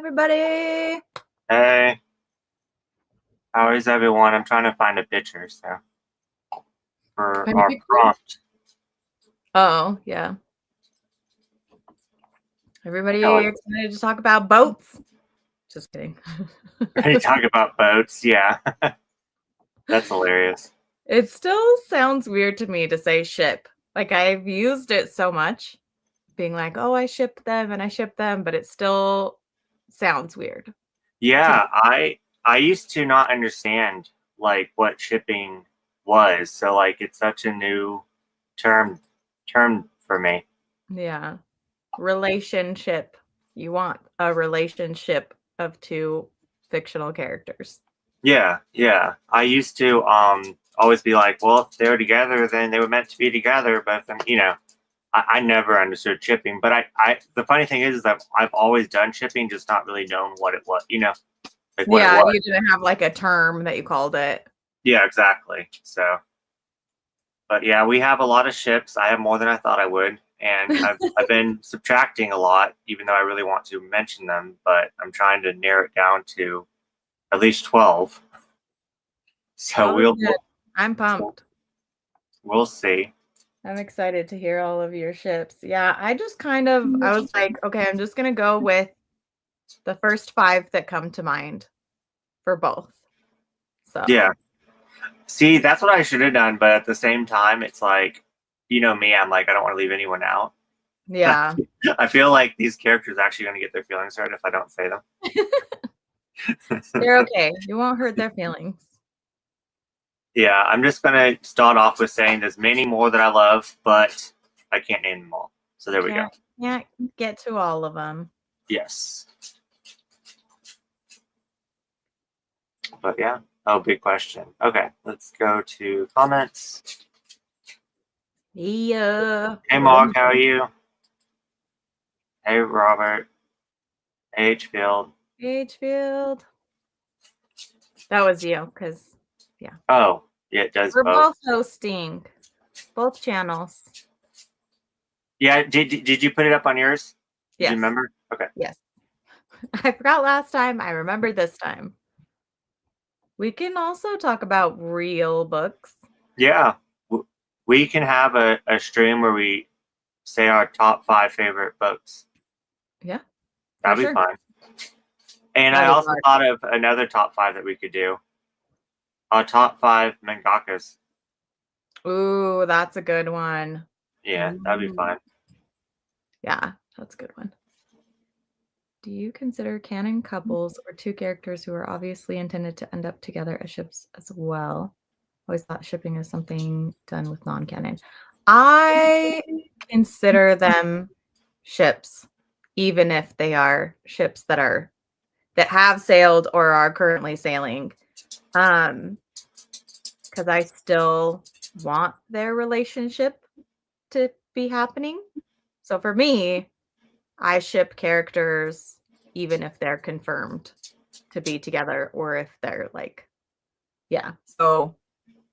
everybody. Hey, how is everyone? I'm trying to find a picture, for Find a our picture? prompt. Oh, yeah. Everybody Oh, excited to talk about boats? Just kidding. you talk about boats, yeah. That's hilarious. It still sounds weird to me to say ship. Like I've used it so much, being like, oh, I ship them and I ship them, but it still sounds weird to me. Yeah, I used to not understand like what shipping was, so like it's such a new term for me. Yeah. Relationship. You want a relationship of two fictional characters. Yeah. I used to always be like, well, if they were together, then they were meant to be together, but then I never understood shipping, but the funny thing is that I've always done shipping, just not really known what it was, like what it Yeah, was. you didn't have like a term that you called it. Yeah, exactly. So, but yeah, we have a lot of ships. I have more than I thought I would, and I've been subtracting a lot, even though I really want to mention them, but I'm trying to narrow it down to at least 12. So Oh, good. I'm so pumped. we'll see. I'm excited to hear all of your ships. Yeah, I was like, okay, I'm just gonna go with the first five that come to mind for both. Yeah. So See, that's what I should have done, but at the same time, it's like, me, I'm like, I don't want to leave anyone out. yeah. I feel like these characters are actually going to get their feelings hurt if I don't say them. They're okay. You won't hurt their feelings. Yeah, I'm just going to start off with saying there's many more that I love, but I can't name them all. So there we go. Can't get to all of them. Yes. But yeah. Oh, big question. Okay, let's go to comments. Yeah. Hey, Mark, how are you? Hey, Robert. H. Field. Field. That was you, because yeah. Oh, yeah, it does We're both. both hosting both channels. Yeah, did you put it up on yours? Did Yes. you remember? Okay. Yes. I forgot last time. I remembered this time. We can also talk about real books. Yeah. We can have a stream where we say our top 5 favorite books. Yeah. That'd be fun. And I also thought of another top 5 that we could do. Our top 5 mangakas. Ooh, that's a good one. Yeah, that'd be fun. Yeah, that's a good one. Do you consider canon couples or two characters who are obviously intended to end up together as ships as well? Always thought shipping is something done with non-canon. I consider them ships, even if they are ships that have sailed or are currently sailing. Because I still want their relationship to be happening. So for me, I ship characters even if they're confirmed to be together or if they're like, yeah. So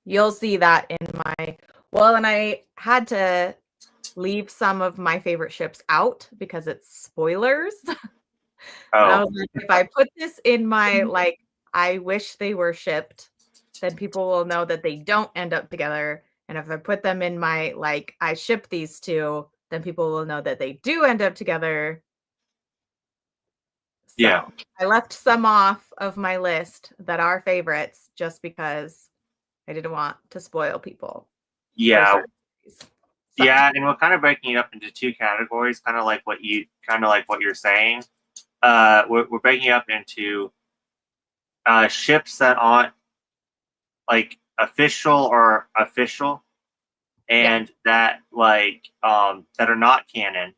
you'll see that in and I had to leave some of my favorite ships out because it's spoilers. I was like, if I put this in my I wish they were shipped, then people will know that they don't end up together. And if I put them in my I ship these two, then people will know that they do end up together. So yeah. I left some off of my list that are favorites just because I didn't want to spoil people. Yeah. So. Yeah, and we're kind of breaking it up into 2 categories, kind of like what you're saying. We're breaking it up into ships that aren't like official or official, and that that are not canon,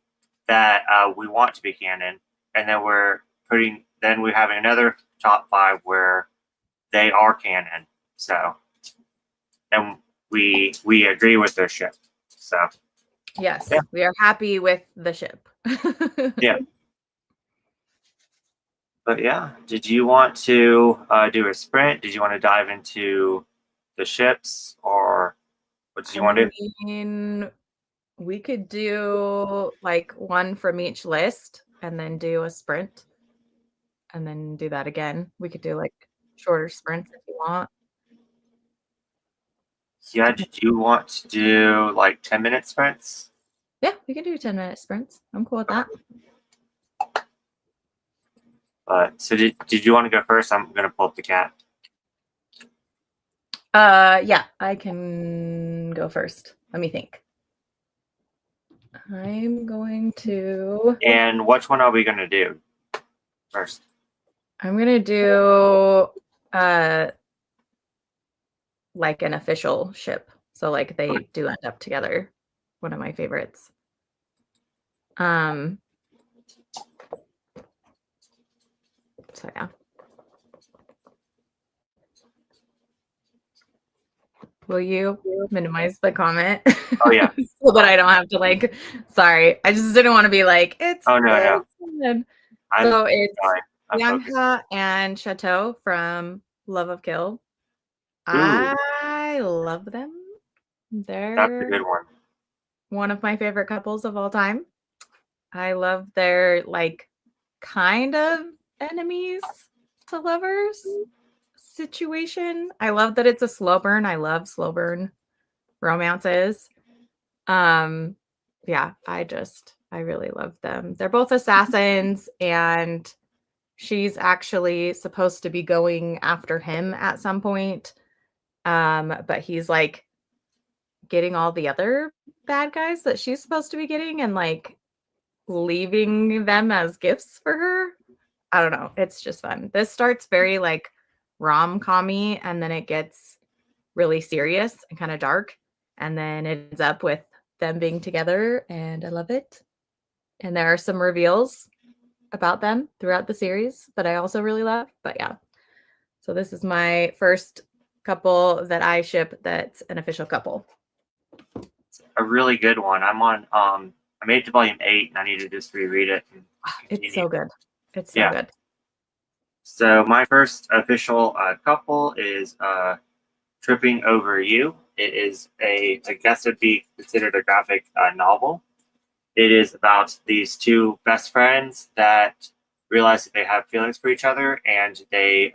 that we want to be canon, and then we're having another top 5 where they are canon. So, and we agree with their ship. So yes, yeah. We are happy with the ship. Yeah. But yeah, did you want to do a sprint? Did you want to dive into the ships, or what did you want to do? I mean, we could do one from each list and then do a sprint. and then do that again. We could do like shorter sprints if you want. Yeah, did you want to do like 10-minute sprints? Yeah, we can do 10-minute sprints. I'm cool with that. But so did you want to go first? I'm gonna pull up the cat. Yeah, I can go first. Let me think. I'm going to. And which one are we gonna do first? I'm gonna do like an official ship. So like they do end up together. One of my favorites. So yeah. Will you minimize the comment? Oh yeah. So that I don't have to like. Sorry, I just didn't want to be like it's. Oh no. So it's I'm Yangha and Chateau from Love of Kill. Ooh. I love them. That's a They're good one. one of my favorite couples of all time. I love their like kind of enemies to lovers situation. I love that it's a slow burn. I love slow burn romances. Yeah, I really love them. They're both assassins, and she's actually supposed to be going after him at some point. But he's like getting all the other bad guys that she's supposed to be getting and like leaving them as gifts for her. I don't know. It's just fun. This starts very like rom-com-y, and then it gets really serious and kind of dark. And then it ends up with them being together, and I love it. And there are some reveals about them throughout the series that I also really love. But yeah. So this is my first couple that I ship that's an official couple. A really good one. I'm on I made it to volume 8 and I need to just reread it. It's so good. It's so good. So my first official couple is Tripping Over You. It is I guess it'd be considered a graphic novel. It is about these two best friends that realize that they have feelings for each other, and they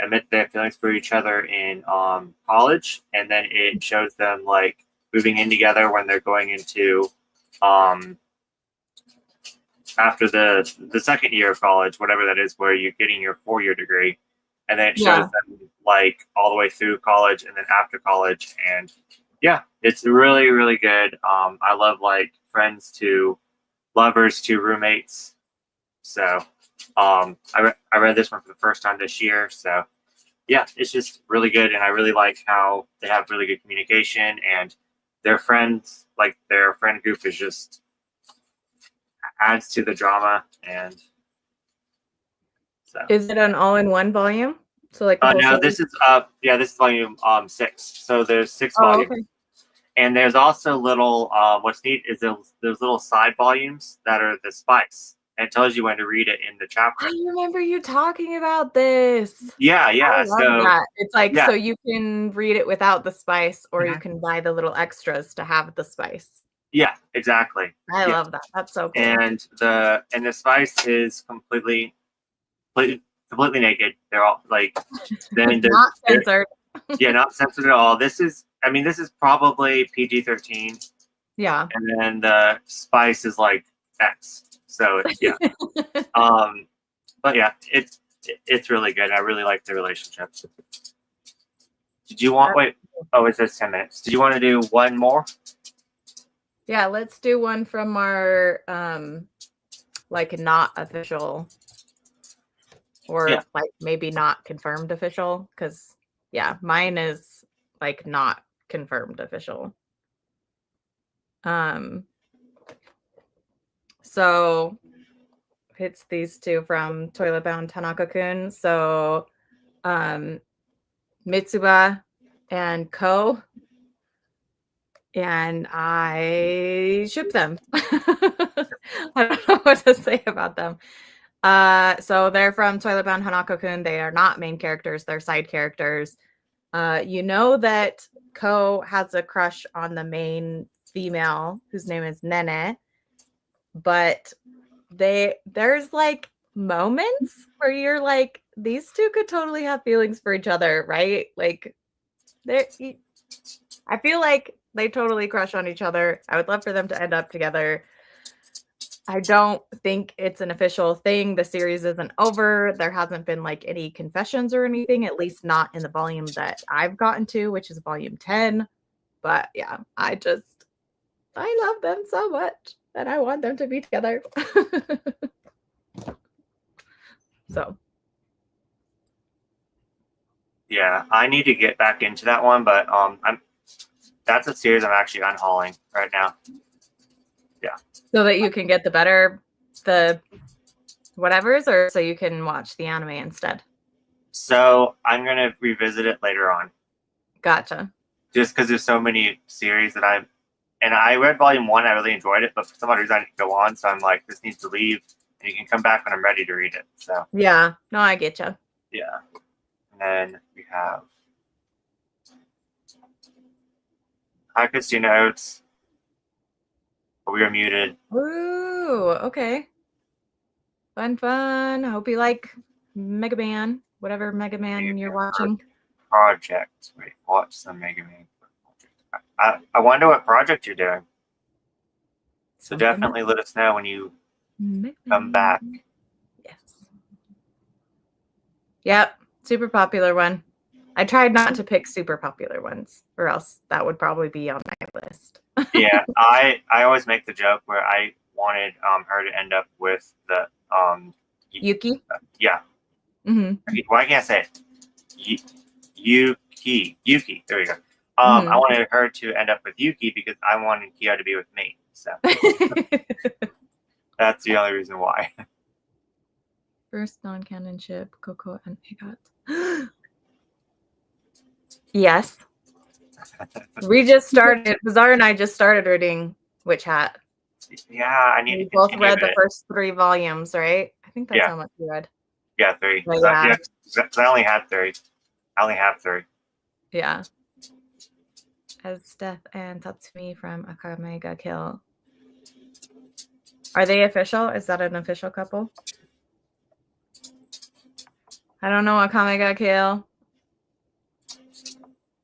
admit their feelings for each other in college, and then it shows them like moving in together when they're going into after the second year of college, whatever that is, where you're getting your 4-year degree, and then it shows them like all the way through college and then after college, and yeah, it's really really good. I love like friends to lovers to roommates, so I read this one for the first time this year, so yeah, it's just really good, and I really like how they have really good communication, and their friends, like their friend group, is just adds to the drama, and so. Is it an all-in-one volume? So like no, this is this is volume 6. So there's 6 volumes, okay. And there's also little what's neat is there's little side volumes that are the spice, and it tells you when to read it in the chapter. I remember you talking about this. Yeah. I love that. It's like yeah. so you can read it without the spice, or you can buy the little extras to have the spice. Yeah, exactly. I love that. That's so cool. And the spice is completely naked. They're all like then not censored. Yeah, not censored at all. This is probably PG-13. Yeah. And then the spice is like X. So yeah. But yeah, it's really good. I really like the relationship. Did you want wait? Oh, it says 10 minutes. Did you want to do one more? Yeah, let's do one from our like not official, or like maybe not confirmed official, because yeah, mine is like not confirmed official. So it's these two from Toilet Bound Tanaka-kun. So Mitsuba and Ko, and I ship them. I don't know what to say about them. So they're from Toilet Bound Hanako-kun. They are not main characters, they're side characters. You know that Ko has a crush on the main female whose name is Nene, but there's like moments where you're like, these two could totally have feelings for each other, right? Like, I feel like they totally crush on each other. I would love for them to end up together. I don't think it's an official thing. The series isn't over. There hasn't been like any confessions or anything, at least not in the volume that I've gotten to, which is volume 10. But yeah, I love them so much and I want them to be together. So Yeah, I need to get back into that one, but that's a series I'm actually unhauling right now. Yeah. So that you can get the whatevers, or so you can watch the anime instead. So I'm gonna revisit it later on. Gotcha. Just because there's so many series that I read volume 1, I really enjoyed it, but for some odd reason I didn't go on, so I'm like, this needs to leave, and you can come back when I'm ready to read it. So yeah, no, I get you. Yeah. And then we have Hi Christina Oates. We are muted. Ooh, okay. Fun. I hope you like Mega Man, whatever Mega Man you're watching. Project. Wait, watch some Mega Man. I wonder what project you're doing. So definitely let us know when you come back. Yes. Yep, super popular one. I tried not to pick super popular ones, or else that would probably be on my list. Yeah, I always make the joke where I wanted her to end up with the Yuki. Yeah. Mm-hmm. Why can't I say it? Yuki. There we go. I wanted her to end up with Yuki because I wanted Kia to be with me. So that's the only reason why. First non-canon ship, Coco and Agat. Yes. We just started, Bizarre and I just started reading Witch Hat. Yeah, I need we to both read the first 3 volumes, right? I think that's how much we read. Yeah, 3. But I only had 3. I only have 3. Yeah. As Death and Tatsumi from Akame ga Kill. Are they official? Is that an official couple? I don't know Akame ga Kill.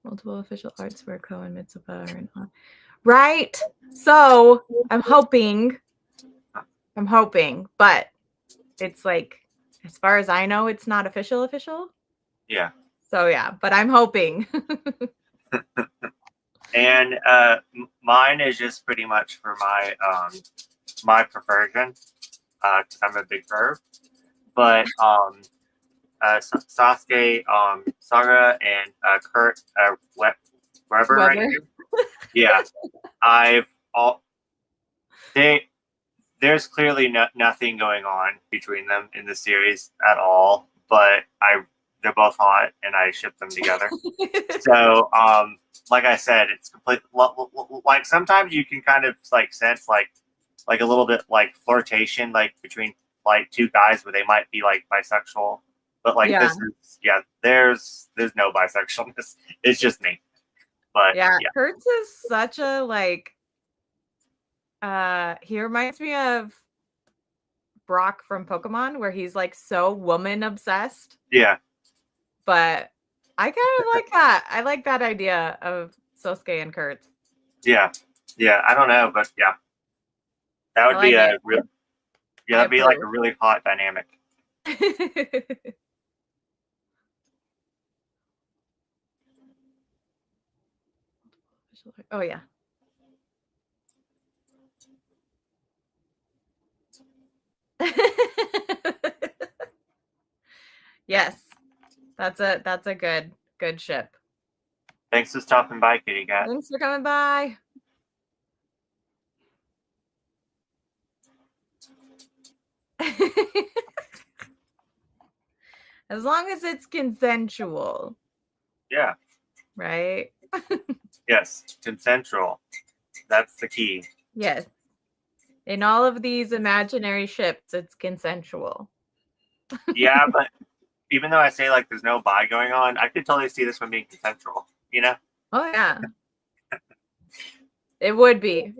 Multiple official arts where Ko and Mitsuba are in on. Right. So I'm hoping, but it's like, as far as I know, it's not official. Yeah. So yeah, but I'm hoping. And mine is just pretty much for my my perversion, because I'm a big perv. But Sasuke, Saga, and Kurt Weber right here. Yeah, there's clearly nothing going on between them in the series at all, but they're both hot and I ship them together. So like I said, it's complete. Like sometimes you can kind of like sense like a little bit like flirtation like between like 2 guys where they might be like bisexual, but like this is there's no bisexualness. It's just me. But yeah. Kurtz is such a like he reminds me of Brock from Pokemon, where he's like so woman obsessed. Yeah. But I kind of like that. I like that idea of Sosuke and Kurtz. Yeah. I don't know, but yeah, that would be a real. Yeah, that'd be like a really hot dynamic. Oh yeah. Yes. That's a good ship. Thanks for stopping by, Kitty Cat. Thanks for coming by. As long as it's consensual. Yeah. Right? Yes, consensual. That's the key. Yes. In all of these imaginary ships, it's consensual. Yeah, but even though I say like there's no bi going on, I could totally see this one being consensual, you know? Oh yeah. It would be.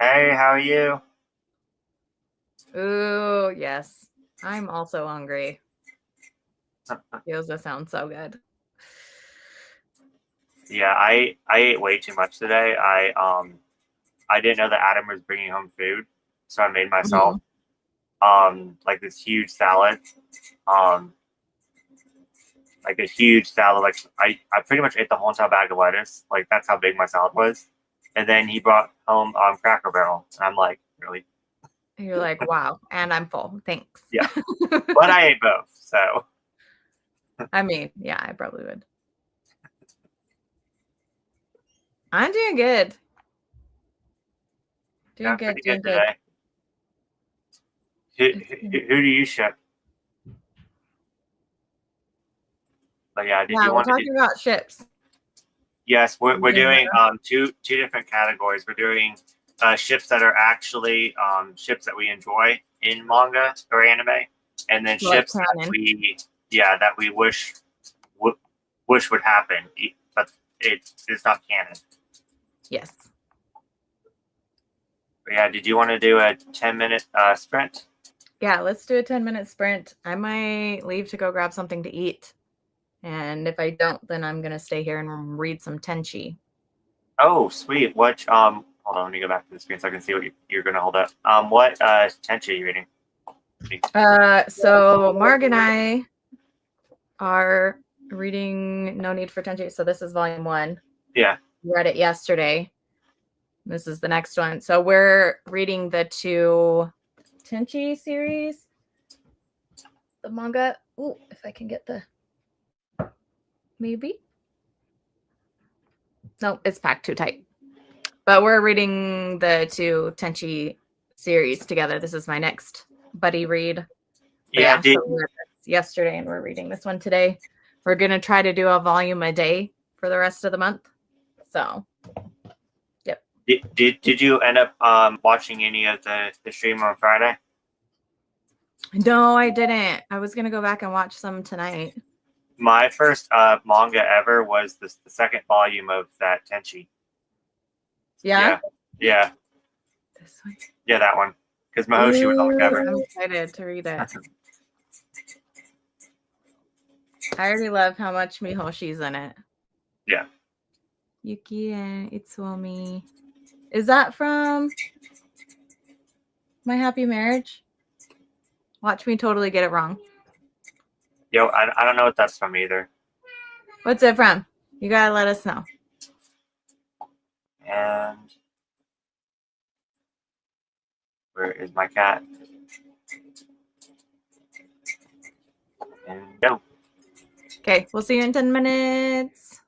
Hey, how are you? Ooh, yes. I'm also hungry. Gyoza sounds so good. Yeah, I ate way too much today. I didn't know that Adam was bringing home food, so I made myself Mhm. like this huge salad. Um, like a huge salad. Like I pretty much ate the whole entire bag of lettuce. Like that's how big my salad was. And then he brought home Cracker Barrel, and I'm like, really? You're like, wow, and I'm full. Thanks. Yeah. But I ate both, so I mean, yeah, I probably would. I'm doing good. yeah, Doing good, pretty good doing good. today. Who, It's who, who do you ship? But yeah, did Yeah, you we're want to do? talking about ships. Yes, I'm we're doing doing two different categories. We're doing ships that are actually ships that we enjoy in manga or anime, and then like ships that canon. we w- wish would happen, but it's not canon. Yes. But yeah, did you want to do a 10-minute sprint? Yeah, let's do a 10-minute sprint. I might leave to go grab something to eat. And if I don't, then I'm going to stay here and read some Tenchi. Oh, sweet. What hold on, let me go back to the screen so I can see what you're gonna hold up. What tenchi are you reading? So Marg and I are reading No Need for Tenchi. So this is volume 1. Yeah. We read it yesterday. This is the next one. So we're reading the 2 Tenchi series. The manga. Ooh, if I can get the maybe. No, it's packed too tight. But we're reading the 2 Tenchi series together. This is my next buddy read. But Yeah, so we read this yesterday and we're reading this one today. We're gonna try to do a volume a day for the rest of the month. So yep. did you end up watching any of the stream on Friday? No, I didn't. I was gonna go back and watch some tonight. My first manga ever was the second volume of that Tenchi. Yeah? Yeah, This one. yeah, that one. Because Mahoshi was on the cover. I'm excited to read it. I already love how much Mihoshi's in it. Yeah. Yuki and Itsuomi. Is that from My Happy Marriage? Watch me totally get it wrong. Yo, I don't know what that's from either. What's it from? You gotta let us know. And where is my cat? And go. Okay, we'll see you in 10 minutes.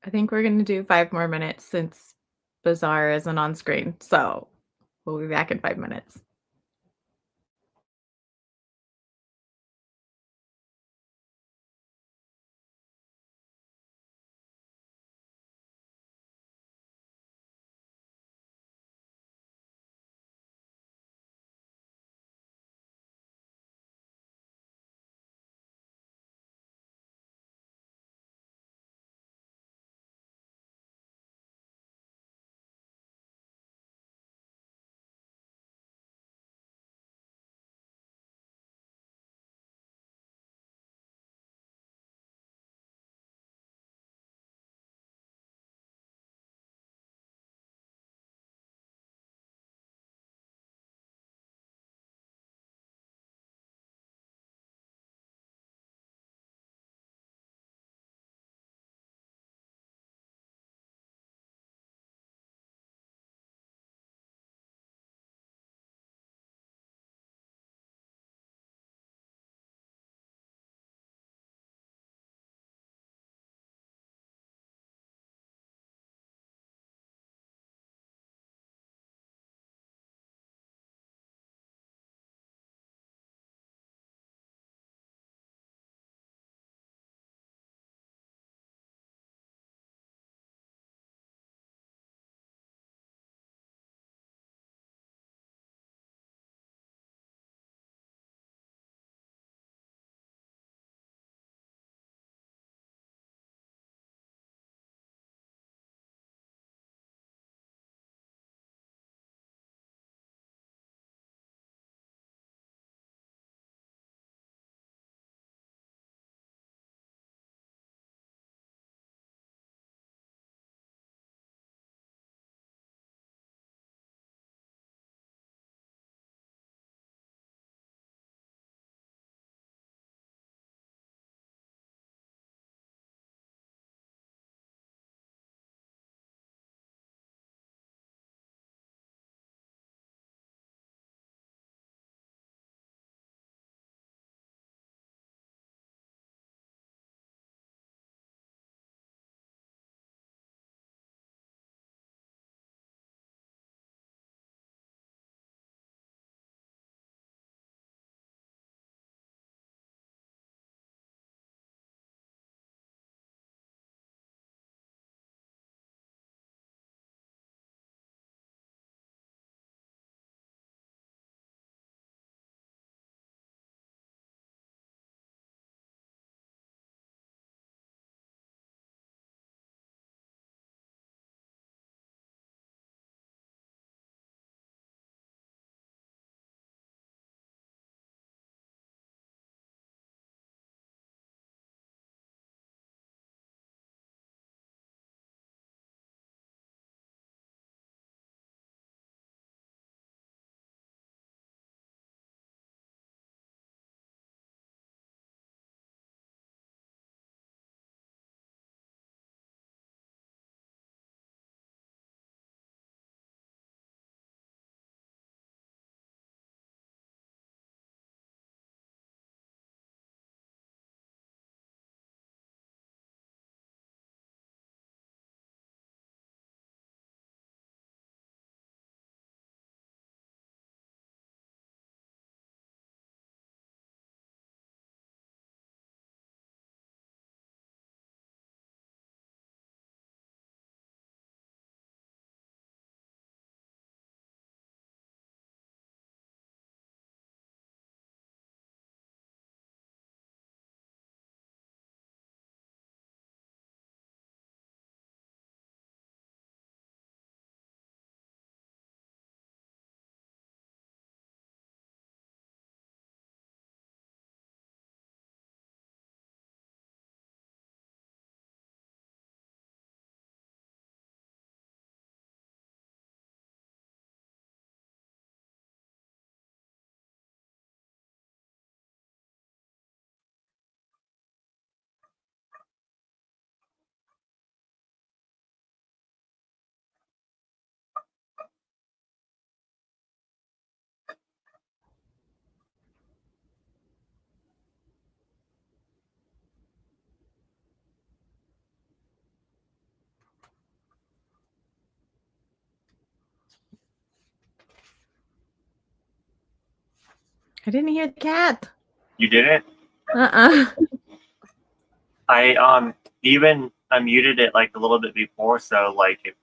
I think we're gonna do 5 more minutes since Bazaar isn't on screen, so we'll be back in 5 minutes. I didn't hear the cat. You didn't? Uh-uh. I even unmuted it like a little bit before, so like if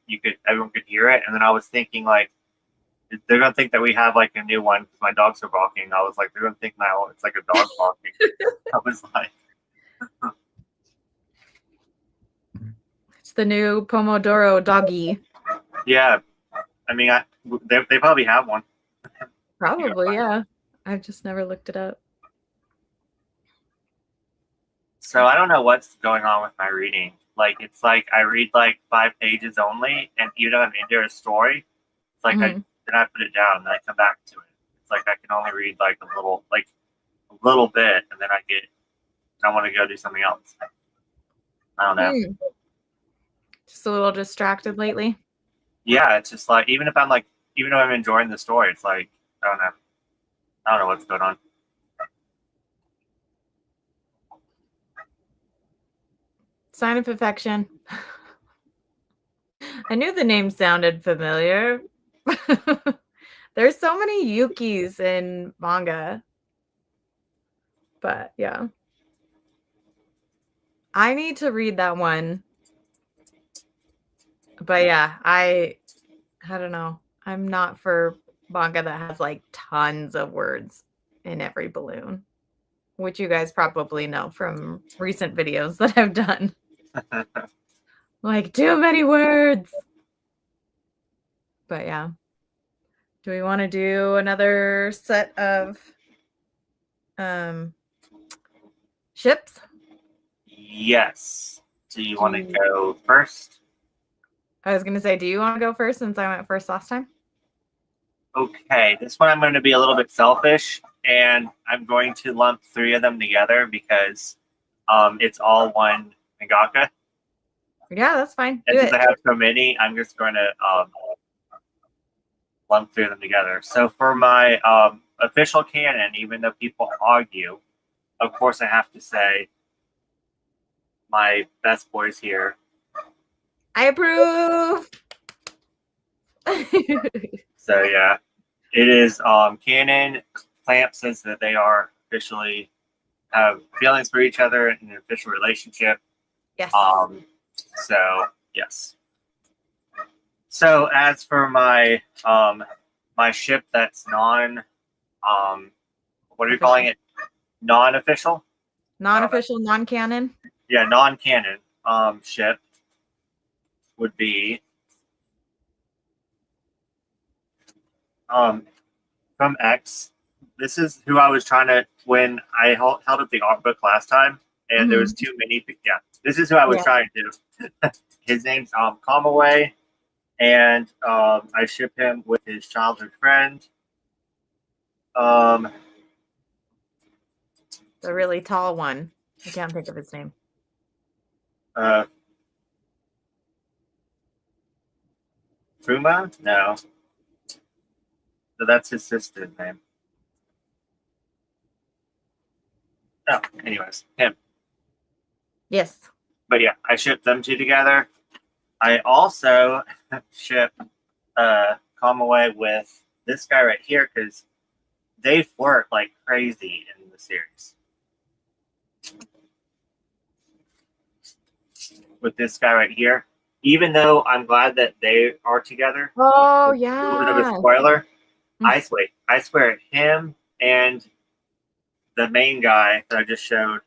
everyone could hear it. And then I was thinking like they're gonna think that we have like a new one because my dogs are barking. I was like, they're gonna think now it's like a dog barking. I was like, It's the new Pomodoro doggy. yeah. I mean, they probably have one. Probably, yeah. I've just never looked it up. So I don't know what's going on with my reading. Like it's like I read like 5 pages only, and even if I'm into a story, it's like Mhm. then I put it down and then I come back to it. It's like I can only read like a little bit, and then I want to go do something else. I don't know. Just a little distracted lately. Yeah, it's just like even if I'm enjoying the story, it's like I don't know. I don't know what's going on. Sign of affection. I knew the name sounded familiar. There's so many Yukis in manga. But yeah. I need to read that one. But yeah, I don't know. I'm not for manga that has like tons of words in every balloon, which you guys probably know from recent videos that I've done. Like too many words. But yeah. Do we want to do another set of ships? Yes. Do you want to go first? I was going to say, do you want to go first since I went first last time? Okay, this one I'm going to be a little bit selfish, and I'm going to lump 3 of them together because it's all one mangaka. Yeah, that's fine. And Do since it. I have so many, I'm just going to lump 3 of them together. So for my official canon, even though people argue, of course I have to say my best boys here. I approve. So yeah, it is canon. Clamp says that they are officially have feelings for each other in an official relationship. Yes. So yes. So as for my my ship that's what are you calling it? Non-official? Non-official, non-canon. Yeah, non-canon ship would be from X. This is who I was trying to when I held up the art book last time, and there was too many. Yeah, this is who I was trying to do. His name's Kamaway, and I ship him with his childhood friend. The really tall one. I can't think of his name. Fuma? No. So that's his sister's name. Oh, anyways, him. Yes. But yeah, I shipped them 2 together. I also shipped Kamaway with this guy right here because they flirt like crazy in the series. With this guy right here. Even though I'm glad that they are together. Oh, A yeah. little bit of a spoiler. I swear, him and the main guy that I just showed,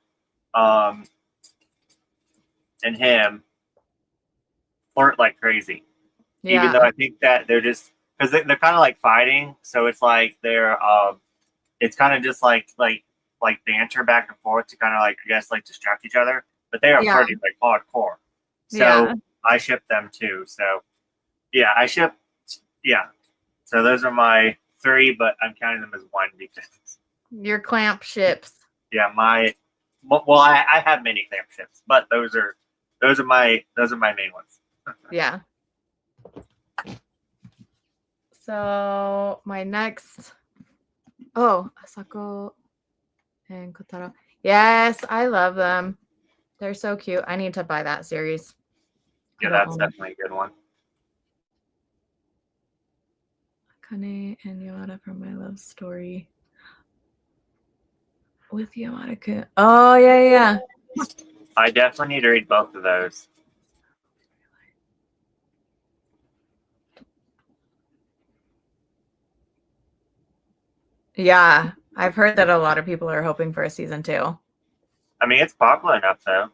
and him flirt like crazy. Yeah. Even though I think that they're just because they're kind of like fighting, so it's like they're it's kind of just like banter back and forth to kind of like I guess like distract each other. But they are flirting like hardcore. So I ship them too. So yeah, I ship. Yeah. So those are my 3, but I'm counting them as 1 because your clamp ships. Yeah, I have many clamp ships, but those are my main ones. Yeah. So my next Asako and Kotaro. Yes, I love them. They're so cute. I need to buy that series. Yeah, that's definitely a good one. Akane and Yoda from My Love Story. With Yamada-kun. Oh, yeah. I definitely need to read both of those. Yeah, I've heard that a lot of people are hoping for a season 2. I mean, it's popular enough, though.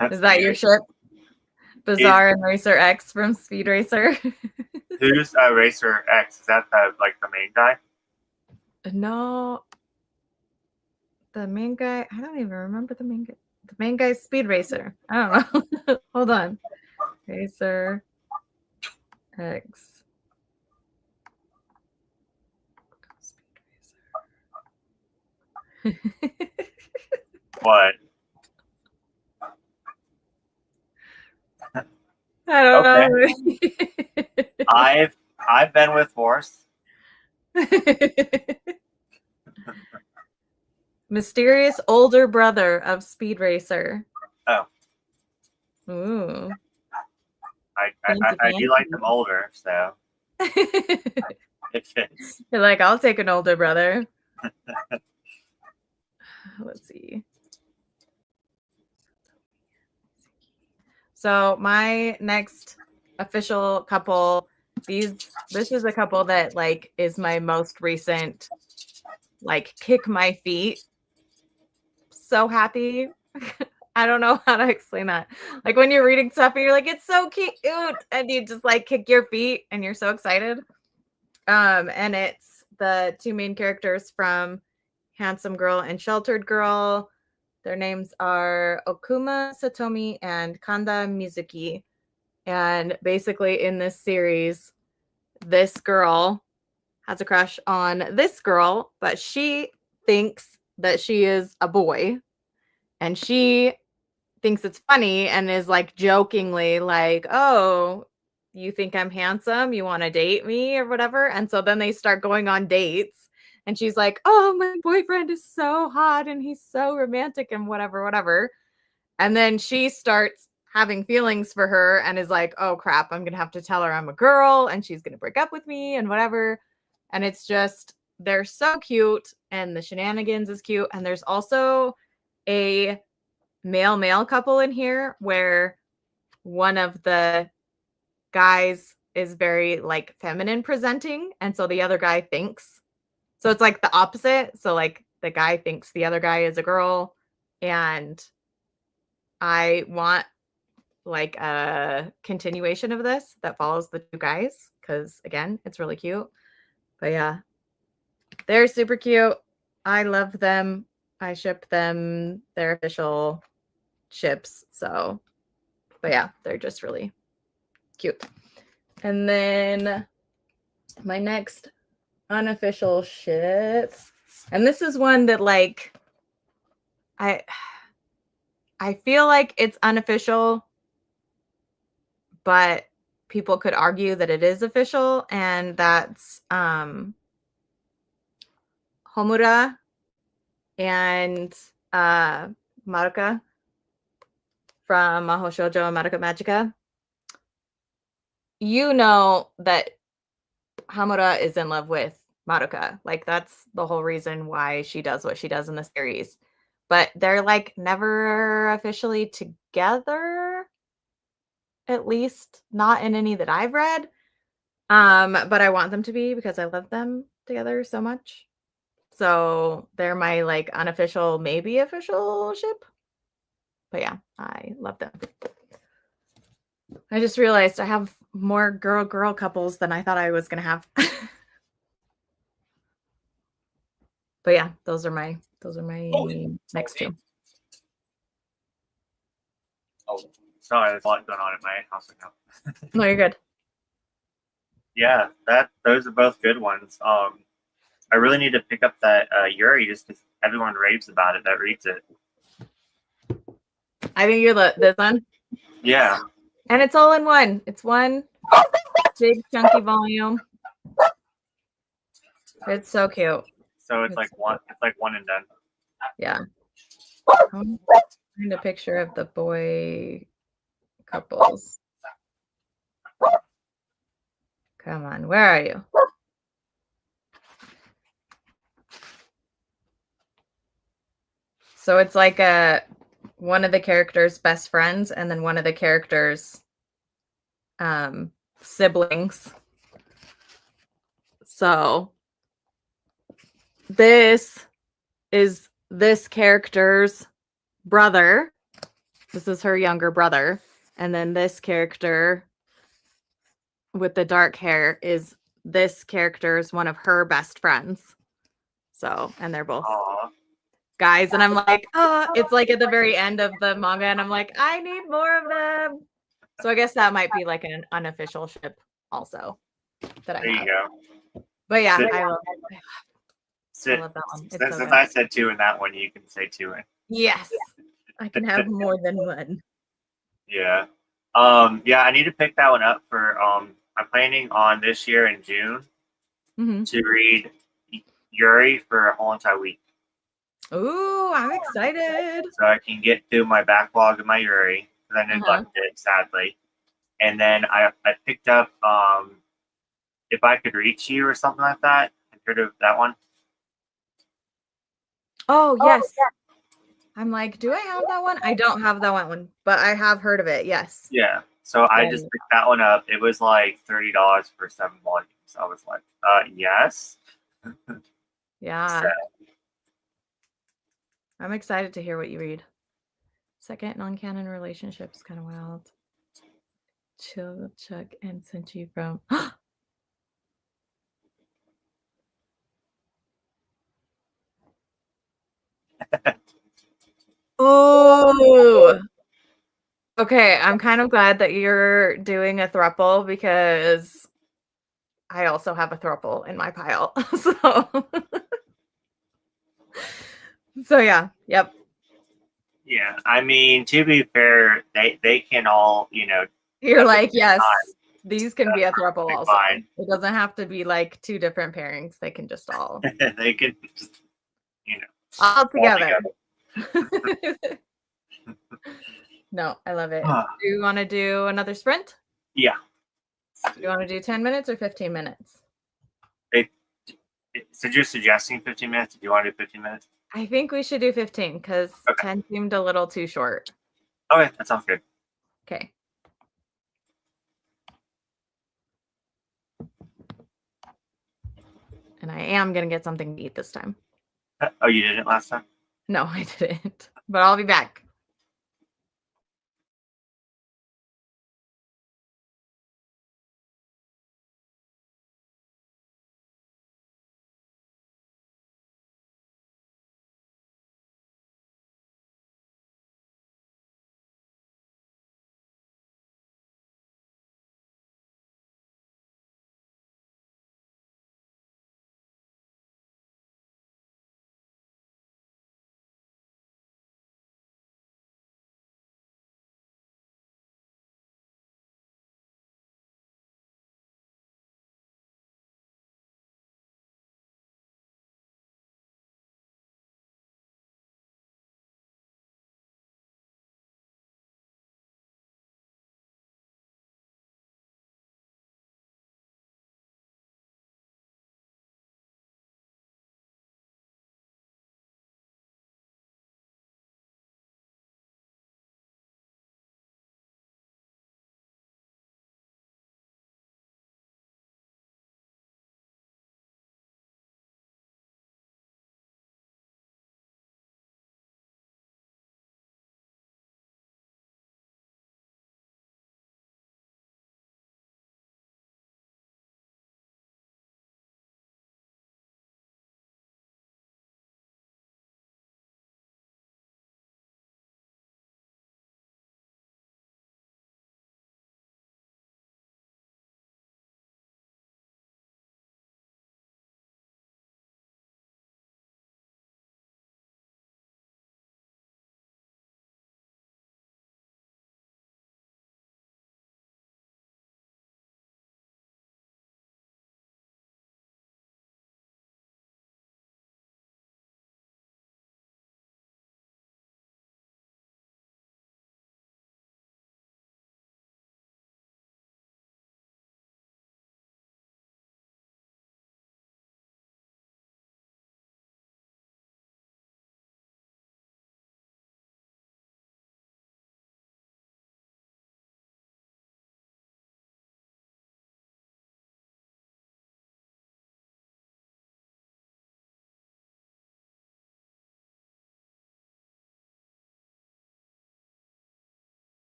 That's Is that your weird. ship? Bizarre and Racer X from Speed Racer? Who's Racer X? Is that the main guy? No. The main guy, I don't even remember the main guy. The main guy's Speed Racer. I don't know. Hold on. Racer X. Speed Racer. What? I don't Okay. know. I've been with Horse. Mysterious older brother of Speed Racer. Oh. Ooh. I do like them older, so it fits. You're like, I'll take an older brother. Let's see. So my next official couple, this is a couple that like is my most recent like kick my feet. So happy. I don't know how to explain that. Like when you're reading stuff and you're like, it's so cute, and you just like kick your feet and you're so excited. And it's the two main characters from Handsome Girl and Sheltered Girl. Their names are Okuma Satomi and Kanda Mizuki. And basically in this series, this girl has a crush on this girl, but she thinks that she is a boy. And she thinks it's funny and is like jokingly like, oh, you think I'm handsome? You want to date me or whatever? And so then they start going on dates. And she's like, oh, my boyfriend is so hot and he's so romantic and whatever. And then she starts having feelings for her and is like, oh, crap, I'm going to have to tell her I'm a girl and she's going to break up with me and whatever. And it's just, they're so cute and the shenanigans is cute. And there's also a male couple in here where one of the guys is very like feminine presenting. And so the other guy thinks, so it's like the opposite. So like the guy thinks the other guy is a girl. And I want like a continuation of this that follows the two guys because again, it's really cute. But yeah, they're super cute. I love them. I ship them. They're official ships. So, but yeah, they're just really cute. And then my next unofficial ship, and this is one that like I feel like it's unofficial, but people could argue that it is official, and that's Homura and Maruka from Mahou Shoujo Madoka Magica. You know that Homura is in love with Maruka. Like that's the whole reason why she does what she does in the series. But they're like never officially together. At least not in any that I've read. But I want them to be because I love them together so much. So they're my like unofficial, maybe official ship. But yeah, I love them. I just realized I have more girl couples than I thought I was gonna have. But yeah, those are my next two. Oh, sorry, there's a lot going on at my house right now. No, you're good. Yeah, those are both good ones. I really need to pick up that Yuri just because everyone raves about it that reads it. I think you're this one. Yeah. And it's all in one. It's one big chunky volume. It's so cute. So it's like one and done. Yeah. I'll find a picture of the boy couples. Come on, where are you? So it's like one of the characters' best friends and then one of the characters' siblings. So this is this character's brother. This is her younger brother. And then this character with the dark hair is this character's one of her best friends. So, and they're both Aw. guys. And I'm like, oh, it's like at the very end of the manga. And I'm like, I need more of them. So I guess that might be like an unofficial ship also that I There you have. go. But yeah, Sit- I love Sit- that one. It's Since so good. I said 2 in that one, you can say 2 in. Yes. I can have more than one. Yeah. Yeah, I need to pick that one up for I'm planning on this year in June Mm-hmm. to read Yuri for a whole entire week. Ooh, I'm excited. So I can get through my backlog of my Yuri because I Uh-huh. neglected it sadly. And then I picked up If I Could Reach You or something like that. Have you heard of that one? Oh, yes. I'm like, do I have that one? I don't have that one, but I have heard of it. Yes. Yeah. So I Yeah. just picked that one up. It was like $30 for 7 volumes. I was like, yes. Yeah. So, I'm excited to hear what you read. Second non-canon relationships kind of wild. Chill, Chuck, and Senchi from. Oh. Okay, I'm kind of glad that you're doing a throuple because I also have a throuple in my pile. So yeah, yep. yeah. I mean, to be fair, they can all, You're like, at yes, times, these can be a throuple also. fine. It doesn't have to be like 2 different pairings. They can just all they can just, all all together. No, I love it. Ah. Do you want to do another sprint? Yeah. Do you want to do 10 minutes or 15 minutes? So you're suggesting 15 minutes? Do you want to do 15 minutes? I think we should do 15 because Okay. 10 seemed a little too short. Okay, that sounds good. Okay. And I am going to get something to eat this time. Oh, you did it last time? No, I didn't. But I'll be back.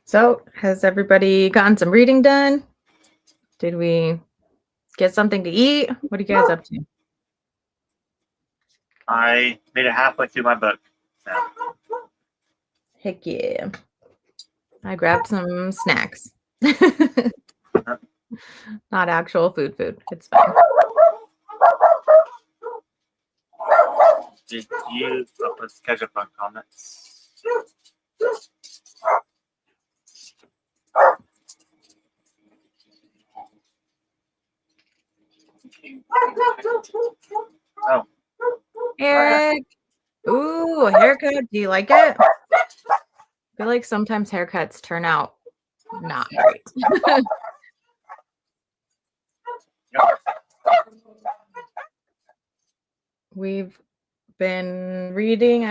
So, has everybody gotten some reading done? Did we get something to eat? What are you guys up to? I made it halfway through my book. So. Heck yeah. I grabbed some snacks. Not actual food. It's fine. Did you let's catch up on comments? Oh, Eric. Ooh, a haircut. Do you like it? I feel like sometimes haircuts turn out not great. I've been reading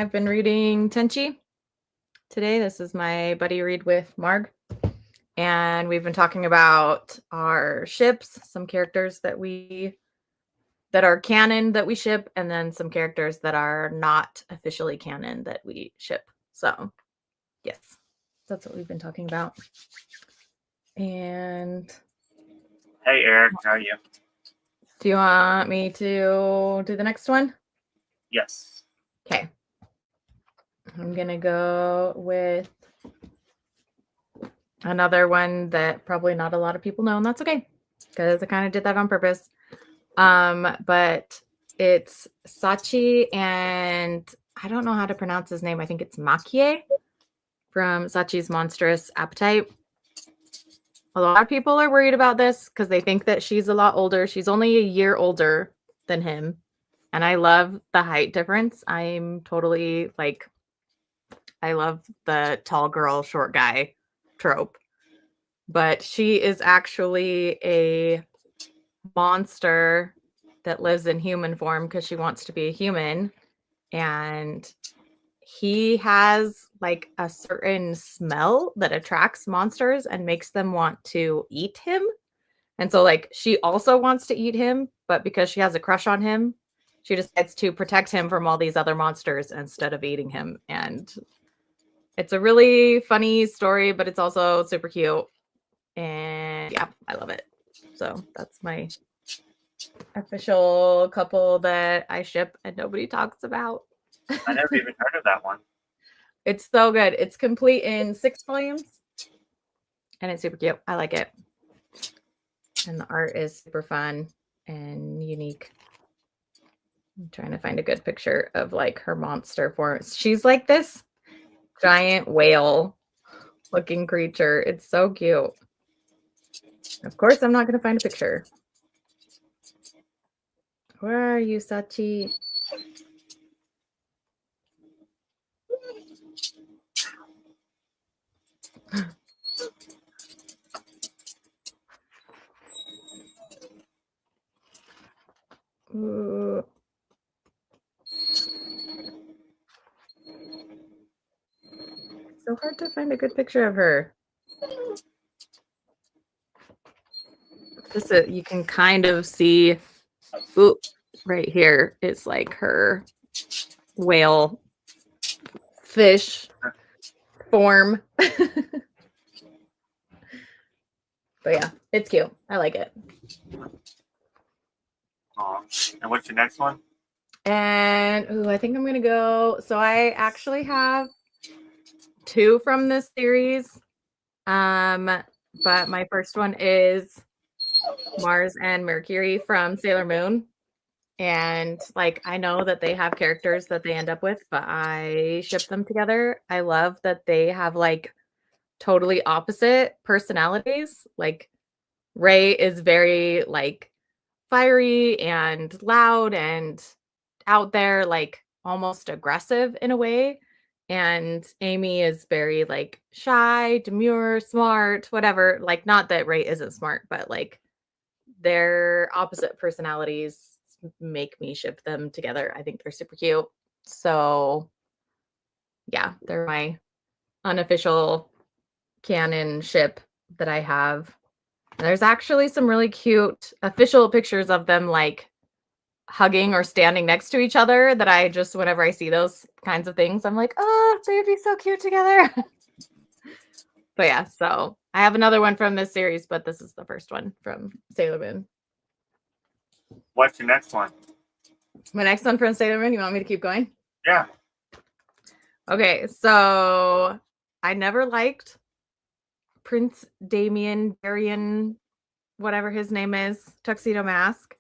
Tenchi today. This is my buddy read with Marg. And we've been talking about our ships, some characters that are canon that we ship, and then some characters that are not officially canon that we ship. So, yes, that's what we've been talking about. And hey, Eric, how are you? do you want me to do the next one? Yes. Okay. I'm going to go with another one that probably not a lot of people know, and that's okay because I kind of did that on purpose. But it's Sachi, and I don't know how to pronounce his name. I think it's Makie from Sachi's Monstrous Appetite. A lot of people are worried about this because they think that she's a lot older. She's only a year older than him. And I love the height difference. I'm totally like, I love the tall girl, short guy trope. But she is actually a monster that lives in human form because she wants to be a human. And he has like a certain smell that attracts monsters and makes them want to eat him. And so like she also wants to eat him, but because she has a crush on him, she decides to protect him from all these other monsters instead of eating him. And it's a really funny story, but it's also super cute. And yeah, I love it. So that's my official couple that I ship and nobody talks about. I never even heard of that one. It's so good. It's complete in 6 volumes and it's super cute. I like it. And the art is super fun and unique. I'm trying to find a good picture of like her monster form. She's like this giant whale looking creature. It's so cute. Of course, I'm not going to find a picture. Where are you, Sachi? Ooh. So hard to find a good picture of her. Just you can kind of see, ooh, right here is like her whale fish form. But yeah, it's cute. I like it. And what's your next one? And I think I'm gonna go. So I actually have 2 from this series. But my first one is Mars and Mercury from Sailor Moon. And like I know that they have characters that they end up with, but I ship them together. I love that they have like totally opposite personalities. Like Ray is very like fiery and loud and out there, like almost aggressive in a way. And Amy is very like shy, demure, smart, whatever. Like, not that Ray isn't smart, but like their opposite personalities make me ship them together. I think they're super cute. So, yeah, they're my unofficial canon ship, that I have. And there's actually some really cute official pictures of them like hugging or standing next to each other that I just, whenever I see those kinds of things, I'm like, oh, they would be so cute together. But yeah, so I have another one from this series, but this is the first one from Sailor Moon. What's your next one? My next one from Sailor Moon, you want me to keep going? Yeah. Okay, so I never liked Prince Darian, whatever his name is, Tuxedo Mask.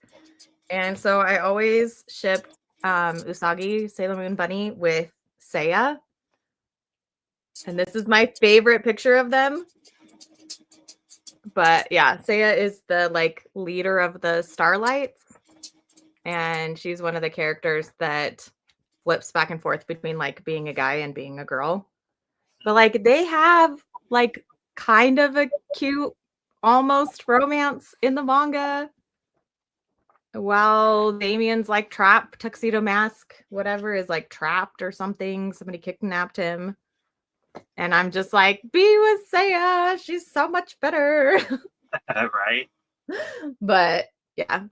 And so I always shipped Usagi, Sailor Moon Bunny, with Seiya. And this is my favorite picture of them. But yeah, Seiya is the like leader of the Starlights. And she's one of the characters that flips back and forth between like being a guy and being a girl. But like they have like kind of a cute almost romance in the manga. While Damien's like trapped, Tuxedo Mask, whatever, is like trapped or something. Somebody kidnapped him. And I'm just like, be with Seiya. She's so much better. Right. But yeah,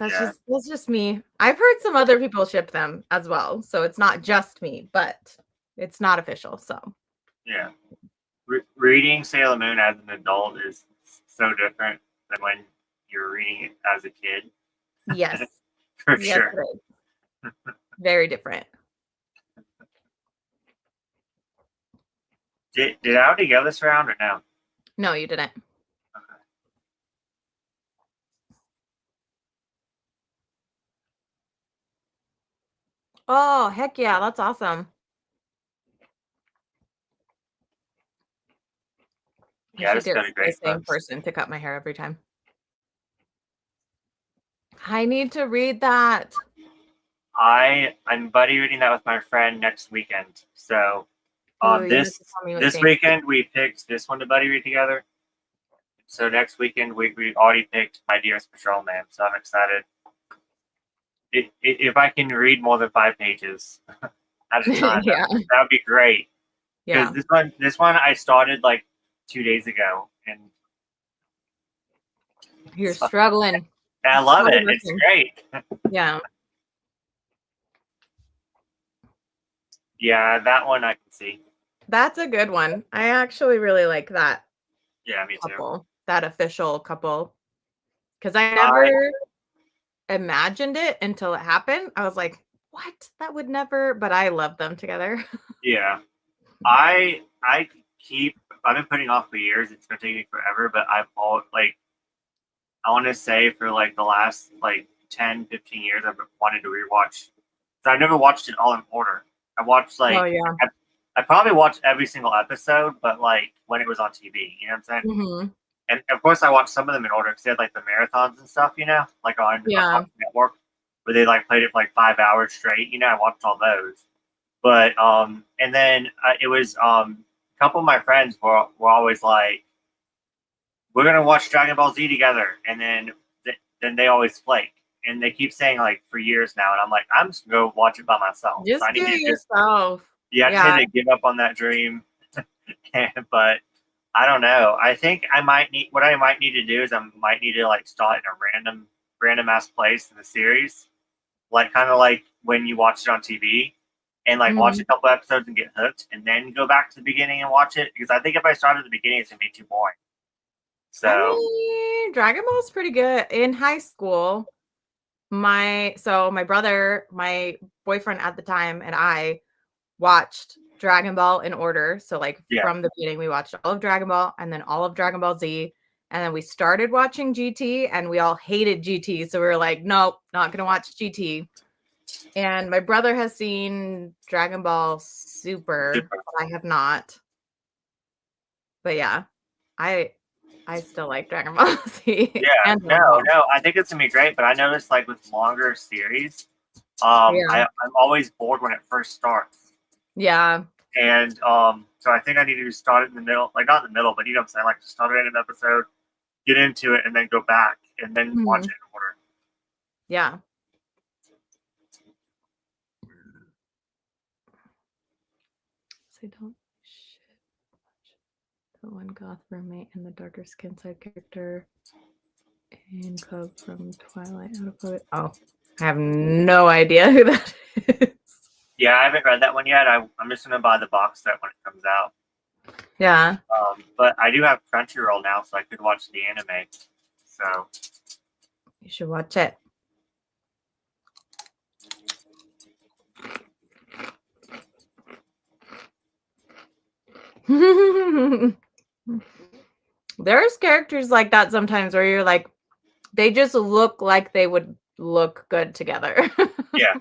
Yeah. that's just me. I've heard some other people ship them as well. So it's not just me, but it's not official. So Yeah. Reading Sailor Moon as an adult is so different than when you're reading it as a kid. yes. For Yes, sure. it is. Very different. Did I already go this round or no? No, you didn't. Okay. Oh, heck yeah. That's awesome. Yeah, I should this get got a the great same books. person to cut my hair every time. I need to read that. I'm buddy reading that with my friend next weekend. So Ooh, you have to this tell me what you this think. weekend we picked this one to buddy read together. So next weekend we already picked My Dearest Patrolman. So I'm excited. If I can read more than 5 pages at a time, Yeah. that would be great. Yeah. Because this one I started like 2 days ago, and You're struggling. I love it. Hard It's working. great. Yeah. Yeah, that one I can see. That's a good one. I actually really like that Yeah, me too. couple, that official couple. Because I I never imagined it until it happened. I was like, what? That would never, but I love them together. yeah. I keep I've been putting off for years. It's gonna take me forever, but I've all like I want to say for like the last like 10, 15 years I've wanted to rewatch. So I never watched it all in order. I watched Oh, like yeah. I probably watched every single episode, but like when it was on TV, you know what I'm saying? Mm-hmm. And of course I watched some of them in order because they had like the marathons and stuff, you know, like on Yeah. Cartoon Network, where they like played it for like 5 hours straight. You know, I watched all those. But and then it was a couple of my friends were always like, "We're gonna watch Dragon Ball Z together," and then they always flake, and they keep saying like for years now, and I'm like, I'm just gonna go watch it by myself. So Just I do need to it yourself. I just Yeah. need to give up on that dream. But I don't know. I think I might need what I might need to do is I might need to like start in a random ass place in the series, like kind of like when you watch it on TV, and like watch Mhm. a couple episodes and get hooked, and then go back to the beginning and watch it. Because I think if I start at the beginning, it's gonna be too boring. I So mean, Dragon Ball's pretty good. In high school, my brother, my boyfriend at the time, and I watched Dragon Ball in order. So like yeah, from the beginning, we watched all of Dragon Ball and then all of Dragon Ball Z. And then we started watching GT and we all hated GT. So we were like, nope, not gonna watch GT. And my brother has seen Dragon Ball Super, super. but I have not. But yeah, I still like Dragon Ball Z Yeah, and Dragon Ball. no, I think it's gonna be great. But I noticed like with longer series, Yeah. I'm always bored when it first starts. Yeah. And so I think I need to start it in the middle, like not in the middle, but you know what I'm saying, like just start it in an episode, get into it, and then go back and then watch it Mhm. in order. Yeah. So don't The one goth roommate and the darker skin side character in Cub from Twilight. Oh, I have no idea who that is. Yeah, I haven't read that one yet. I'm just gonna buy the box set when it comes out. Yeah. But I do have Crunchyroll now, so I could watch the anime. So You should watch it. There's characters like that sometimes where you're like, they just look like they would look good together. yeah,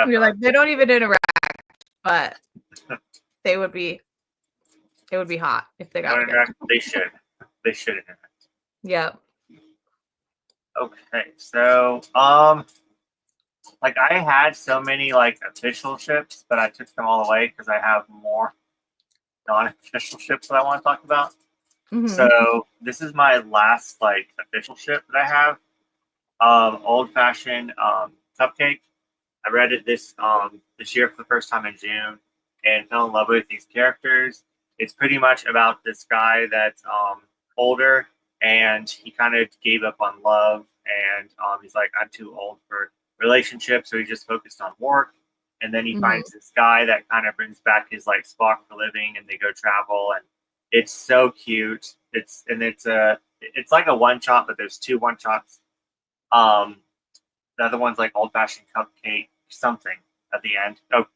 You're like, they don't even interact, but they would be hot if they got together. They should. They should interact. Yep. Okay, so like I had so many like official ships, but I took them all away because I have more non-official ships that I want to talk about. Mhm. So this is my last like official ship that I have. Old fashioned cupcake. I read it this year for the first time in June and fell in love with these characters. It's pretty much about this guy that's older and he kind of gave up on love and he's like, I'm too old for relationships, so he just focused on work. And then he finds this guy that kind of brings back his like spark for living, and they go travel, and it's so cute. It's like a one shot, but there's two one shots. The other one's like old fashioned cupcake something at the end. Oh,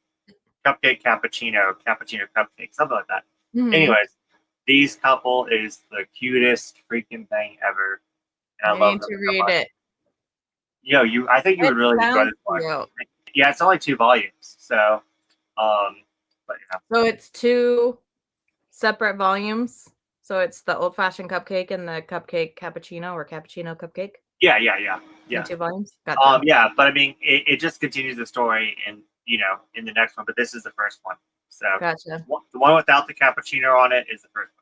cupcake cappuccino cupcake, something like that. Mhm. Anyways, these couple is the cutest freaking thing ever, and I love need them to so read much. it. I think you would really enjoy this one. Cute. Yeah, it's only 2 volumes, so but yeah. So it's 2 separate volumes. So it's the old fashioned cupcake and the cupcake cappuccino or cappuccino cupcake. Yeah. In 2 volumes. Gotcha. Yeah, but I mean, it just continues the story in in the next one. But this is the first one. So Gotcha. the one without the cappuccino on it is the first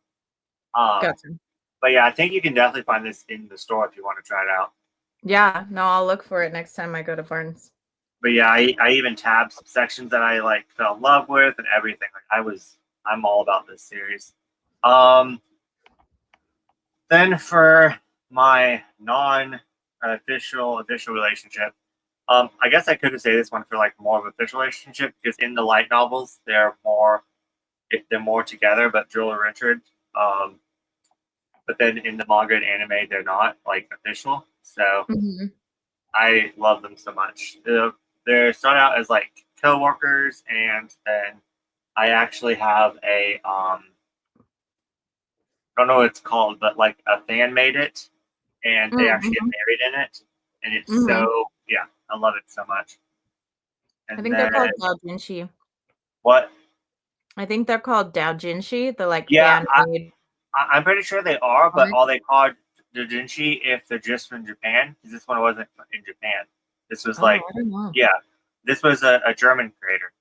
one. Gotcha. But yeah, I think you can definitely find this in the store if you want to try it out. Yeah, no, I'll look for it next time I go to Barnes. But yeah, I even tabbed some sections that I like fell in love with and everything. Like I'm all about this series. Then for my non-official relationship, I guess I could say this one for like more of an official relationship because in the light novels they're more together, but Joel and Richard. But then in the manga and anime they're not like official. So I love them so much. They start out as like co-workers, and then I actually have a I don't know what it's called, but like a fan made it, and they actually get married in it, and it's so I love it so much. And I think they're called doujinshi. What? I think they're called doujinshi. The like Yeah, fan-made. I'm pretty sure they are, but all they call doujinshi if they're just from Japan, because this one wasn't in Japan. This was like this was a German creator.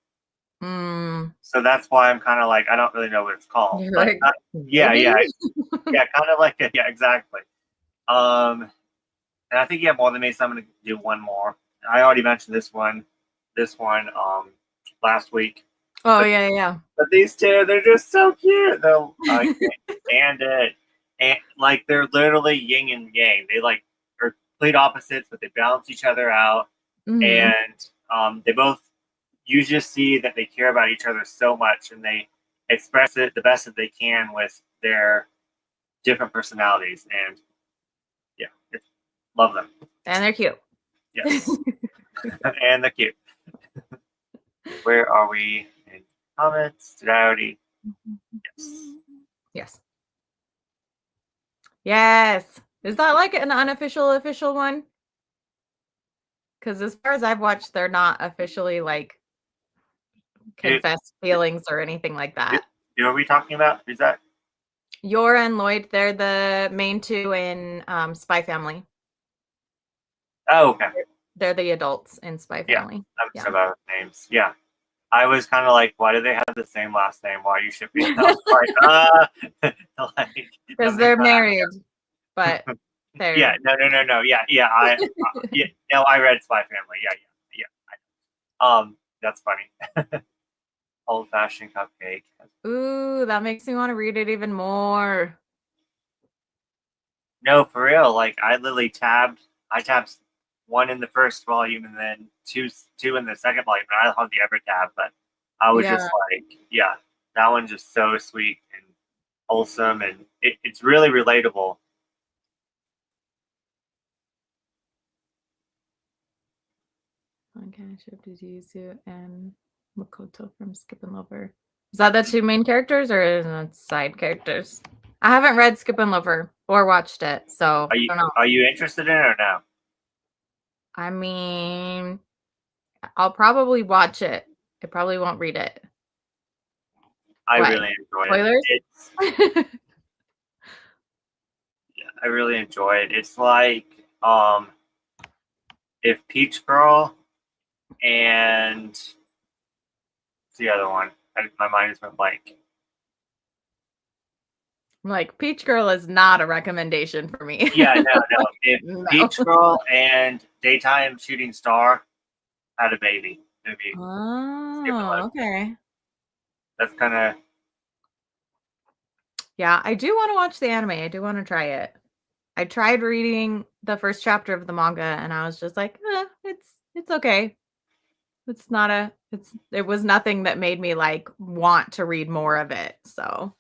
So that's why I'm kind of like I don't really know what it's called. You're But like, yeah, kind of like it. Yeah, exactly. And I think you have more than me, so I'm gonna do one more. I already mentioned this one last week. Oh yeah. But these two, they're just so cute. I can't stand it. And like they're literally yin and yang. They like are complete opposites, but they balance each other out. And they both, you just see that they care about each other so much, and they express it the best that they can with their different personalities. And love them. And they're cute. Yes. And they're cute. Where are we in comments? Did I already? Yes. Is that like an unofficial official one? Because as far as I've watched, they're not officially like confessed feelings or anything like that. Who are we talking about? Who's that? Yora and Lloyd, they're the main 2 in Spy Family. Oh, okay. They're the adults in Spy Family. I'm so bad with names. Yeah. I was kind of like, why do they have the same last name? Why are you shipping them? Because they're married, but they're... Yeah, no. Yeah, I read Spy Family. Yeah. That's funny. Old Fashioned Cupcake. Ooh, that makes me want to read it even more. No, for real. Like I literally tabbed. I tabbed one in the first volume and then two in the second volume. And I hardly ever tab, but I was Yeah. just like, yeah, that one's just so sweet and wholesome, and it's really relatable. Okay, shipped Yuzu and Makoto from Skip and Lover. Is that the two main characters or is it side characters? I haven't read Skip and Lover or watched it, so Are you I don't know. are you interested in it or no? I mean, I'll probably watch it. I probably won't read it. I What? really enjoy Spoilers? it. I really enjoy it. It's like if Peach Girl and what's the other one? My mind is went blank. Like Peach Girl is not a recommendation for me. Yeah, no. If No. Peach Girl and Daytime Shooting Star had a baby, it'd be Oh, okay. that's kind of Yeah, I do want to watch the anime. I do want to try it. I tried reading the first chapter of the manga and I was just like, it's okay. It was nothing that made me like want to read more of it. So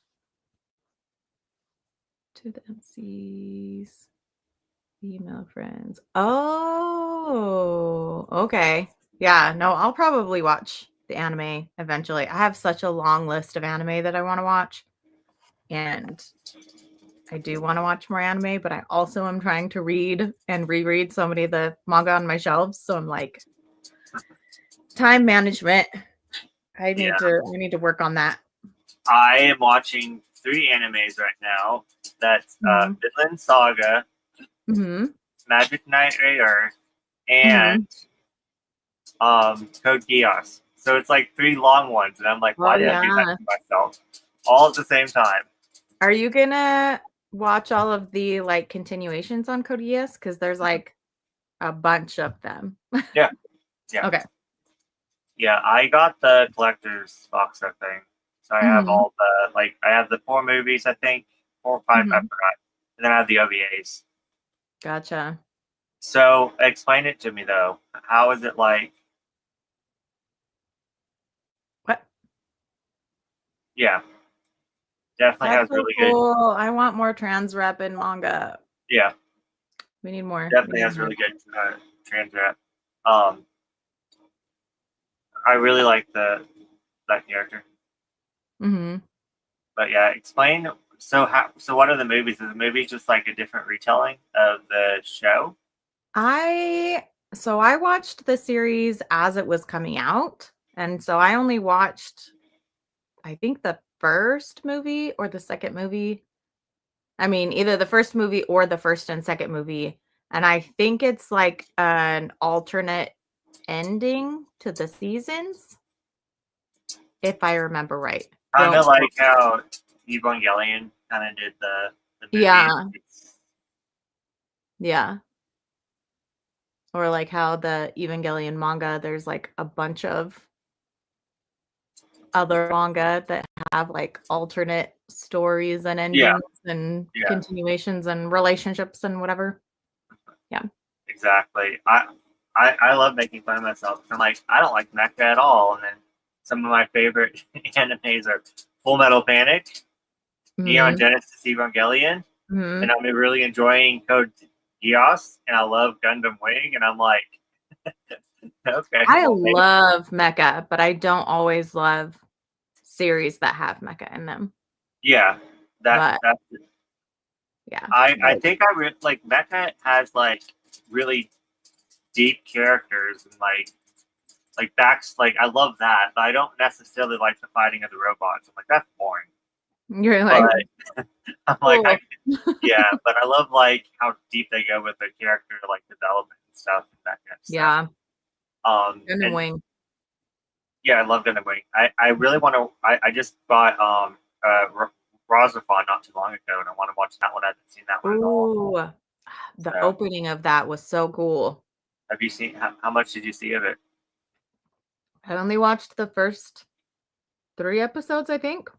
to the MC's female friends. Oh, okay. Yeah, no, I'll probably watch the anime eventually. I have such a long list of anime that I want to watch. And I do want to watch more anime, but I also am trying to read and reread so many of the manga on my shelves. So I'm like, time management. I need to work on that. I am watching 3 animes right now. That's Vinland Saga, Magic Knight Rayearth, and Code Geass. So it's like 3 long ones, and I'm like, why did I do that to myself? All at the same time. Are you gonna watch all of the like continuations on Code Geass? Because there's like a bunch of them. Yeah. Okay. Yeah, I got the collector's box set thing. So I have all the I have the 4 movies, I think 4 or 5, I forgot, and then I have the OVAs. Gotcha. So explain it to me though. How is it like? What? Yeah, definitely That's has so really cool. I want more trans rep in manga. Yeah, We need more. definitely has really good trans rep. I really like that character. But yeah, explain. So what are the movies? Is the movie just like a different retelling of the show? I watched the series as it was coming out. And so I only watched, I think, the first movie or the second movie. I mean, either the first movie or the first and second movie. And I think it's like an alternate ending to the seasons, if I remember right. Kind of like how Evangelion kind of did the movie. Yeah. Or like how the Evangelion manga, there's like a bunch of other manga that have like alternate stories and endings and continuations and relationships and whatever. Yeah. Exactly. I love making fun of myself. I'm like, I don't like mecha at all. And then some of my favorite animes are Full Metal Panic, Neon Genesis Evangelion, and I'm really enjoying Code Geass, and I love Gundam Wing, and I'm like, okay. I love mecha, but I don't always love series that have mecha in them. Yeah, that's yeah. I think I really like mecha has like really deep characters and like backs. Like I love that, but I don't necessarily like the fighting of the robots. I'm like, that's boring. You're like, but, I'm like, yeah, but I love like how deep they go with the character like development and stuff and that kind of stuff. Yeah. Gundam Wing. Yeah, I love Gundam Wing. I really want to. I just bought Razafon not too long ago, and I want to watch that one. I haven't seen that one at all. The opening of that was so cool. Have you seen? How much did you see of it? I only watched the first 3 episodes, I think.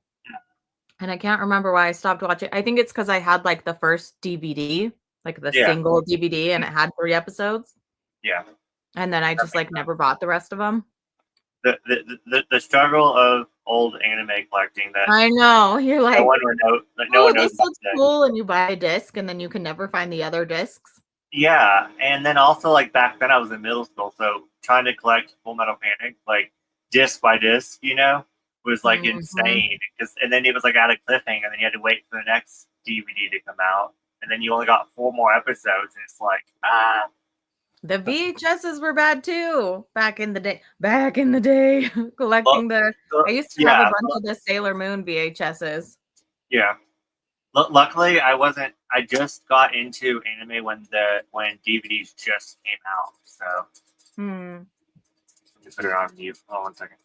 And I can't remember why I stopped watching. I think it's because I had like the first DVD, like the Yeah. single DVD, and it had 3 episodes. Yeah. And then I just like never bought the rest of them. The struggle of old anime collecting that I know. You're no like, one would know, that no oh, one knows this about looks today. cool. And you buy a disc and then you can never find the other discs. Yeah, and then also like back then I was in middle school, so trying to collect Full Metal Panic like disc by disc, was like Mhm. insane. And then it was like at a cliffhanger, and then you had to wait for the next DVD to come out, and then you only got 4 more episodes, and it's like The VHSs were bad too back in the day. Back in the day, collecting the. I used to have a bunch of the Sailor Moon VHSs. Yeah. Luckily, I just got into anime when DVDs just came out. So let me put it on mute. Hold on 1 second.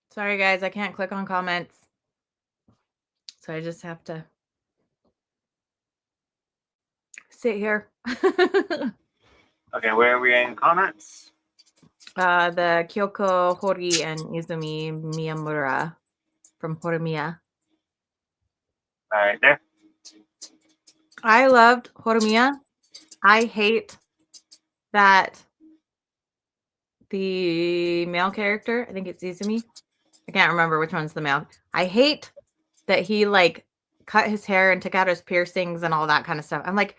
Sorry, guys, I can't click on comments. So I just have to sit here. Okay, where are we in comments? The Kyoko Hori and Izumi Miyamura from Horimiya. All right, there. I loved Horimiya. I hate that the male character, I think it's Izumi. I can't remember which one's the male. I hate that he like cut his hair and took out his piercings and all that kind of stuff. I'm like,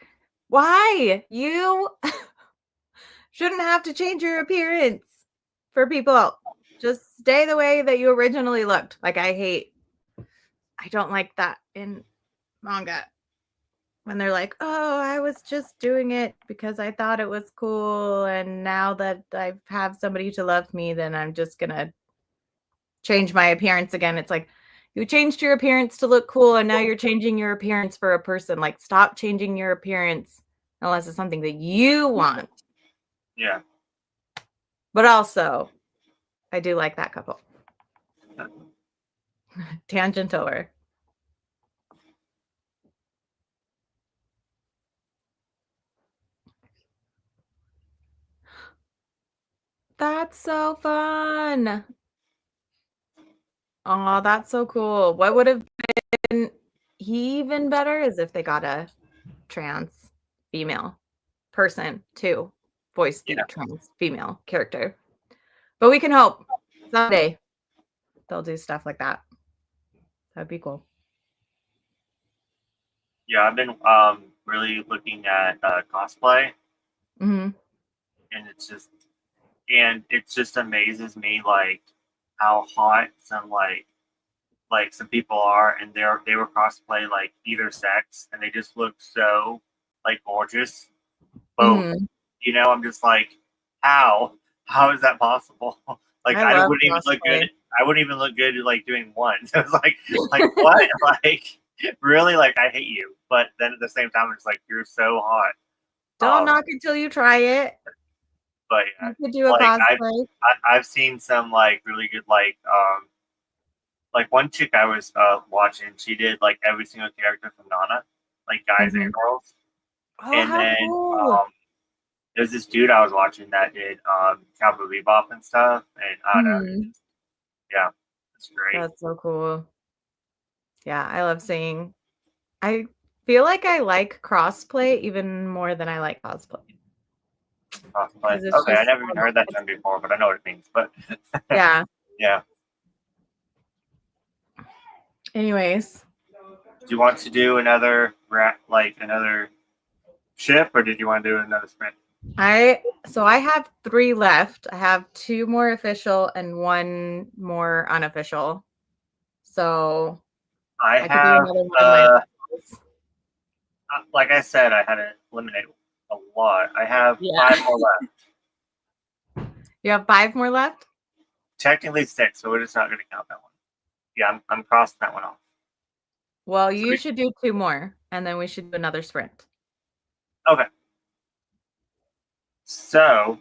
why? You shouldn't have to change your appearance for people. Just stay the way that you originally looked. Like I don't like that in manga. When they're like, "Oh, I was just doing it because I thought it was cool, and now that I have somebody to love me, then I'm just gonna change my appearance again." It's like, you changed your appearance to look cool, and now you're changing your appearance for a person. Like, stop changing your appearance unless it's something that you want. Yeah. But also, I do like that couple. Tangent over. That's so fun. Oh, that's so cool. What would have been even better is if they got a trans female person to voice the trans female character. But we can hope someday they'll do stuff like that. That'd be cool. Yeah, I've been really looking at cosplay, Mm-hmm. and it just amazes me like how hot some some people are, and they were cosplay like either sex, and they just look so like gorgeous. Both, Mm-hmm. I'm just like, how is that possible? Like I love wouldn't even look cosplay. good. I wouldn't even look good like doing one. So it's like what? Like really? Like I hate you, but then at the same time, it's like you're so hot. Don't knock it till you try it. But yeah, You could do a like cosplay. I've seen some like really good like one chick I was watching. She did like every single character from Nana, like guys and girls. Oh, And how then cool. there's this dude I was watching that did Cowboy Bebop and stuff, and I don't know, yeah, it's great. That's so cool. Yeah, I love seeing. I feel like I like crossplay even more than I like cosplay. Cosplay. It's Okay, I just never even heard that term before, but I know what it means. But yeah. yeah. Anyways, Do you want to do another another ship, or did you want to do another sprint? I have 3 left. I have 2 more official and 1 more unofficial. So I I could do have another one of my like I said, I had to eliminate a lot. I have 5 more left. You have 5 more left? Technically 6, so we're just not going to count that one. Yeah, I'm crossing that one off. Well, you should do 2 more, and then we should do another sprint. Okay. So,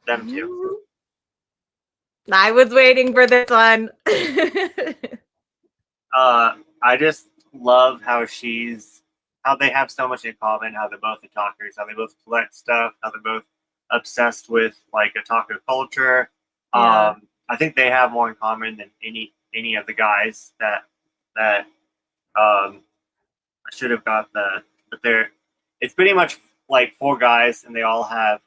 them 2. I was waiting for this one. I just love how they have so much in common, how they're both otakus, how they both collect stuff, how they're both obsessed with like otaku culture. Yeah. I think they have more in common than any of the guys that I should have got but it's pretty much like four guys and they all have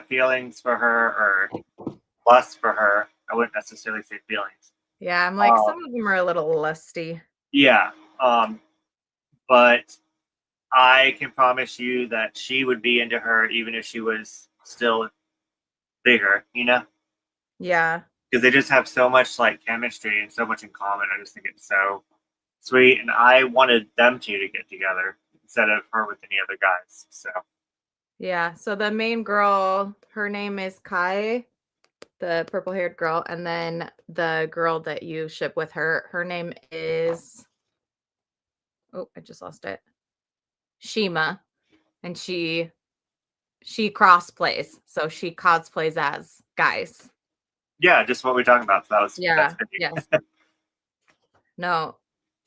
feelings for her or lust for her. I wouldn't necessarily say feelings. Yeah, I'm like, some of them are a little lusty. Yeah. But I can promise you that she would be into her even if she was still bigger, Yeah. Because they just have so much like chemistry and so much in common. I just think it's so sweet. And I wanted them two to get together instead of her with any other guys. So Yeah. So the main girl, her name is Kai, the purple haired girl. And then the girl that you ship with her name is, oh, I just lost it. Shima. And she crossplays. So she cosplays as guys. yeah, just what we're talking about. So Yeah. that's Yes. No,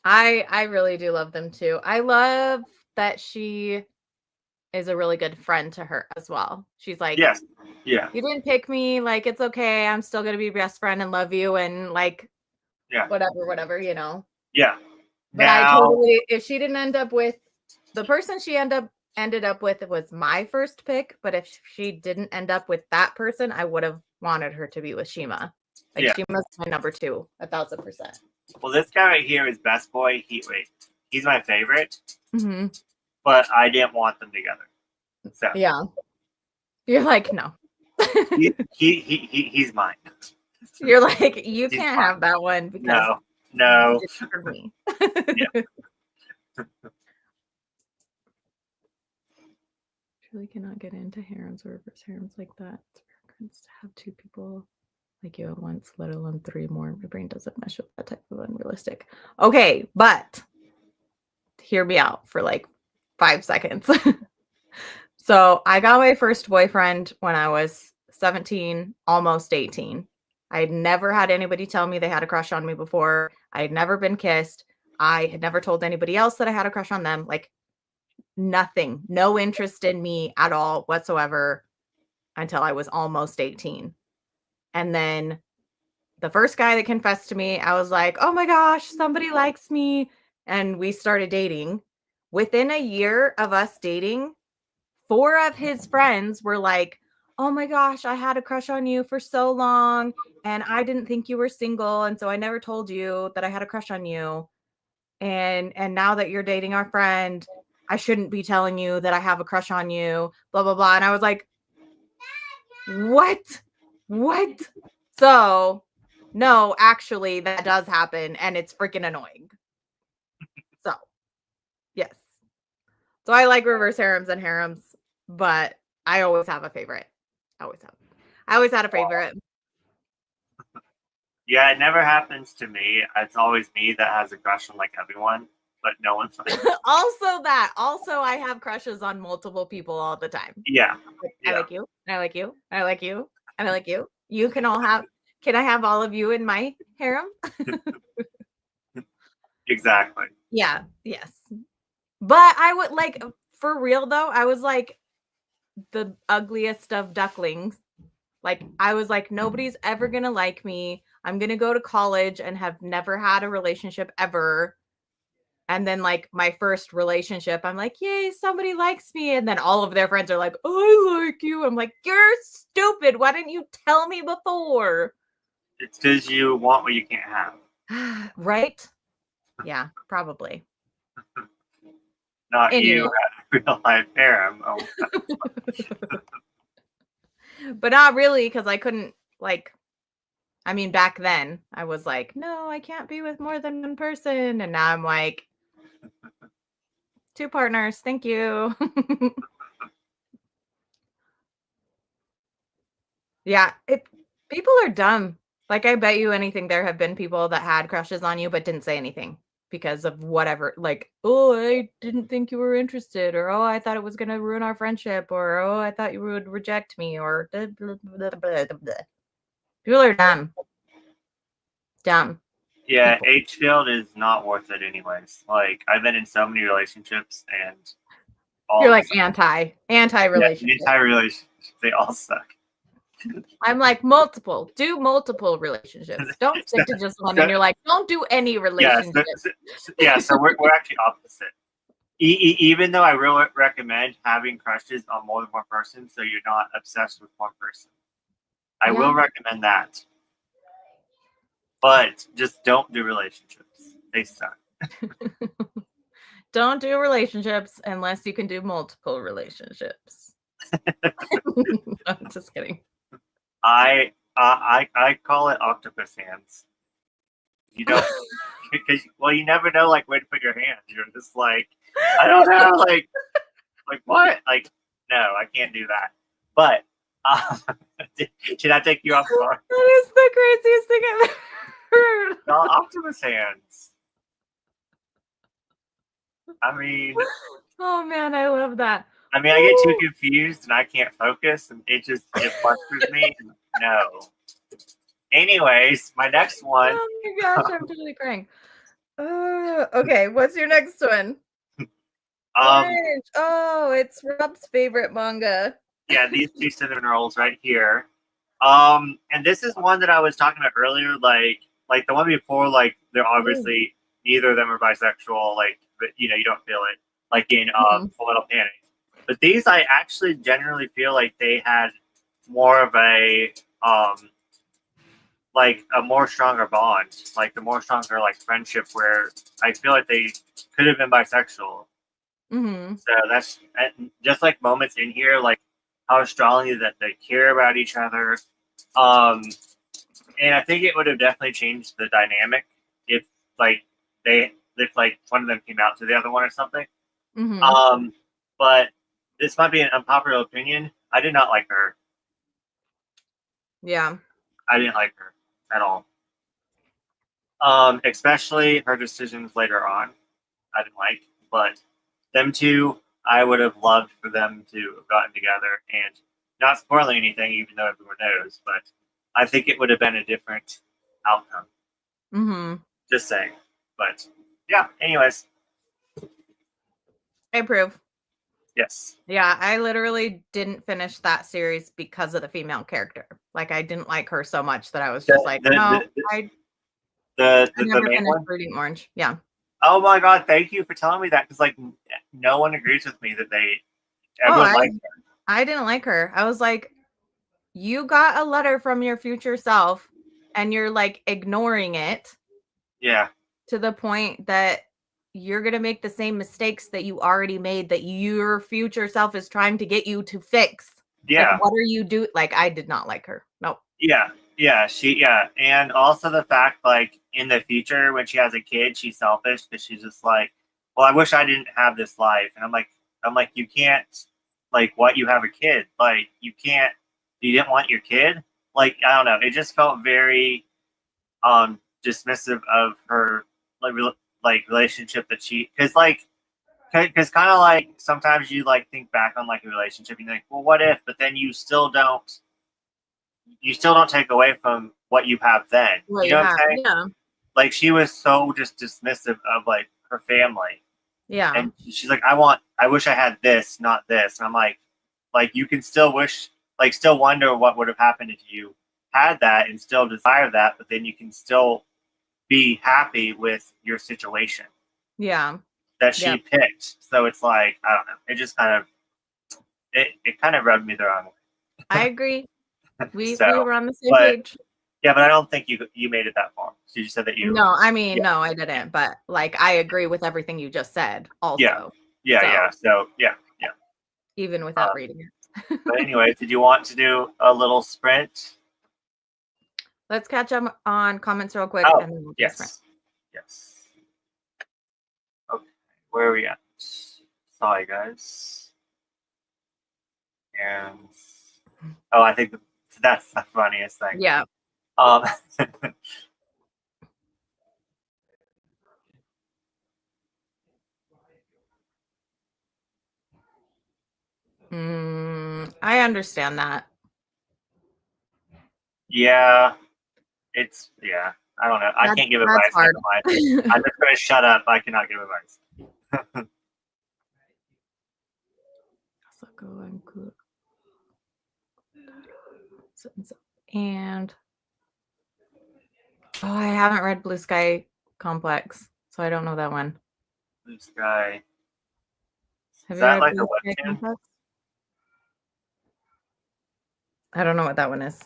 I really do love them too. I love that she is a really good friend to her as well. She's like, yes. Yeah. you didn't pick me, like it's okay. I'm still gonna be your best friend and love you and like Yeah. whatever, Yeah. But I totally, if she didn't end up with the person she ended up with, it was my first pick. But if she didn't end up with that person, I would have wanted her to be with Shima. Like Shima's my number 2, 1,000%. Well, this guy right here is Best Boy. He's my favorite, Mm-hmm. but I didn't want them together. So yeah, you're like, no. he's mine. You're like, you He's can't fine. have that one because no. it's for me. Yeah. Truly cannot get into harems or reverse harems like that. It's preference to have 2 people like you at once, let alone 3 more. My brain doesn't mesh with that type of unrealistic. Okay, but hear me out for like 5 seconds. So I got my first boyfriend when I was 17, almost 18. I had never had anybody tell me they had a crush on me before. I had never been kissed. I had never told anybody else that I had a crush on them. Like nothing, no interest in me at all whatsoever until I was almost 18. And then the first guy that confessed to me, I was like, oh my gosh, somebody likes me. And we started dating. Within a year of us dating, 4 of his friends were like, oh my gosh, I had a crush on you for so long. And I didn't think you were single. And so I never told you that I had a crush on you. And now that you're dating our friend, I shouldn't be telling you that I have a crush on you, blah, blah, blah. And I was like, what? So no, actually that does happen and it's freaking annoying. So yes. So I like reverse harems and harems, but I always have a favorite. I always had a favorite. Yeah, it never happens to me. It's always me that has a crush on like everyone, but no one's like. Also, I have crushes on multiple people all the time. Yeah. I like you. I like you. I like you. And I like you. You can all have. Can I have all of you in my harem? Exactly. Yeah. Yes. But I would like, for real though, I was like the ugliest of ducklings. Like I was like, nobody's ever gonna like me. I'm gonna go to college and have never had a relationship ever. And then like my first relationship, I'm like, yay, somebody likes me. And then all of their friends are like, I like you. I'm like, you're stupid. Why didn't you tell me before? It's because you want what you can't have. Right? Yeah, probably. Not you at a real life harem. Oh. But not really, because I couldn't like, I mean, back then I was like, no, I can't be with more than one person. And now I'm like, 2 partners. Thank you. Yeah, people are dumb. Like I bet you anything there have been people that had crushes on you but didn't say anything. because of whatever, like, oh, I didn't think you were interested, or oh, I thought it was going to ruin our friendship, or oh, I thought you would reject me, or blah, blah, blah, blah, blah. People are dumb. Yeah, People. H field is not worth it anyways. Like I've been in so many relationships and all You're of like them- anti yeah, relationship. the entire relationship, they all suck. I'm like, do multiple relationships. Don't stick to just one. And you're like, don't do any Yeah, relationship. so we're actually opposite. Even though I really recommend having crushes on more than one person, so you're not obsessed with one person. I will recommend that, but just don't do relationships. They suck. Don't do relationships unless you can do multiple relationships. I'm just kidding. I call it octopus hands. You don't because you never know like where to put your hands. You're just like, I don't know, like what? Like, no, I can't do that. But should I take you off guard? That is the craziest thing I've ever heard. No, octopus hands. I mean, oh man, I love that. I get too confused and I can't focus, and it frustrates me. No. Anyways, my next one. Oh my gosh, I'm totally crying. Okay, what's your next one? Orange. Oh, it's Rob's favorite manga. Yeah, these two cinnamon rolls right here. And this is one that I was talking about earlier, like the one before, like they're obviously neither of them are bisexual, like, but you don't feel it, like in Full Metal Panic. But these, I actually generally feel like they had more of a like a more stronger bond, like the more stronger like friendship, where I feel like they could have been bisexual. Mm-hmm. So that's just like moments in here, like how strongly that they care about each other. And I think it would have definitely changed the dynamic if like one of them came out to the other one or something. Mm-hmm. But this might be an unpopular opinion. I did not like her. Yeah. I didn't like her at all. Especially her decisions later on. I didn't like, but them two, I would have loved for them to have gotten together, and not spoiling anything, even though everyone knows, but I think it would have been a different outcome. Mm-hmm. Just saying. But yeah, anyways. I approve. Yes. Yeah, I literally didn't finish that series because of the female character. Like, I didn't like her so much that I was just like, no, I never finished Reading Orange. Yeah. Oh my god, thank you for telling me that, because like no one agrees with me that everyone likes her. I didn't like her. I was like, you got a letter from your future self and you're like ignoring it. Yeah. To the point that you're going to make the same mistakes that you already made that your future self is trying to get you to fix. Yeah. Like, what are you doing? Like, I did not like her. No. Yeah. Yeah. And also the fact, like, in the future, when she has a kid, she's selfish because she's just like, well, I wish I didn't have this life. And I'm like, you can't, like, what, you have a kid? Like, you didn't want your kid? Like, I don't know. It just felt very dismissive of her, like relationship that she, because kind of like sometimes you like think back on like a relationship and you think, well, what if? But then you still don't take away from what you have then. Well, you know what I'm saying? Yeah. Like, she was so just dismissive of like her family. Yeah. And she's like, I wish I had this, not this. And I'm like you can still still wonder what would have happened if you had that and still desire that, but then you can still be happy with your situation. Yeah. That she picked. So it's like, I don't know. It just kind of it kind of rubbed me the wrong way. I agree. We were on the same page. Yeah, but I don't think you made it that far. So you said that you. No, I mean, no, I didn't. But like, I agree with everything you just said. Also. Yeah. So yeah. Even without reading it. But anyway, did you want to do a little sprint? Let's catch up on comments real quick. Oh, and then we'll yes. Okay, where are we at? Sorry, guys. And I think that's the funniest thing. Yeah. I understand that. Yeah, yeah. I don't know. I can't give That's advice. hard. Never mind. I'm just going to shut up. I cannot give advice. And I haven't read Blue Sky Complex, so I don't know that one. Blue Sky. Have Is you that read like Blue a Sky webtoon? Complex? I don't know what that one is.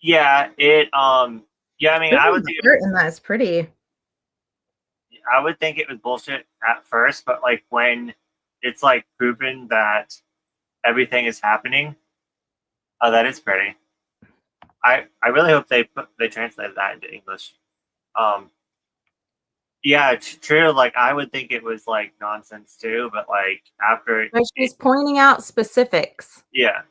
Yeah, yeah, I mean, I would think The art in that is pretty. I would think it was bullshit at first, but like when it's like proven that everything is happening, oh, that is pretty. I really hope they translated that into English. Um, yeah, it's true. Like I would think it was like nonsense too, but like after But she's pointing out specifics. yeah,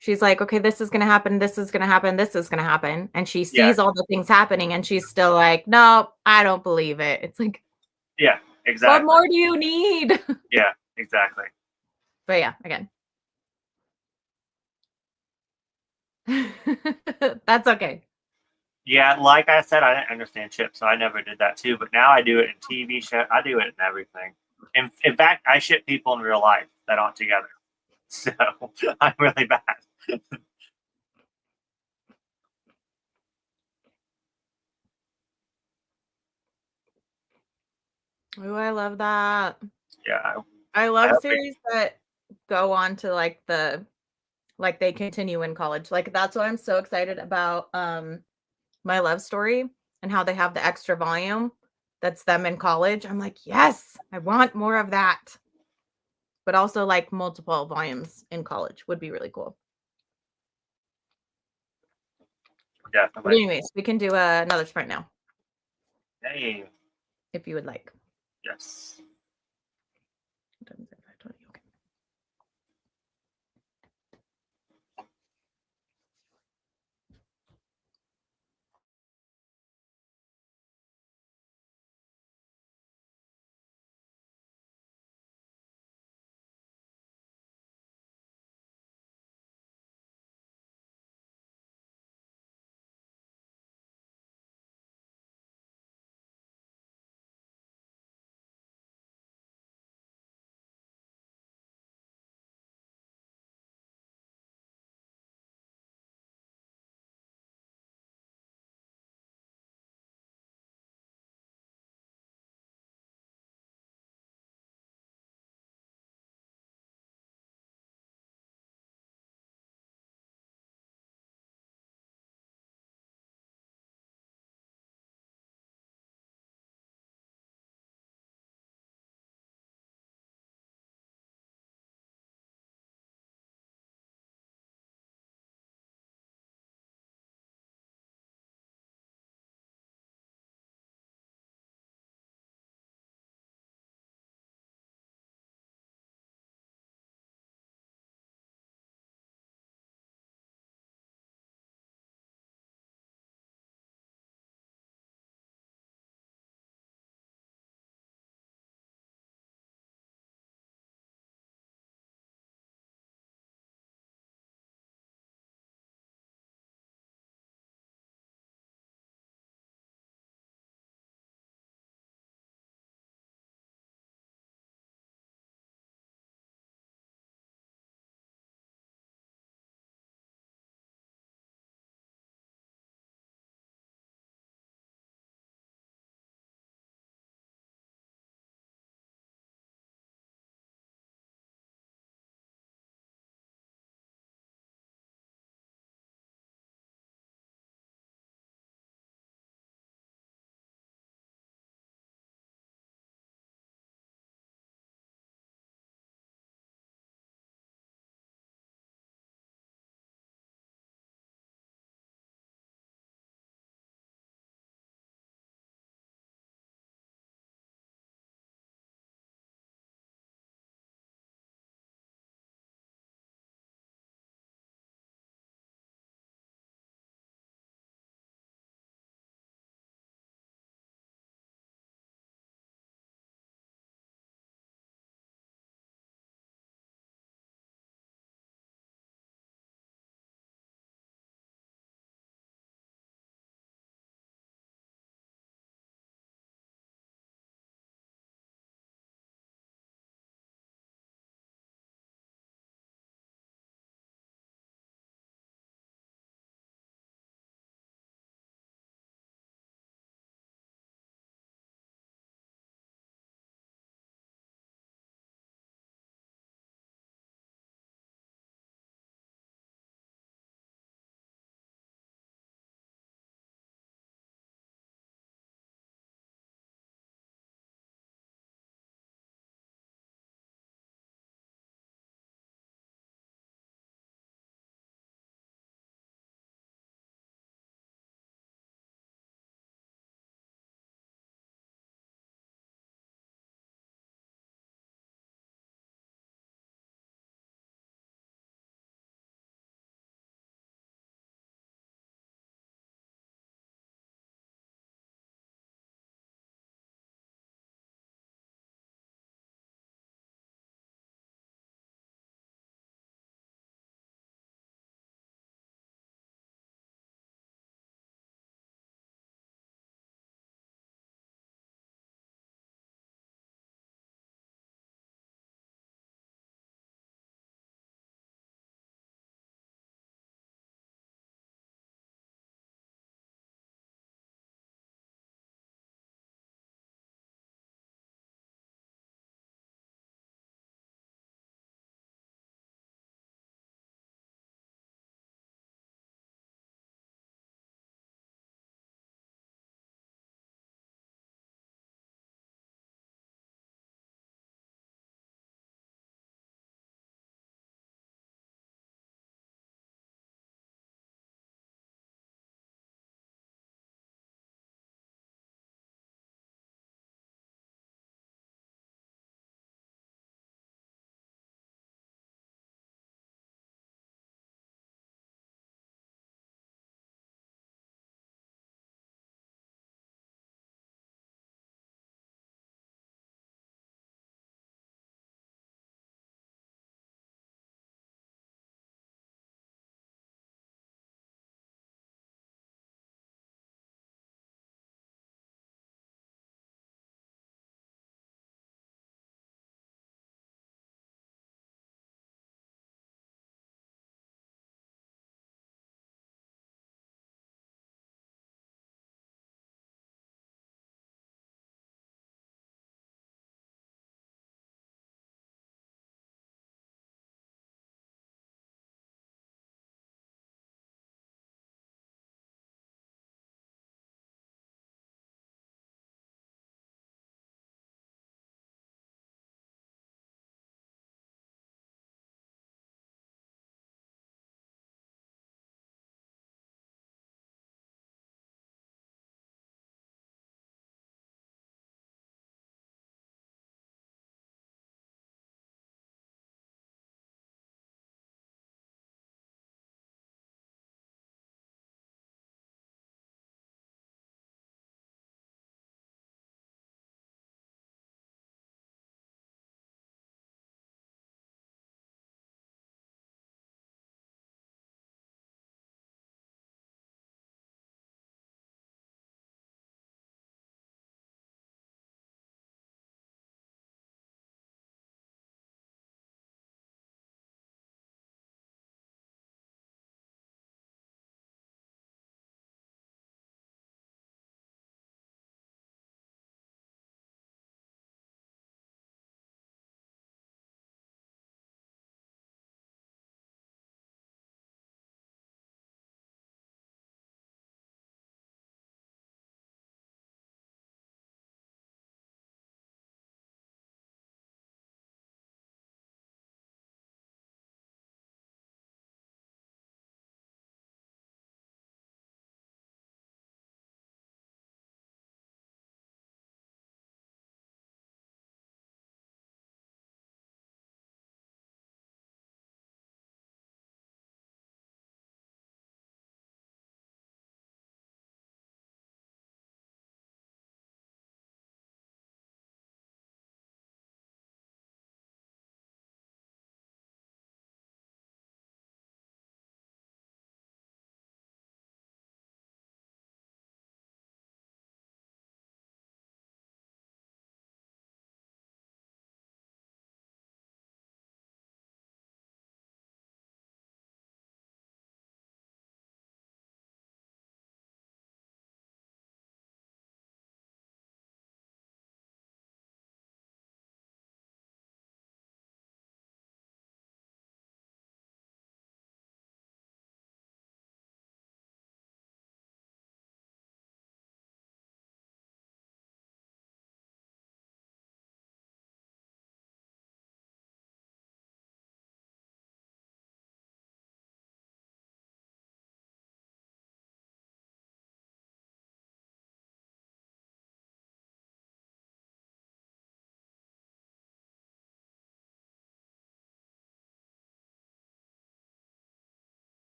She's like, okay, this is going to happen. This is going to happen. This is going to happen. And she yeah, sees all the things happening and she's still like, no, I don't believe it. It's like, yeah, what exactly. more do you need? Yeah, exactly. But yeah, again. That's okay. Yeah, like I said, I didn't understand ship, so I never did that too. But now I do it in TV show. I do it in everything. In fact, I ship people in real life that aren't together. So I'm really bad. Oh, I love that. Yeah, I I love hope series that go on to like they continue in college. Like that's why I'm so excited about My Love Story and how they have the extra volume that's them in college. I'm like, yes, I want more of that. But also like multiple volumes in college would be really cool. But definitely. anyways, we can do another sprint now Hey, if you would like. yes.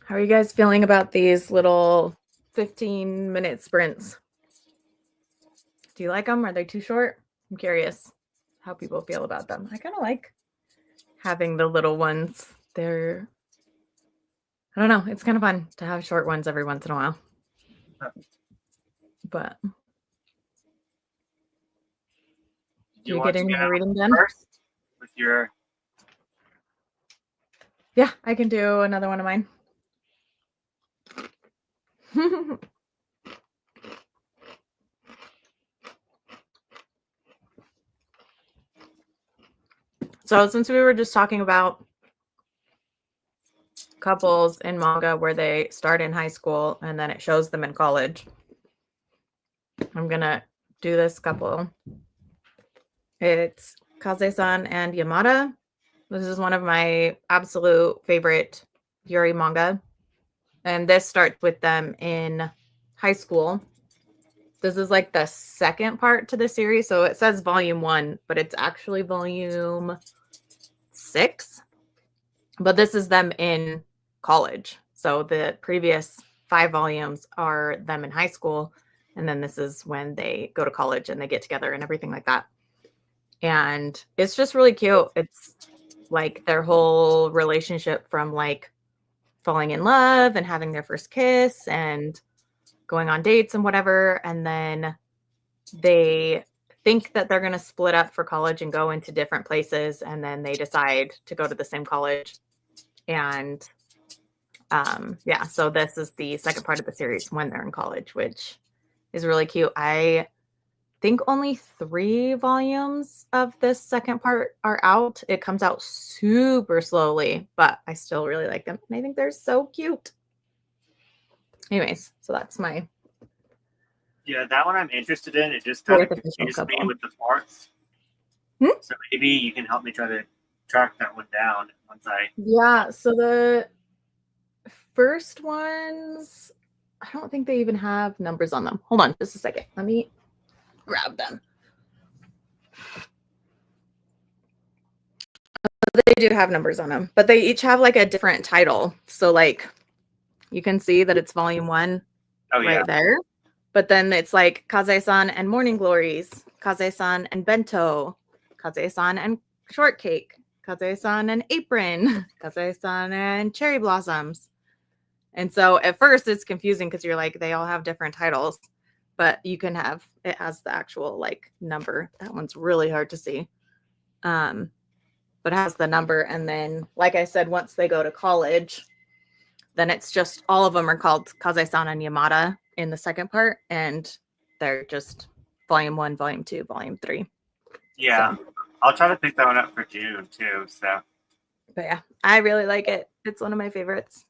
How are you guys feeling about these little 15-minute sprints? Do you like them? Are they too short? I'm curious how people feel about them. I kind of like having the little ones. I don't know. It's kind of fun to have short ones every once in a while. But Do do you want get to any go more reading done? first with your? Yeah, I can do another one of mine. So since we were just talking about couples in manga where they start in high school and then it shows them in college, I'm gonna do this couple. It's Kaze-san and Yamada. This is one of my absolute favorite Yuri manga. And this starts with them in high school. This is like the second part to the series. So it says volume 1, but it's actually volume 6. But this is them in college. So the previous 5 volumes are them in high school. And then this is when they go to college and they get together and everything like that. And it's just really cute. It's like their whole relationship from like falling in love and having their first kiss and going on dates and whatever. And then they think that they're going to split up for college and go into different places. And then they decide to go to the same college. And yeah, so this is the second part of the series when they're in college, which is really cute. I think only 3 volumes of this second part are out. It comes out super slowly, but I still really like them. And I think they're so cute. Anyways, so that's my Yeah, that one I'm interested in. It just kind of fourth official confused me couple. with the parts. So maybe you can help me try to track that one down once I. Yeah, so the first ones, I don't think they even have numbers on them. Hold on just a second. Let me grab them. They do have numbers on them, but they each have like a different title. So like you can see that it's volume 1 right there. But then it's like Kaze-san and Morning Glories, Kaze-san and Bento, Kaze-san and Shortcake, Kaze-san and Apron, Kaze-san and Cherry Blossoms. And so at first it's confusing because you're like, they all have different titles, but you can have, it has the actual like number. That one's really hard to see. But it has the number. And then, like I said, once they go to college, then it's just all of them are called Kaze-san and Yamada in the second part. And they're just volume 1, volume 2, volume 3. Yeah. So, I'll try to pick that one up for June too. So, but yeah, I really like it. It's one of my favorites.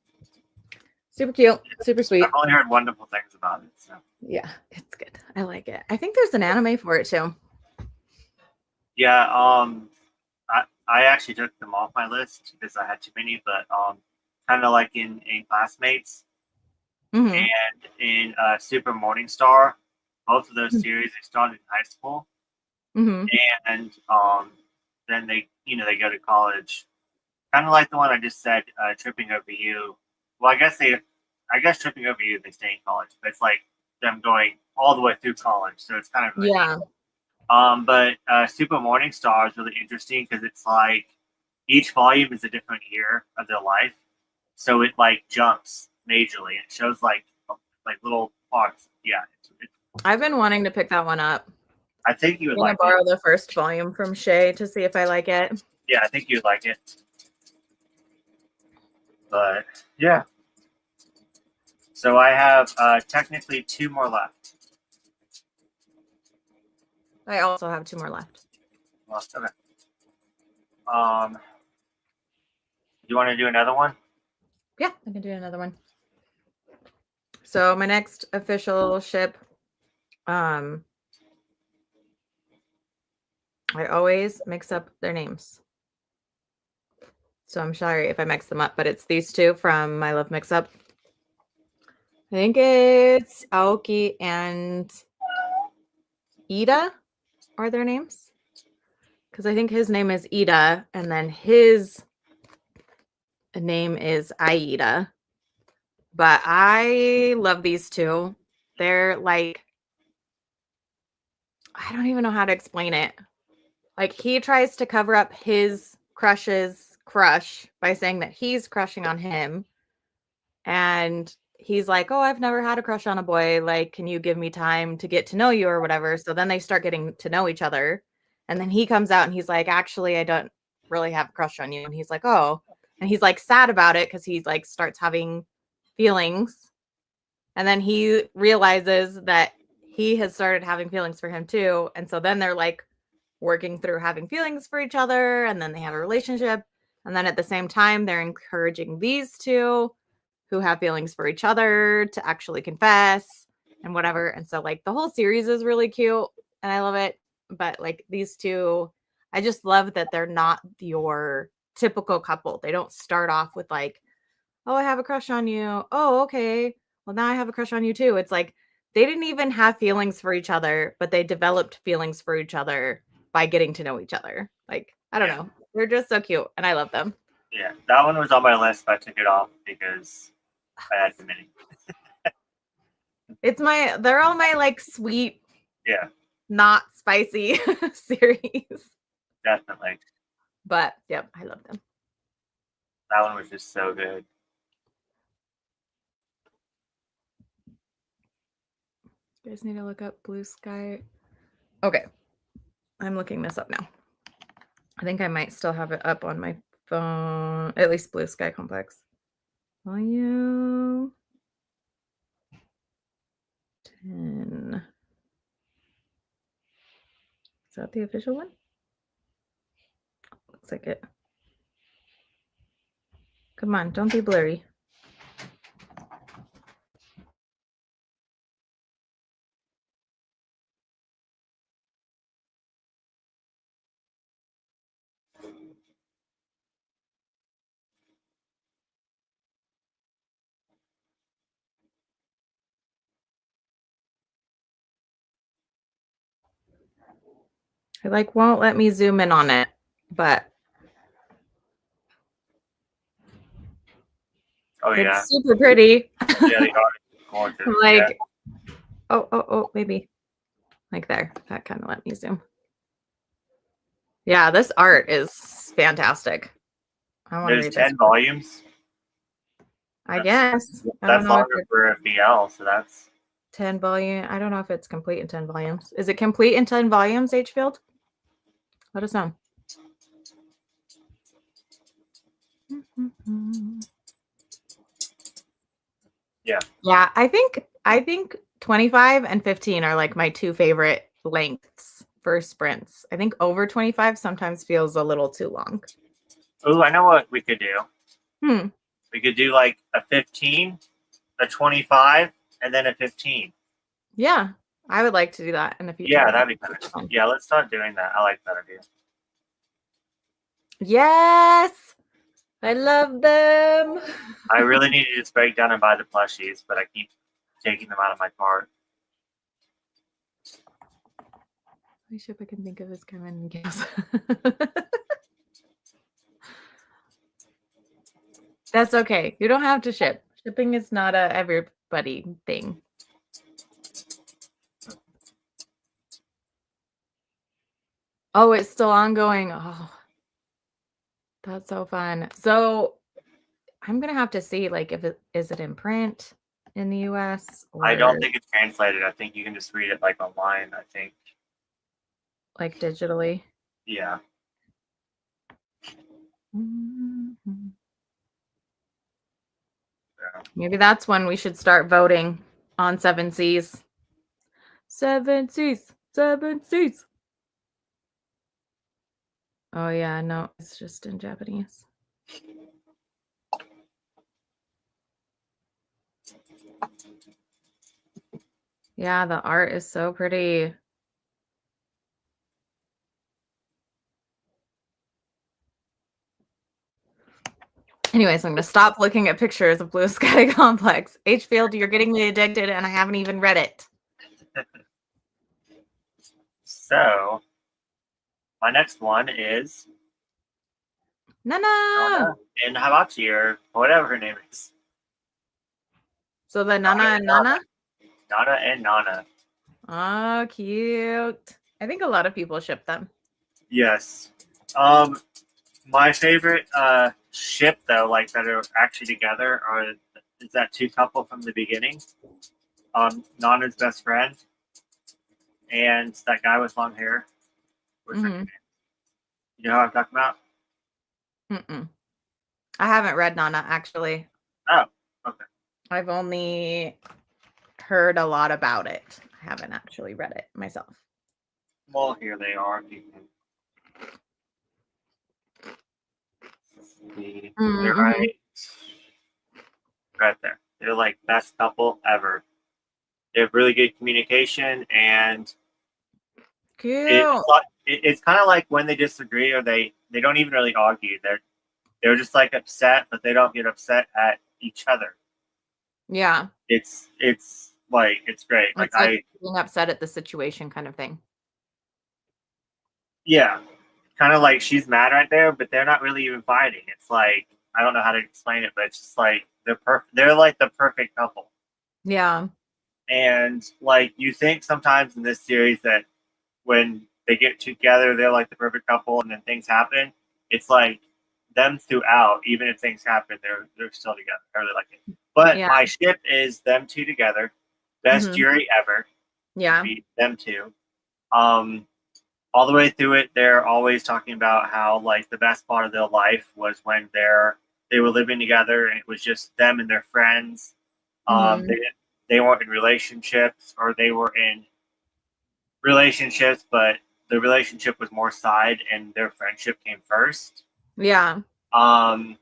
Super cute, super sweet. I've only heard wonderful things about it. So yeah, it's good. I like it. I think there's an anime for it too. Yeah, I actually took them off my list because I had too many, but kind of like in Classmates and in Super Morningstar, both of those series they started in high school, and then they go to college, kind of like the one I just said, Tripping Over You. Well, I guess Tripping Over You they stay in college, but it's like them going all the way through college, so it's kind of really yeah. neat. But Super Morningstar is really interesting because it's like each volume is a different year of their life, so it like jumps majorly. It shows like little parts. Yeah, I've been wanting to pick that one up. I think you would like. I'm gonna borrow the first volume from Shay to see if I like it. Yeah, I think you'd like it. But yeah, so I have technically 2 more left. I also have 2 more left. Well, okay. Do you want to do another one? Yeah, I can do another one. So my next official ship, I always mix up their names. So I'm sorry if I mix them up, but it's these 2 from My Love Mix Up. I think it's Aoki and Ida are their names. because I think his name is Ida, and then his name is Aida. But I love these two. They're like, I don't even know how to explain it. Like, he tries to cover up his crush's crush by saying that he's crushing on him. And he's like, oh, I've never had a crush on a boy. Like, can you give me time to get to know you or whatever? So then they start getting to know each other. And then he comes out and he's like, actually, I don't really have a crush on you. And he's like, oh. And he's like sad about it because he like starts having feelings. And then he realizes that he has started having feelings for him too. And so then they're like working through having feelings for each other. And then they have a relationship. And then at the same time, they're encouraging these two who have feelings for each other to actually confess and whatever. And so like the whole series is really cute and I love it. But like these two, I just love that they're not your typical couple. They don't start off with like, oh, I have a crush on you. Oh, okay. Well, now I have a crush on you too. It's like they didn't even have feelings for each other, but they developed feelings for each other by getting to know each other. Like, I don't know. They're just so cute and I love them. Yeah, that one was on my list, but I took it off because I had too many. They're all my like sweet, Yeah, not spicy series. definitely. But yep, I love them. That one was just so good. You guys need to look up Blue Sky. Okay. I'm looking this up now. I think I might still have it up on my phone, at least Blue Sky Complex. Volume 10. Is that the official one? Looks like it. Come on, don't be blurry. It like won't let me zoom in on it, but Oh yeah, it's super pretty. yeah, they are gorgeous. Like, yeah. oh, maybe like there. That kind of let me zoom. Yeah, this art is fantastic. I want to There's read 10 this. volumes. I guess. I That's don't know if longer it's for a BL, so that's 10 volume. I don't know if it's complete in 10 volumes. Is it complete in 10 volumes, H-Field? Let us know. yeah. Yeah, I think 25 and 15 are like my two favorite lengths for sprints. I think over 25 sometimes feels a little too long. Oh, I know what we could do. Hmm. We could do like a 15, a 25, and then a 15. Yeah, I would like to do that in the future. Yeah, that'd be kind of fun. Yeah, let's start doing that. I like that idea. Yes, I love them. I really need to just break down and buy the plushies, but I keep taking them out of my cart. Only ship I can think of is Cameron and Gas. That's okay. You don't have to ship. Shipping is not a everybody thing. Oh, it's still ongoing. Oh, that's so fun. So I'm gonna have to see like if it is it in print in the US or I don't think it's translated. I think you can just read it like online, I think. like digitally. Yeah. Mhm. Yeah. Maybe that's when we should start voting on 7 Seas. 7 Seas. 7 Seas. Oh yeah, no, it's just in Japanese. Yeah, the art is so pretty. Anyways, I'm going to stop looking at pictures of Blue Sky Complex. H-Field, you're getting me addicted and I haven't even read it. So, My next one is Nana. Nana and Hamachi, or whatever her name is. So the Nana and Nana. Nana and Nana. Oh, cute. I think a lot of people ship them. Yes. My favorite ship though, like that are actually together, is that two couple from the beginning. Nana's best friend and that guy with long hair. What's her name? You know who I'm talking about? Mm-mm. I haven't read Nana actually. Oh, okay. I've only heard a lot about it. I haven't actually read it myself. Well, here they are. They're right there. They're like best couple ever. They have really good communication, and Cute. it's kind of like when they disagree, or they don't even really argue. They're just like upset, but they don't get upset at each other. Yeah. It's like it's great. It's like being upset at the situation kind of thing. Yeah, kind of like she's mad right there, but they're not really even fighting. It's like I don't know how to explain it, but it's just like they're like the perfect couple. Yeah. And like you think sometimes in this series that when they get together, they're like the perfect couple, and then things happen. It's like them throughout, even if things happen, they're still together. I really like it. But my ship is them two together. Best Yuri ever. Yeah. Them two. All the way through it, they're always talking about how like the best part of their life was when they were living together and it was just them and their friends. They weren't in relationships, or they were in relationships, but the relationship was more side and their friendship came first. Yeah. And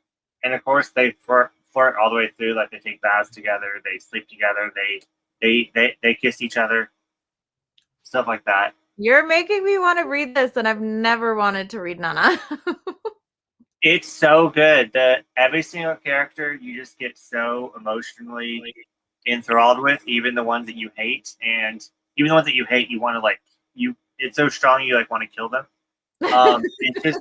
of course they flirt all the way through. Like they take baths together, they sleep together, they kiss each other, stuff like that. You're making me want to read this, and I've never wanted to read Nana. It's so good that every single character you just get so emotionally enthralled with, even the ones that you hate, and even the ones that you hate, you want to like you. It's so strong you like want to kill them. It's just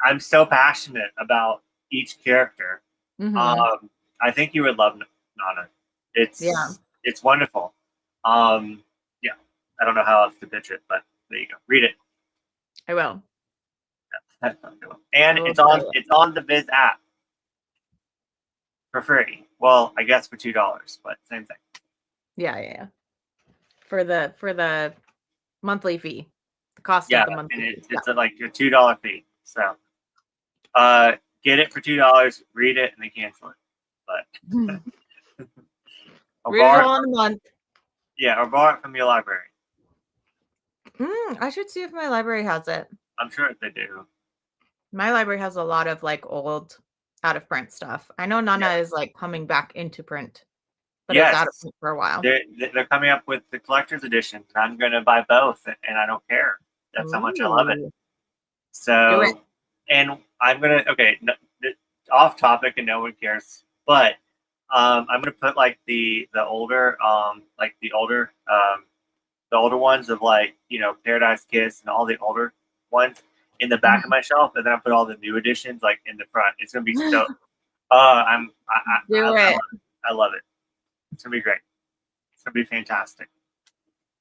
I'm so passionate about each character. I think you would love Nana. It's wonderful. Yeah, I don't know how else to pitch it, but there you go. Read it. I will. And it's on the Viz app for free. Well, I guess for $2, but same thing. Yeah. For the monthly fee, the cost of the monthly fee. It's like a $2 fee. So, get it for $2, read it, and then cancel it. But read it all in a month. Yeah, or borrow it from your library. I should see if my library has it. I'm sure they do. My library has a lot of like old out of print stuff. I know Nana is like coming back into print, but it's out of print for a while. They're coming up with the collector's edition. I'm going to buy both, and I don't care. That's how much I love it. So, and I'm going to, off topic and no one cares, but I'm going to put like the older ones of like, Paradise Kiss and all the older ones in the back of my shelf, and then I put all the new editions like in the front. It's gonna be so. I love it. It's gonna be great. It's gonna be fantastic.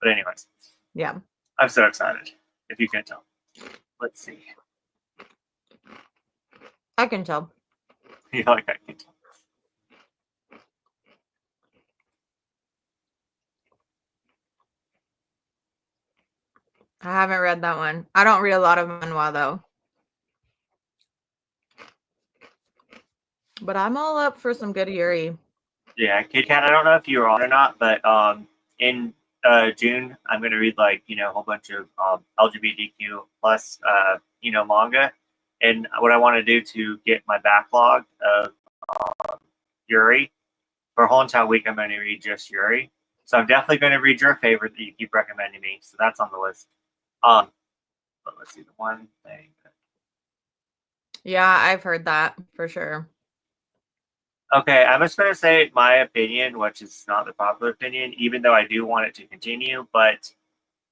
But anyways, yeah, I'm so excited. If you can't tell, let's see. I can tell. I can tell. I haven't read that one. I don't read a lot of manhwa though. But I'm all up for some good Yuri. Yeah, Kit Kat, I don't know if you were on or not, but in June I'm going to read like a whole bunch of LGBTQ plus manga, and what I want to do to get my backlog of Yuri for a whole entire week, I'm going to read just Yuri. So I'm definitely going to read your favorite that you keep recommending me. So that's on the list. But let's see the one thing. Yeah, I've heard that for sure. Okay, I'm just going to say my opinion, which is not the popular opinion, even though I do want it to continue. But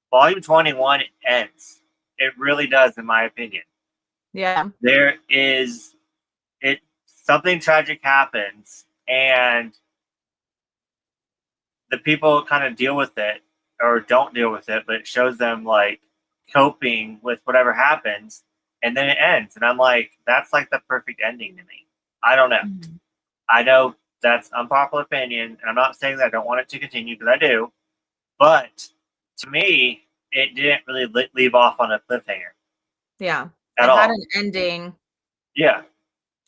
Volume 21 ends. It really does, in my opinion. Yeah. There is something tragic happens, and the people kind of deal with it or don't deal with it, but it shows them like coping with whatever happens, and then it ends. And I'm like, that's like the perfect ending to me. I don't know. Mhm. I know that's unpopular opinion, and I'm not saying that I don't want it to continue because I do, but to me, it didn't really leave off on a cliffhanger Yeah. at It had all. an ending Yeah,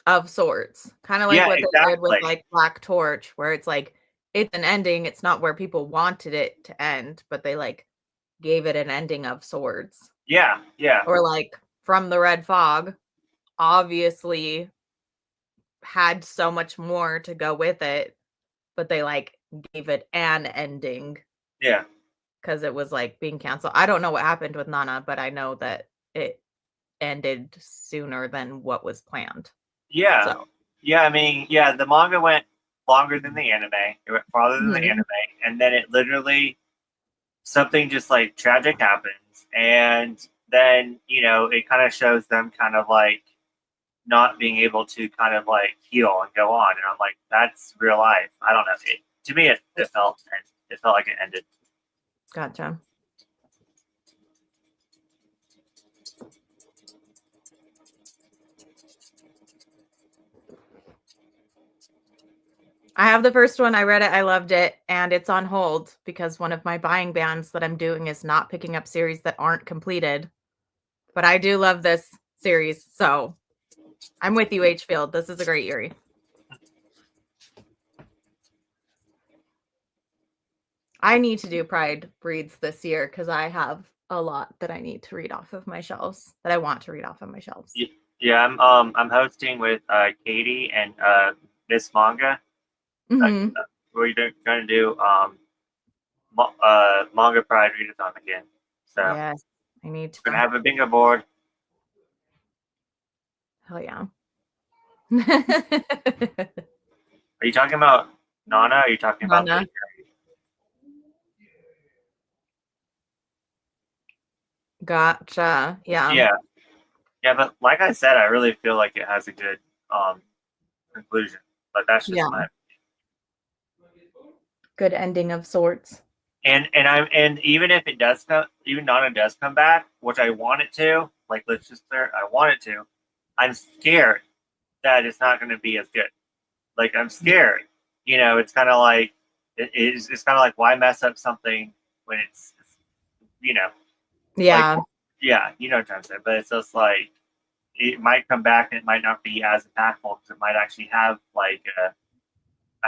of sorts. Kind of like yeah, what they did with exactly. like Black Torch, where it's like it's an ending. It's not where people wanted it to end, but they like gave it an ending of sorts. Yeah, yeah, Or like From the Red Fog, obviously had so much more to go with it, but they like gave it an ending yeah, because it was like being canceled. I don't know what happened with Nana, but I know that it ended sooner than what was planned. yeah, So, yeah. I mean, yeah, the manga went longer than the anime. It went farther than the mhm. anime, and then it literally something just like tragic happens, and then it kind of shows them kind of like not being able to kind of like heal and go on, and I'm like, that's real life. I don't know. To me, it felt like it ended. Gotcha. I have the first one. I read it. I loved it. And it's on hold because one of my buying bans that I'm doing is not picking up series that aren't completed. But I do love this series. So I'm with you, H Field. This is a great Yuri. I need to do Pride Breeds this year because I have a lot that I need to read off of my shelves that I want to read off of my shelves. Yeah, I'm hosting with Katie and Miss Manga. Hmm. We're going to do Manga Pride Readathon again. So Yes, I need we're gonna to. have a bingo board. Hell yeah. Are you talking about Nana? Or are you talking about Nana. Gotcha. Yeah. Yeah, yeah, but like I said, I really feel like it has a good conclusion. But that's just Yeah. my Good ending of sorts. and even if it does come, even Nana does come back, which I want it to. Like, let's just say I want it to. I'm scared that it's not going to be as good. Like, I'm scared. It's kind of like it's kind of like why mess up something when it's like Yeah. yeah, what I'm trying to say. But it's just like it might come back and it might not be as impactful because it might actually have like a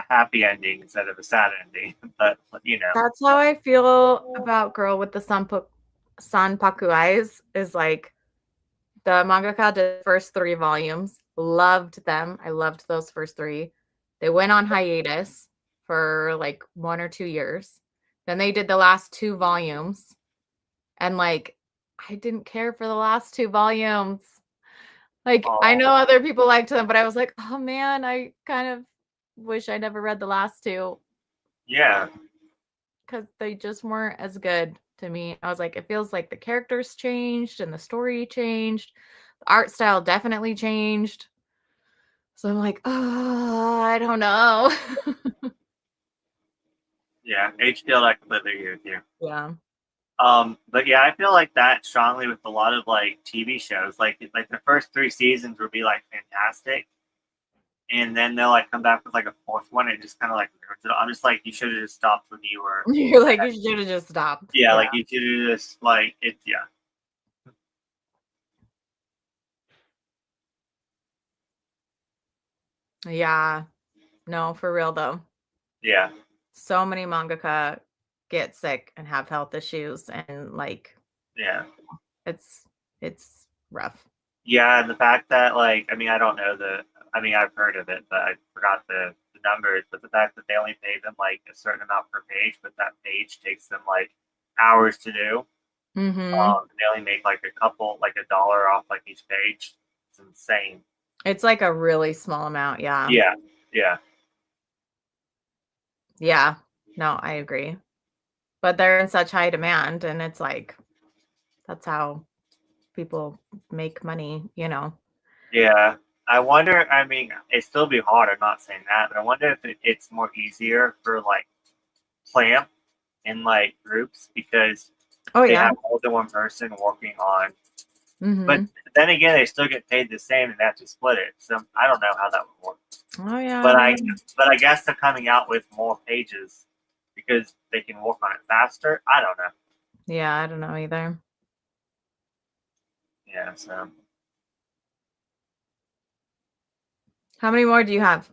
happy ending instead of a sad ending. But That's how I feel about Girl with the Sanpaku Eyes is like the mangaka did the first 3 volumes. Loved them. I loved those first 3. They went on hiatus for like 1 or 2 years. Then they did the last 2 volumes. And like I didn't care for the last 2 volumes. Like I oh know other people liked them, but I was like, oh man, I kind of wish I never read the last 2 yeah, because they just weren't as good to me. I was like, it feels like the characters changed and the story changed. The art style definitely changed. So I'm like, oh, I don't know. yeah, HDL I completely agree with you. Yeah. But yeah, I feel like that strongly with a lot of like TV shows. Like the first 3 seasons would be like fantastic, and then they'll like come back with like a fourth one. And just kind of like I'm just like you should have just stopped when you were. You're like, you should have just stopped. Yeah, Yeah. like you should have just like it. Yeah, Yeah. No, for real though. yeah, So many mangaka get sick and have health issues and like yeah, it's it's rough. yeah. And the fact that like I mean I don't know the I mean I've heard of it, but I forgot the numbers. But the fact that they only pay them like a certain amount per page, but that page takes them like hours to do. Mhm. They only make like a couple, like $1 off like each page. It's insane. It's like a really small amount, yeah. Yeah, yeah, Yeah. No, I agree. But they're in such high demand and it's like that's how people make money, you know. Yeah. I wonder. I mean, it'd still be hard. I'm not saying that, but I wonder if it's more easier for like Clamp in like groups because Oh they yeah. have more than one person working on. But Hmm. then again, they still get paid the same, and they have to split it. So I don't know how that would work. Oh yeah. But I I, don't know. but I guess they're coming out with more pages because they can work on it faster. I don't know. Yeah, I don't know either. Yeah. So How many more do you have?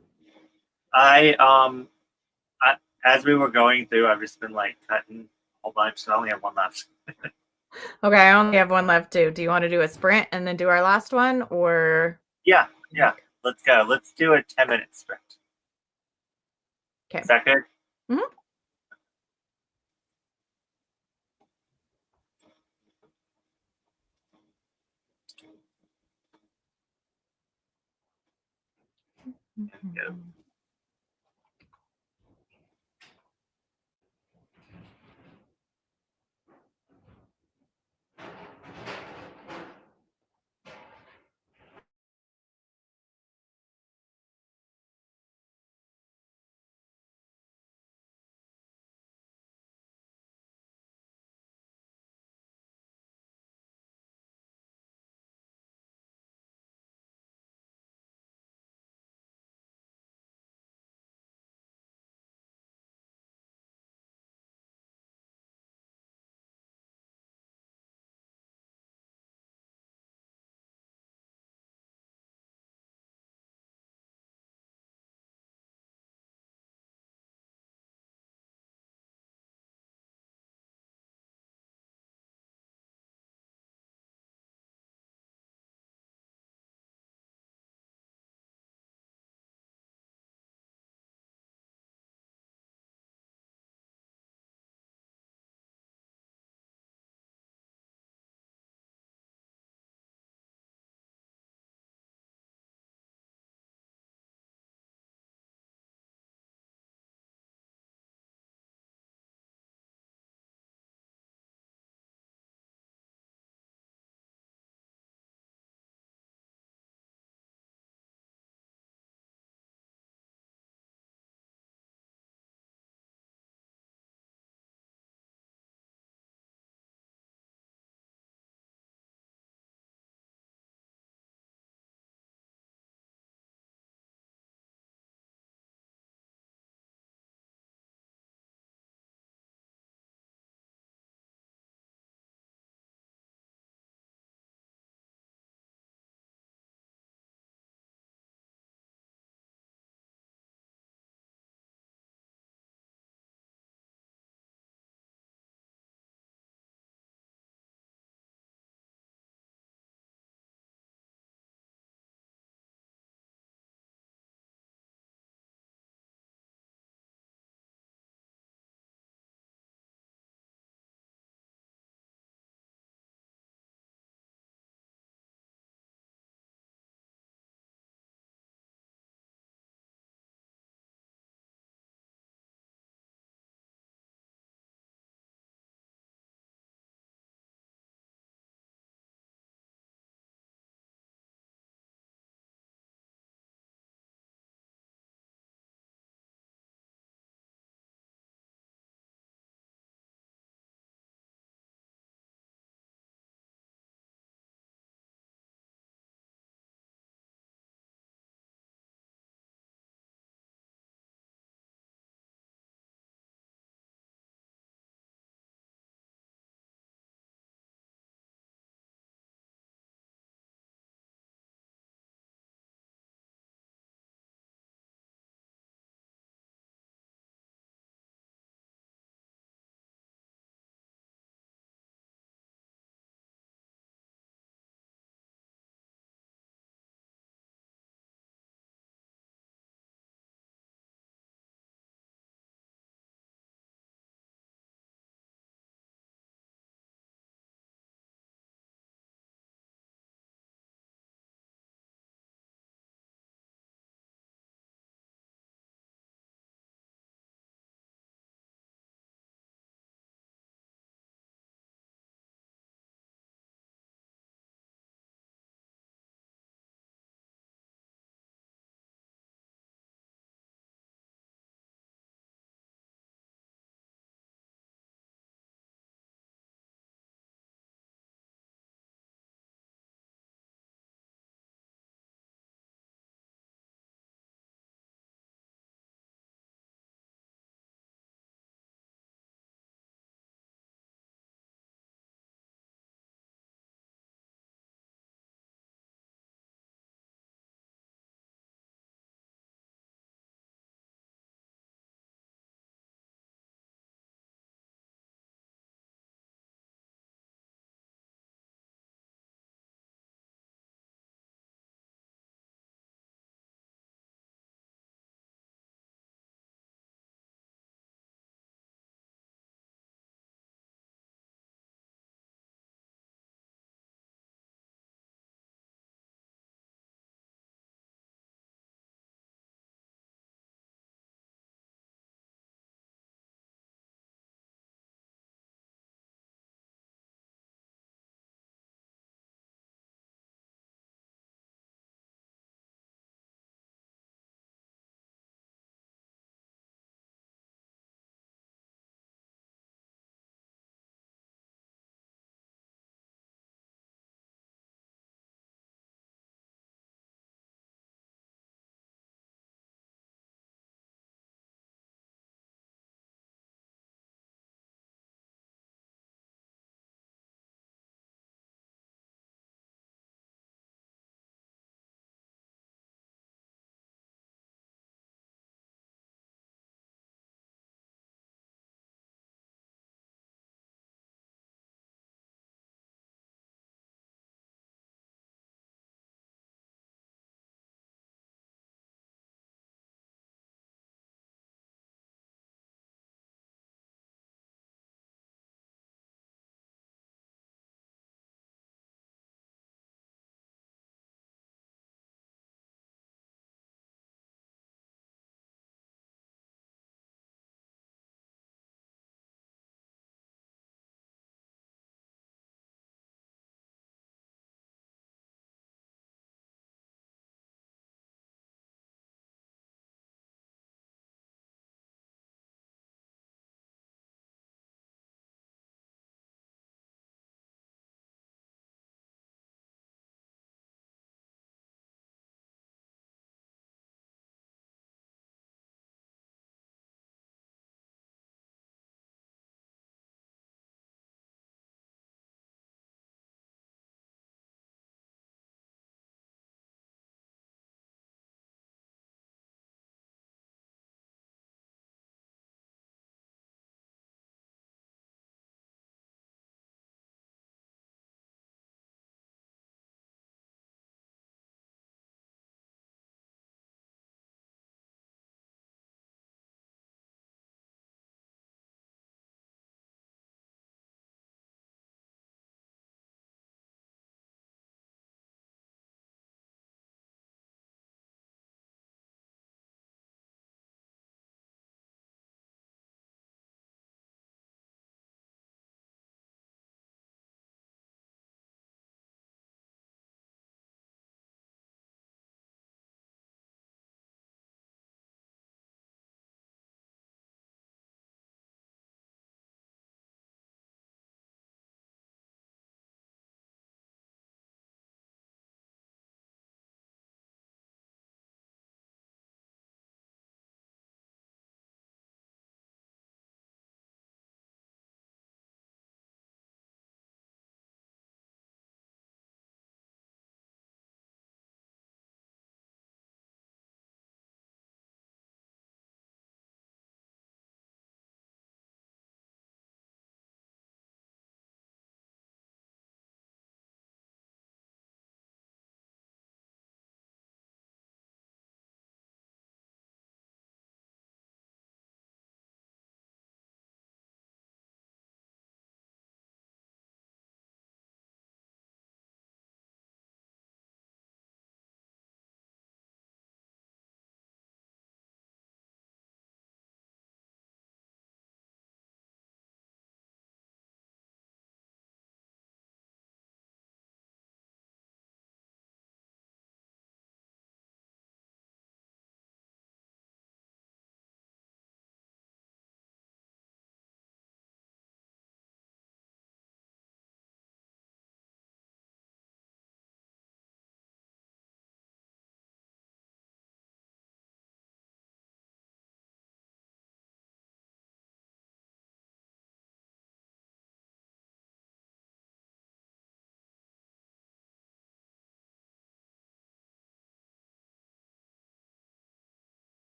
I I, as we were going through, I've just been like cutting a whole bunch. So I only have one left. Okay, I only have one left too. Do you want to do a sprint and then do our last one, or Yeah. Yeah. Let's go. Let's do a 10-minute sprint. okay? Is that good? Mhm. Yeah.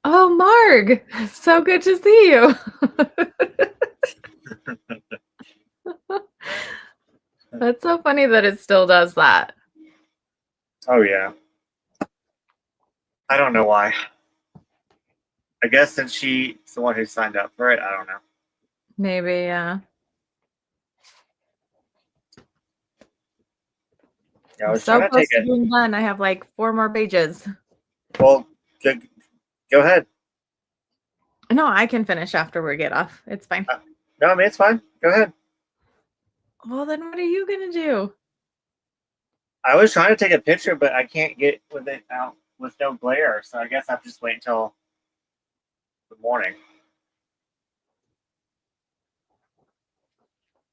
Oh, Marg, so good to see you. That's so funny that it still does that. Oh yeah. I don't know why. I guess since she's the one who signed up for it, I don't know. Maybe, yeah. Yeah, I I'm was so trying to close take to it. being done. I have like 4 more pages. Well, go ahead. No, I can finish after we get off. It's fine. No, I mean it's fine. Go ahead. Well, then what are you gonna do? I was trying to take a picture, but I can't get with it out with no glare, so I guess I have to just wait until the morning.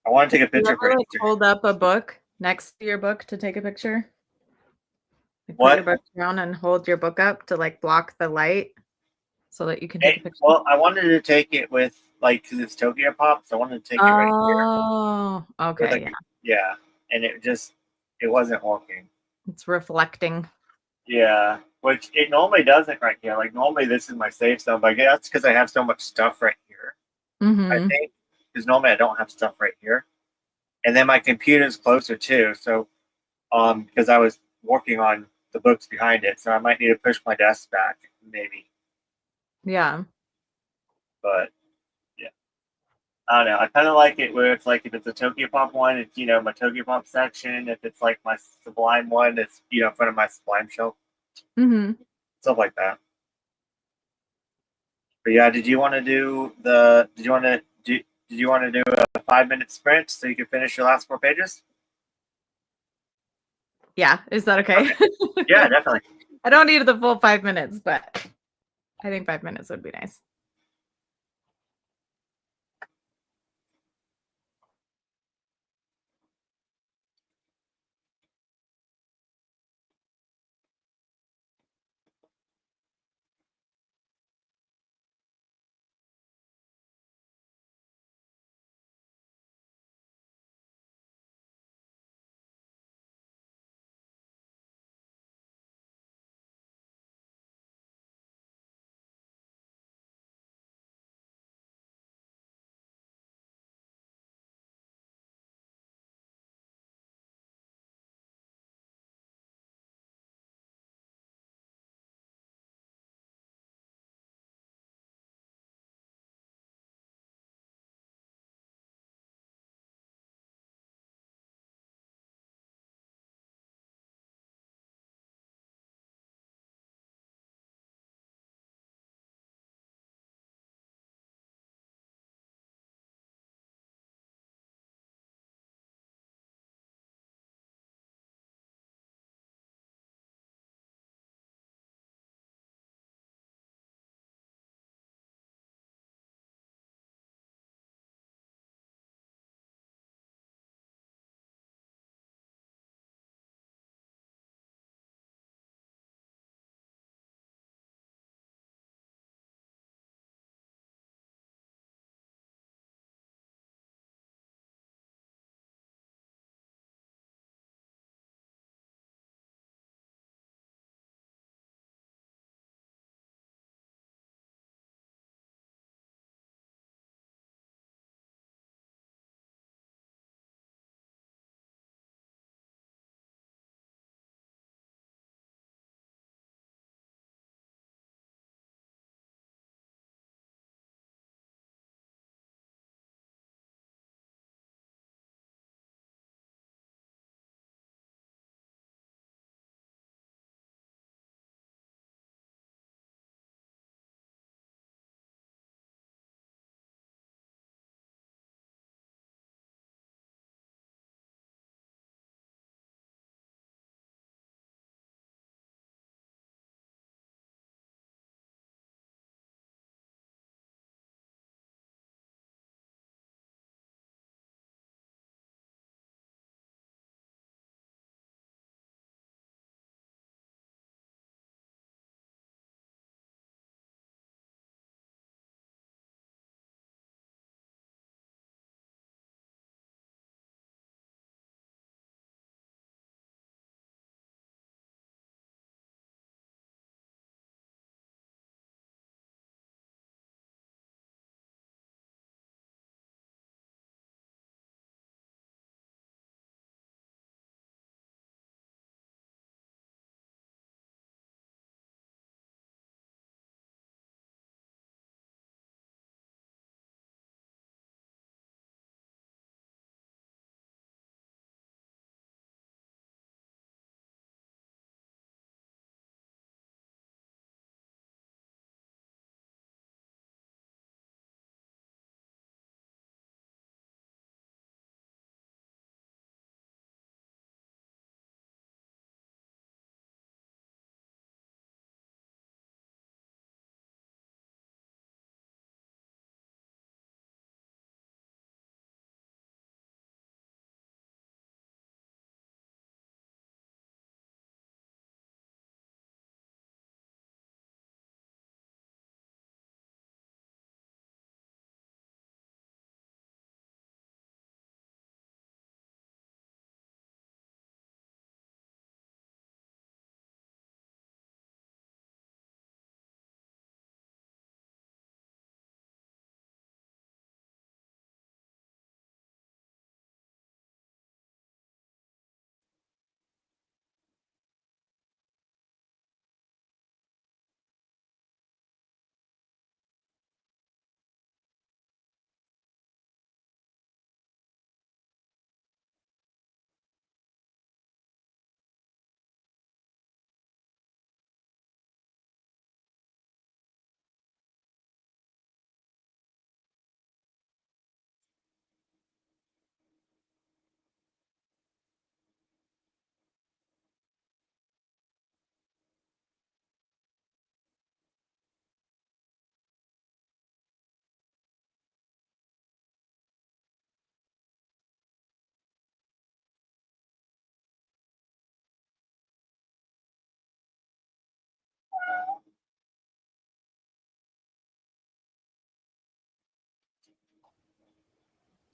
I want to take a You picture for ever like Instagram. hold up a book next to your book to take a picture? Like put your What? book down and hold your book up to like block the light so that you can take a picture. Well, I wanted to take it with like because it's Tokyo Pop, so I wanted to take it right here. Oh, With okay, like, yeah. yeah, and it wasn't working. It's reflecting. Yeah, which it normally doesn't right here. Like normally this is my safe zone, but I guess that's because I have so much stuff right here. I Mm-hmm. think because normally I don't have stuff right here, and then my computer's closer too. So because I was working on the books behind it, so I might need to push my desk back maybe. Yeah. But yeah, I don't know. I kind of like it where it's like if it's a Tokyo Pop one, it's my Tokyo Pop section. If it's like my Sublime one, it's in front of my Sublime shelf, Mm-hmm. stuff like that. But yeah, did you want to do the? Did you want to do? Did you want to do a 5 minute sprint so you can finish your last 4 pages? Yeah. Is that okay? Okay. Yeah, definitely. I don't need the full 5 minutes, but I think 5 minutes would be nice.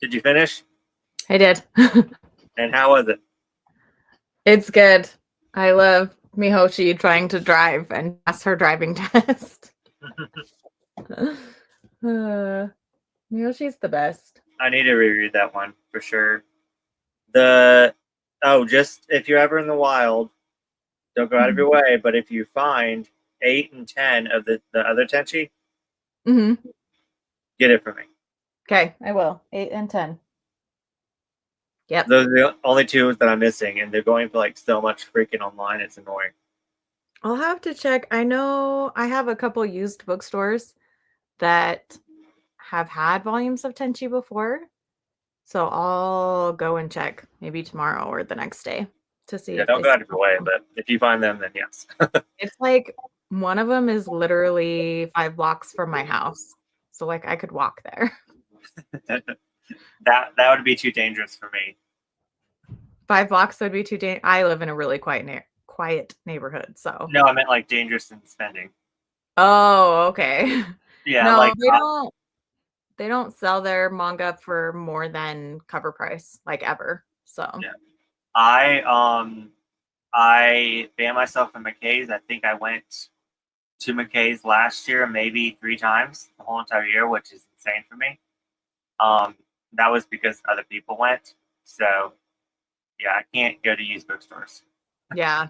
Did you finish? I did. And how was it? It's good. I love Mihoshi trying to drive and pass her driving test. Mihoshi's the best. I need to reread that one for sure. Just if you're ever in the wild, don't go out of your way. But if you find 8 and 10 of the other Tenchi, Mm-hmm. get it for me. Okay, I will. 8 and 10. Yep. Those are the only two that I'm missing, and they're going for like so much freaking online. It's annoying. I'll have to check. I know I have a couple used bookstores that have had volumes of Tenchi before. So I'll go and check maybe tomorrow or the next day to see Yeah, if don't they go out of still your way, have them. but if you find them, then yes. It's like one of them is literally 5 blocks from my house. So like I could walk there. that would be too dangerous for me. 5 blocks would be too dangerous. I live in a really quiet neighborhood, so. No, I meant like dangerous in spending. Oh, okay. Yeah, No, like they don't sell their manga for more than cover price, like ever. So yeah. I banned myself from McKay's. I think I went to McKay's last year maybe 3 times the whole entire year, which is insane for me. That was because other people went. So yeah, I can't go to used bookstores. yeah.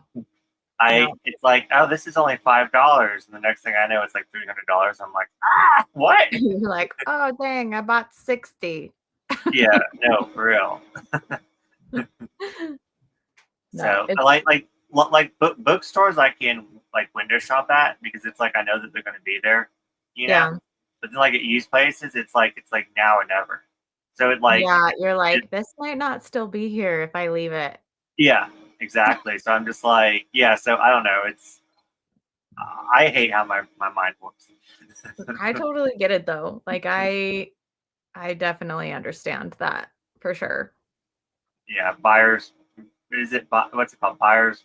No. It's like, oh, this is only $5, and the next thing I know, it's like $300. I'm like, what? You're like, oh dang, I bought 60. Yeah, no, for real. No, So it's bookstores I can like window shop at because it's like I know that they're going to be there, you know. yeah. But then like at used places, it's like now or never. So it like Yeah, you're like, this might not still be here if I leave it. yeah, exactly. So I'm just like yeah. So I don't know. It's I hate how my mind works. I totally get it though. Like I definitely understand that for sure. Yeah, buyers. What's it called? Buyers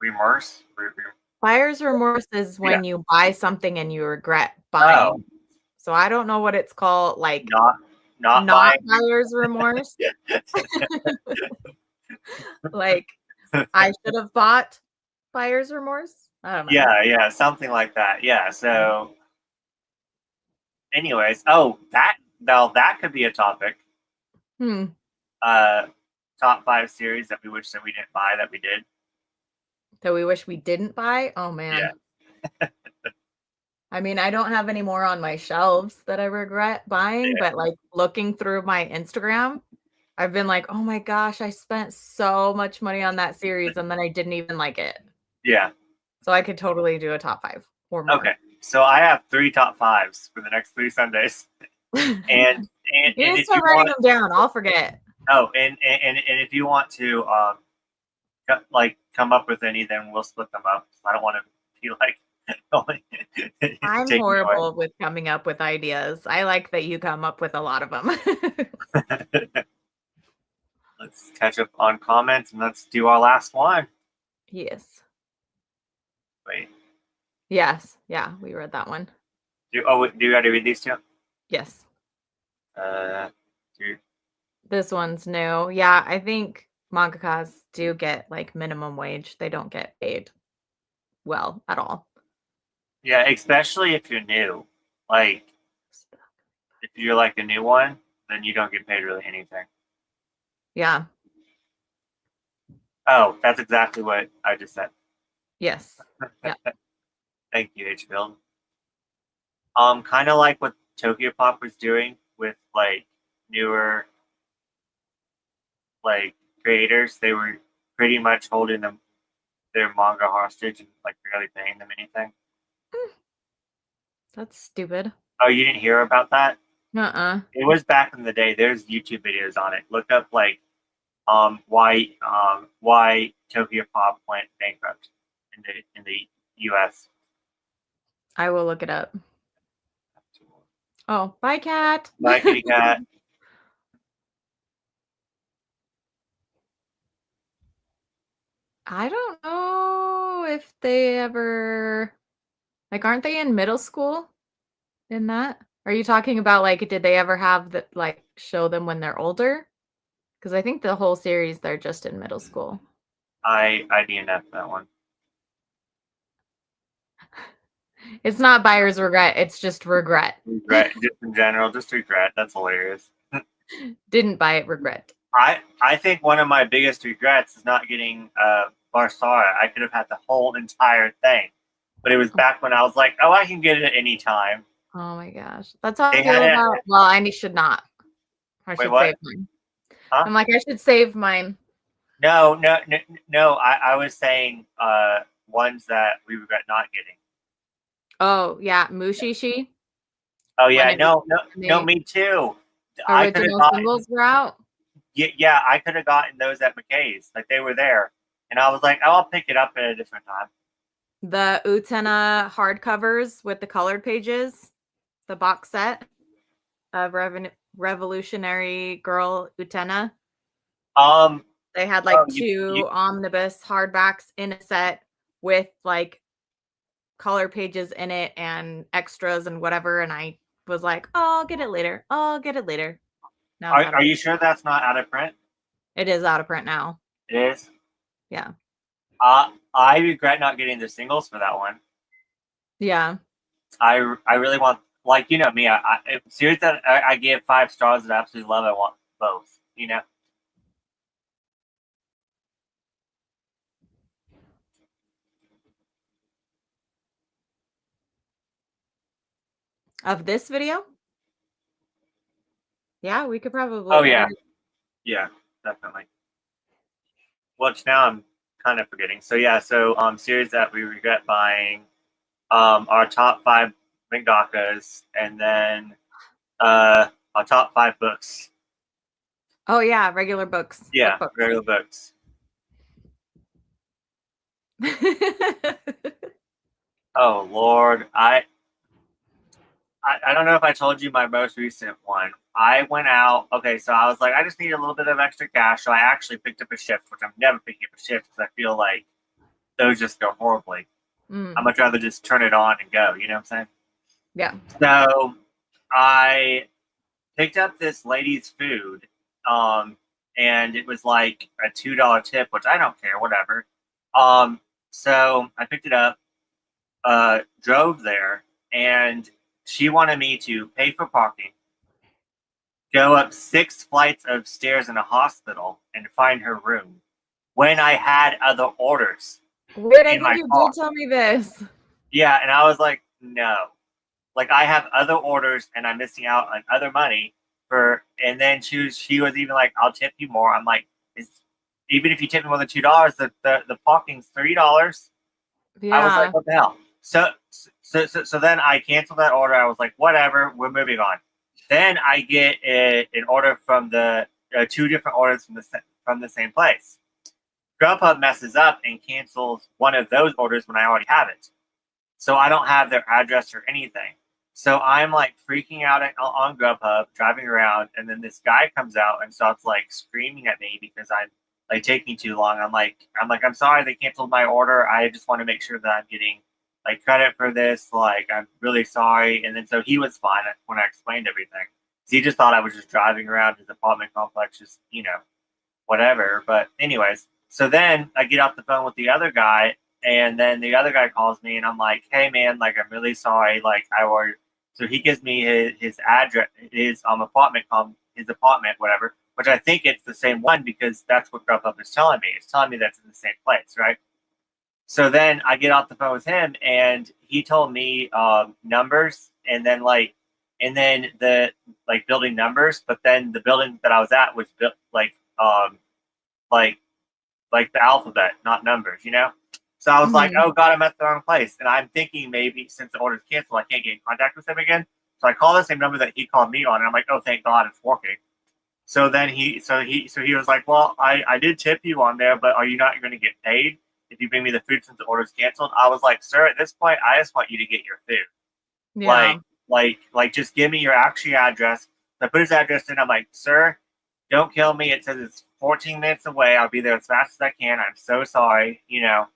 remorse. Buyer's remorse is Yeah. when you buy something and you regret Oh, buying. So I don't know what it's called, like not not buying. buyer's remorse. Like I should have bought buyer's remorse. I don't know. Yeah, something like that. Yeah. So, anyways, that could be a topic. Hmm. Top 5 series that we wish that we didn't buy that we did. That we wish we didn't buy. Oh man. Yeah. I mean, I don't have any more on my shelves that I regret buying, Yeah. but like looking through my Instagram, I've been like, oh my gosh, I spent so much money on that series and then I didn't even like it. Yeah. So I could totally do a top 5 or more. Okay. So I have 3 top 5s for the next 3 Sundays, and You need to if start you writing want, them down. I'll forget. and if you want to like come up with any, then we'll split them up. I don't want to be like only I'm taking away. horrible with coming up with ideas. I like that you come up with a lot of them. Let's catch up on comments and let's do our last one. Yes. Wait. Yes. Yeah, we read that one. Do you already read these two? Yes. Dude. This one's new. Yeah, I think mangakas do get like minimum wage. They don't get paid well at all. Yeah, especially if you're new. Like, if you're like a new one, then you don't get paid really anything. Yeah. Oh, that's exactly what I just said. Yes. Yeah. Thank you, H-Build. Kind of like what Tokyo Pop was doing with like newer like creators. They were pretty much holding their manga hostage and like barely paying them anything. That's stupid. Oh, you didn't hear about that? Uh-uh. It was back in the day. There's YouTube videos on it. Look up like why Tokyo Pop went bankrupt in the US. I will look it up. Oh, bye, cat. Bye, kitty cat. I don't know if they ever like aren't they in middle school in that? Are you talking about like did they ever have that like show them when they're older? Because I think the whole series they're just in middle school. I DNF that one. It's not buyer's regret, it's just regret. Regret, just in general, just regret. That's hilarious. Didn't buy it, regret. I think one of my biggest regrets is not getting Barsara. I could have had the whole entire thing, but it was back when I was like, oh, I can get it at any time. Oh my gosh. That's how I They feel had it. about well, I should not. I Wait, should what? save mine. Huh? I'm like, I should save mine. No. I was saying ones that we regret not getting. Oh yeah, Mushishi. Oh yeah, When no, me too. I could have original gotten, singles were out. yeah, I could have gotten those at McKay's, like they were there, and I was like, oh, I'll pick it up at a different time. The Utena hardcovers with the colored pages, the box set of Revolutionary Girl Utena. They had like two omnibus hardbacks in a set with like color pages in it and extras and whatever. And I was like, oh, I'll get it later. I'll get it later. Now Are you sure that's not out of print? it is out of print now. It is. Yeah. I regret not getting the singles for that one. Yeah. I really want, like, you know me, I series that I give 5 stars that I absolutely love. I want both. You know. Of this video? Yeah, we could probably. Oh yeah, yeah, definitely. Which now I'm kind of forgetting. So yeah, so series that we regret buying, our top 5 mangakas, and then our top 5 books. Oh yeah, regular books. Yeah, regular books. Oh Lord, I don't know if I told you my most recent one. I went out. Okay, so I was like, I just need a little bit of extra cash, so I actually picked up a shift, which I'm never picking up a shift because I feel like those just go horribly. I'd much rather just turn it on and go. You know what I'm saying? Yeah. So I picked up this lady's food, and it was like a $2 tip, which I don't care, whatever. So I picked it up, drove there, and she wanted me to pay for parking, go up 6 flights of stairs in a hospital, and find her room when I had other orders. Wait, I think you did tell me this. Yeah, and I was like, no. Like, I have other orders, and I'm missing out on other money for. And then she was even like, I'll tip you more. I'm like, even if you tip me more than $2, the parking's $3. Yeah. I was like, what the hell? So then I canceled that order. I was like, whatever, we're moving on. Then I get an order from the 2 different orders from the same place. Grubhub messes up and cancels one of those orders when I already have it. So I don't have their address or anything. So I'm like freaking out on Grubhub, driving around, and then this guy comes out and starts like screaming at me because I'm like taking too long. I'm sorry, they canceled my order. I just want to make sure that I'm getting like credit for this. Like, I'm really sorry. And then so he was fine when I explained everything. He just thought I was just driving around his apartment complex, just, you know, whatever. But anyways, so then I get off the phone with the other guy, and then the other guy calls me, and I'm like, hey man, like, I'm really sorry. Like, I ordered. So he gives me his address, his apartment, whatever, which I think it's the same one because that's what Grubhub is telling me. It's telling me that's in the same place, right? So then I get off the phone with him, and he told me numbers, and then the building numbers, but then the building that I was at was built like the alphabet, not numbers, you know. So I was like, oh god, I'm at the wrong place, and I'm thinking maybe since the order's canceled, I can't get in contact with him again. So I call the same number that he called me on, and I'm like, oh, thank God, it's working. So then he was like, well, I did tip you on there, but are you not going to get paid if you bring me the food since the order's canceled? I was like, sir, at this point, I just want you to get your food. Yeah. Like, just give me your actual address. So I put his address in. I'm like, sir, don't kill me. It says it's 14 minutes away. I'll be there as fast as I can. I'm so sorry. You know,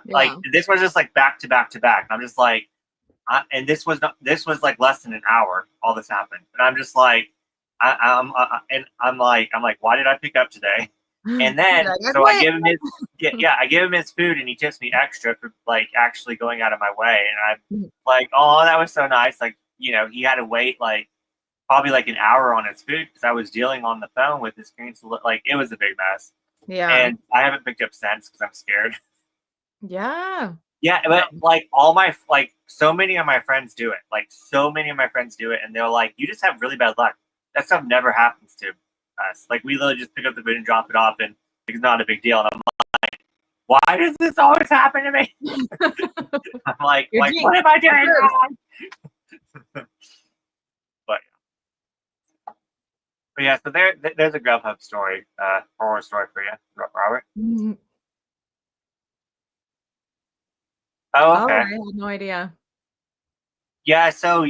like this was just like back to back to back. I'm just like, and this was like less than an hour. All this happened, and I'm just like, I'm like, why did I pick up today? And then, so I give him I give him his food, and he tips me extra for like actually going out of my way. And I'm like, oh, that was so nice. Like, he had to wait like probably like an hour on his food because I was dealing on the phone with his parents. Like, it was a big mess. Yeah. And I haven't picked up since because I'm scared. Yeah. Yeah, but like so many of my friends do it. Like, so many of my friends do it, and they're like, "You just have really bad luck. That stuff never happens to us. Like, we literally just pick up the food and drop it off, and it's not a big deal." And I'm like, "Why does this always happen to me?" I'm like, what am I doing wrong? But yeah, so there's a Grubhub story, horror story for you, Robert. Mm-hmm. Oh, okay. I had no idea. Yeah, so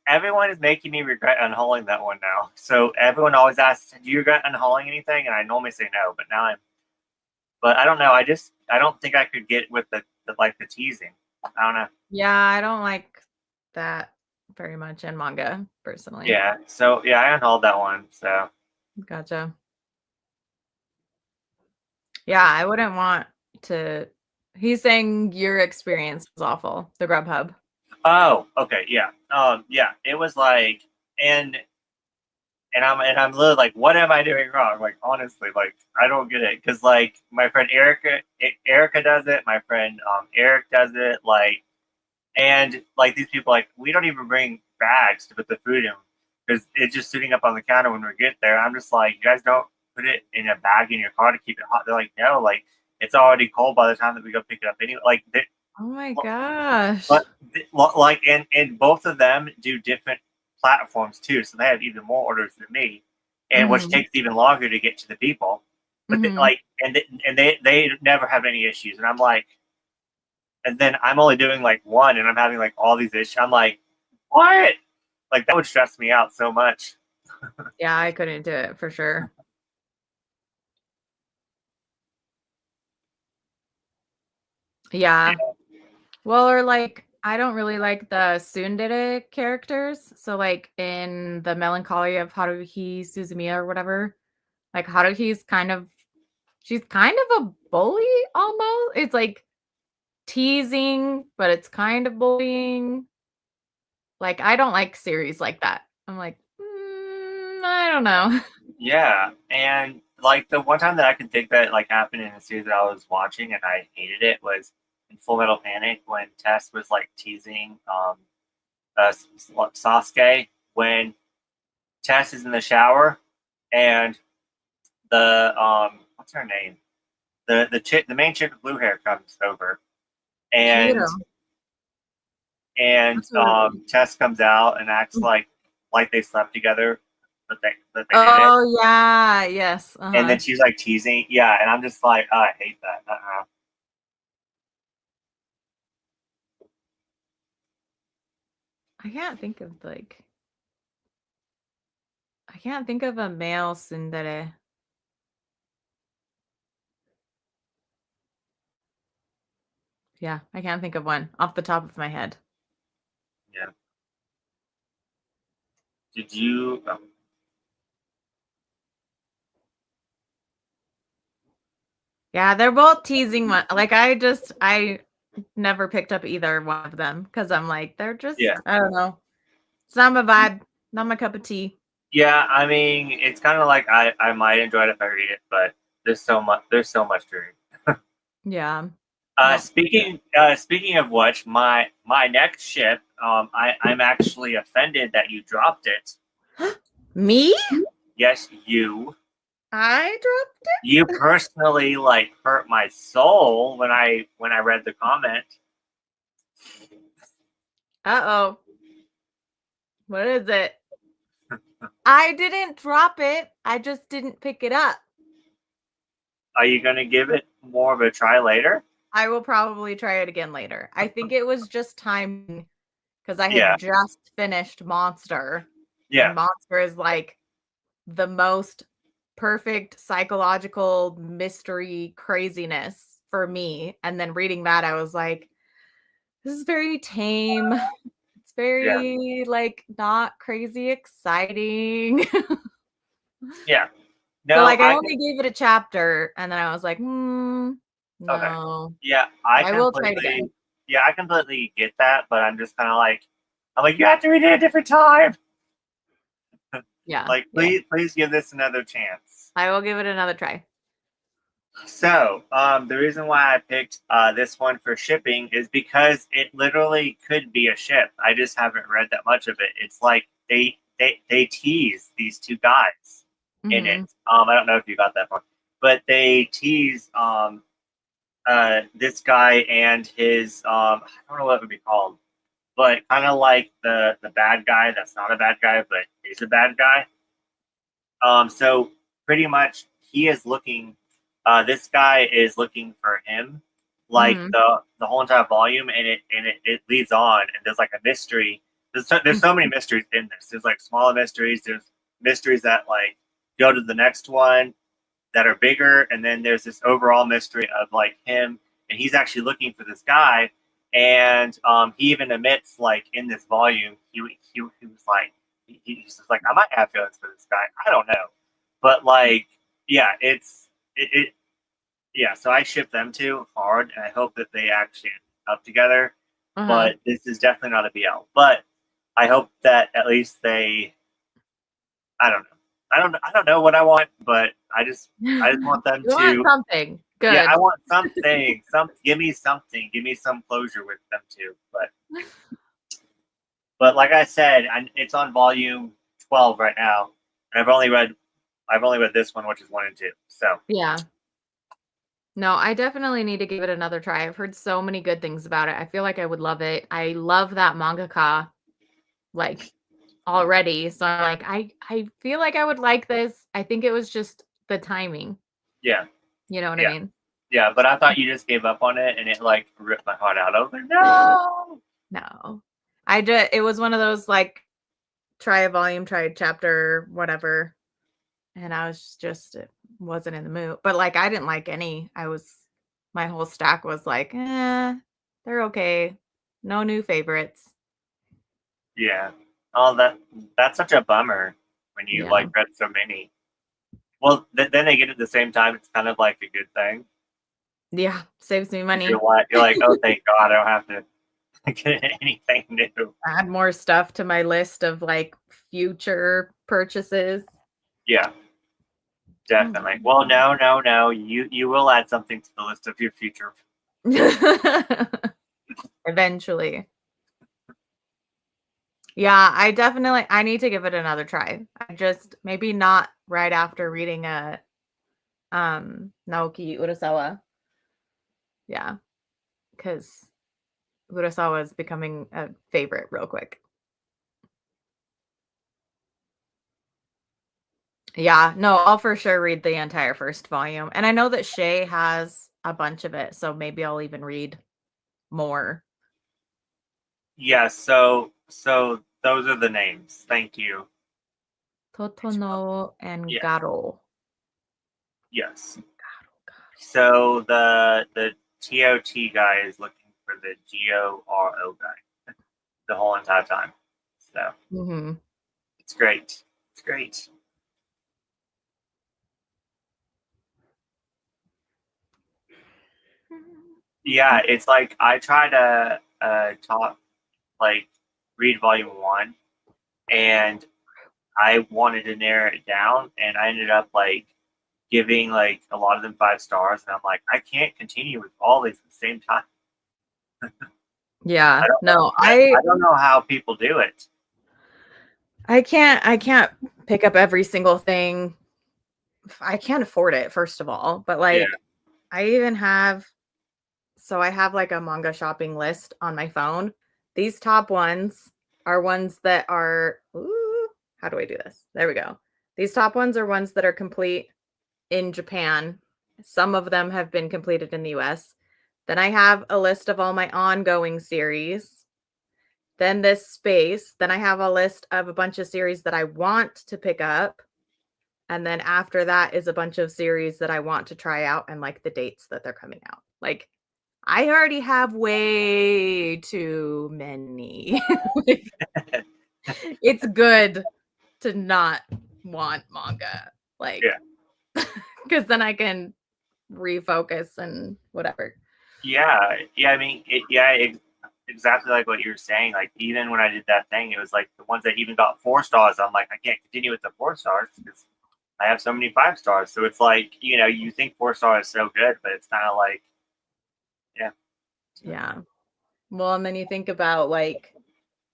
everyone is making me regret unhauling that one now. So everyone always asks, "Do you regret unhauling anything?" And I normally say no, but now but I don't know. I don't think I could get with the teasing. I don't know. Yeah, I don't like that very much in manga, personally. Yeah. So yeah, I unhauled that one. So gotcha. Yeah, I wouldn't want to. He's saying your experience was awful. The Grubhub. Oh, okay, yeah. Yeah, it was like, and I'm literally like, what am I doing wrong? Like, honestly, like, I don't get it because like my friend Erica does it. My friend Eric does it. Like, and like these people, like, we don't even bring bags to put the food in because it's just sitting up on the counter when we get there. I'm just like, you guys don't put it in a bag in your car to keep it hot. They're like, no, like, it's already cold by the time that we go pick it up anyway. Like, oh my gosh. but like, and both of them do different platforms too, so they have even more orders than me, and which takes even longer to get to the people. But they never have any issues, and I'm like, and then I'm only doing like one, and I'm having like all these issues. I'm like, what? Like, that would stress me out so much. Yeah, I couldn't do it for sure. Yeah. Well, or like, I don't really like the tsundere characters. So like in the Melancholy of Haruhi Suzumiya or whatever, like Haruhi's she's kind of a bully almost. It's like teasing, but it's kind of bullying. Like, I don't like series like that. I'm like, I don't know. Yeah, and like the one time that I can think that like happened in a series that I was watching and I hated it was in Full Metal Panic when Tess was like teasing Sasuke when Tess is in the shower and the what's her name, the main chick with blue hair comes over and Tess comes out and acts like they slept together, that they didn't. Yeah, yes. And then she's like teasing, yeah, and I'm just like, oh, I hate that. I can't think of a male tsundere. Yeah, I can't think of one off the top of my head. Yeah. Did you? Yeah, they're both teasing one. Like, I never picked up either one of them because I'm like, they're just, I don't know. It's not my vibe, not my cup of tea. Yeah, I mean, it's kind of like I might enjoy it if I read it, but there's so much to read. Yeah. Speaking of which, my next ship, I'm actually offended that you dropped it. Me? Yes, you. I dropped it? You personally like hurt my soul when I read the comment. Uh-oh. What is it? I didn't drop it. I just didn't pick it up. Are you going to give it more of a try later? I will probably try it again later. I think it was just timing because I had just finished Monster. Yeah. And Monster is like the most perfect psychological mystery craziness for me. And then reading that, I was like, this is very tame. It's Yeah. very like not crazy exciting. Yeah. So No, like I I only gave it a chapter and then I was like, okay. no. Yeah, But I will try it again. I completely get that, but I'm just kind of like, I'm like, you have to read it a different time. Yeah. Like, Yeah. please give this another chance. I will give it another try. So, the reason why I picked this one for shipping is because it literally could be a ship. I just haven't read that much of it. It's like they tease these two guys in it. Mm-hmm. I don't know if you got that far, but they tease this guy and his I don't know what it would be called, but kind of like the bad guy that's not a bad guy, but is a bad guy. So pretty much he is looking. This guy is looking for him, like Mm-hmm. the whole entire volume, and it leads on, and there's like a mystery. There's so many mysteries in this. There's like smaller mysteries. There's mysteries that like go to the next one that are bigger, and then there's this overall mystery of like him, and he's actually looking for this guy, and he even admits like in this volume he was like he's just like I might have feelings for this guy. I don't know, but like yeah, it yeah. So I ship them two hard, and I hope that they actually end up together. Uh-huh. But this is definitely not a BL. But I hope that at least they. I don't know. I don't know what I want, but I just want them You want to. something Yeah, I good. want something. Give me something. Give me some closure with them too. But like I said, it's on volume 12 right now, and I've only read this one, which is 1 and 2. So Yeah. No, I definitely need to give it another try. I've heard so many good things about it. I feel like I would love it. I love that mangaka like already. So I'm like I feel like I would like this. I think it was just the timing. yeah, You know what I yeah, mean? yeah. But I thought you just gave up on it, and it like ripped my heart out. I was like, no. No. I just it was one of those like try a volume, try a chapter, whatever. And I was just wasn't in the mood. But like I didn't like any. My whole stack was like, they're okay. No new favorites. Yeah. Oh, that's such a bummer when you Yeah. like read so many. Well, then they get it at the same time. It's kind of like a good thing. Yeah. Saves me 'Cause money. you're like, oh, thank God, I don't have to get anything new. Add more stuff to my list of like future purchases. Yeah, definitely. Well, no. You will add something to the list of your future. Eventually. Yeah, I need to give it another try. I just maybe not right after reading a Naoki Urasawa. Yeah, because Urasawa is becoming a favorite real quick. Yeah, no, I'll for sure read the entire first volume. And I know that Shay has a bunch of it, so maybe I'll even read more. Yeah. So those are the names. Thank you. Totono and Yeah. Garo. Yes. Garo. So the TOT guy is looking for the GORO guy the whole entire time. So Mhm. it's great. It's great. Yeah, it's like I try to talk like read volume 1, and I wanted to narrow it down, and I ended up like giving like a lot of them 5 stars, and I'm like, I can't continue with all these at the same time. Yeah, I don't know. no, I I don't know how people do it. I can't pick up every single thing. I can't afford it, first of all. But Yeah, like I even have so I have like a manga shopping list on my phone. These top ones are ones that are ooh, how do I do this? There we go. These top ones are ones that are complete in Japan. Some of them have been completed in the US. Then I have a list of all my ongoing series. Then this space. Then I have a list of a bunch of series that I want to pick up. And then after that is a bunch of series that I want to try out and like the dates that they're coming out. Like I already have way too many. Like, it's good to not want manga. Like, because then I can refocus and whatever. Yeah, yeah. I mean, exactly like what you're saying. Like even when I did that thing, it was like the ones that even got 4 stars. I'm like, I can't continue with the 4 stars because I have so many 5 stars. So it's like you think 4 stars is so good, but it's kind of like, yeah, Yeah. Well, and then you think about like,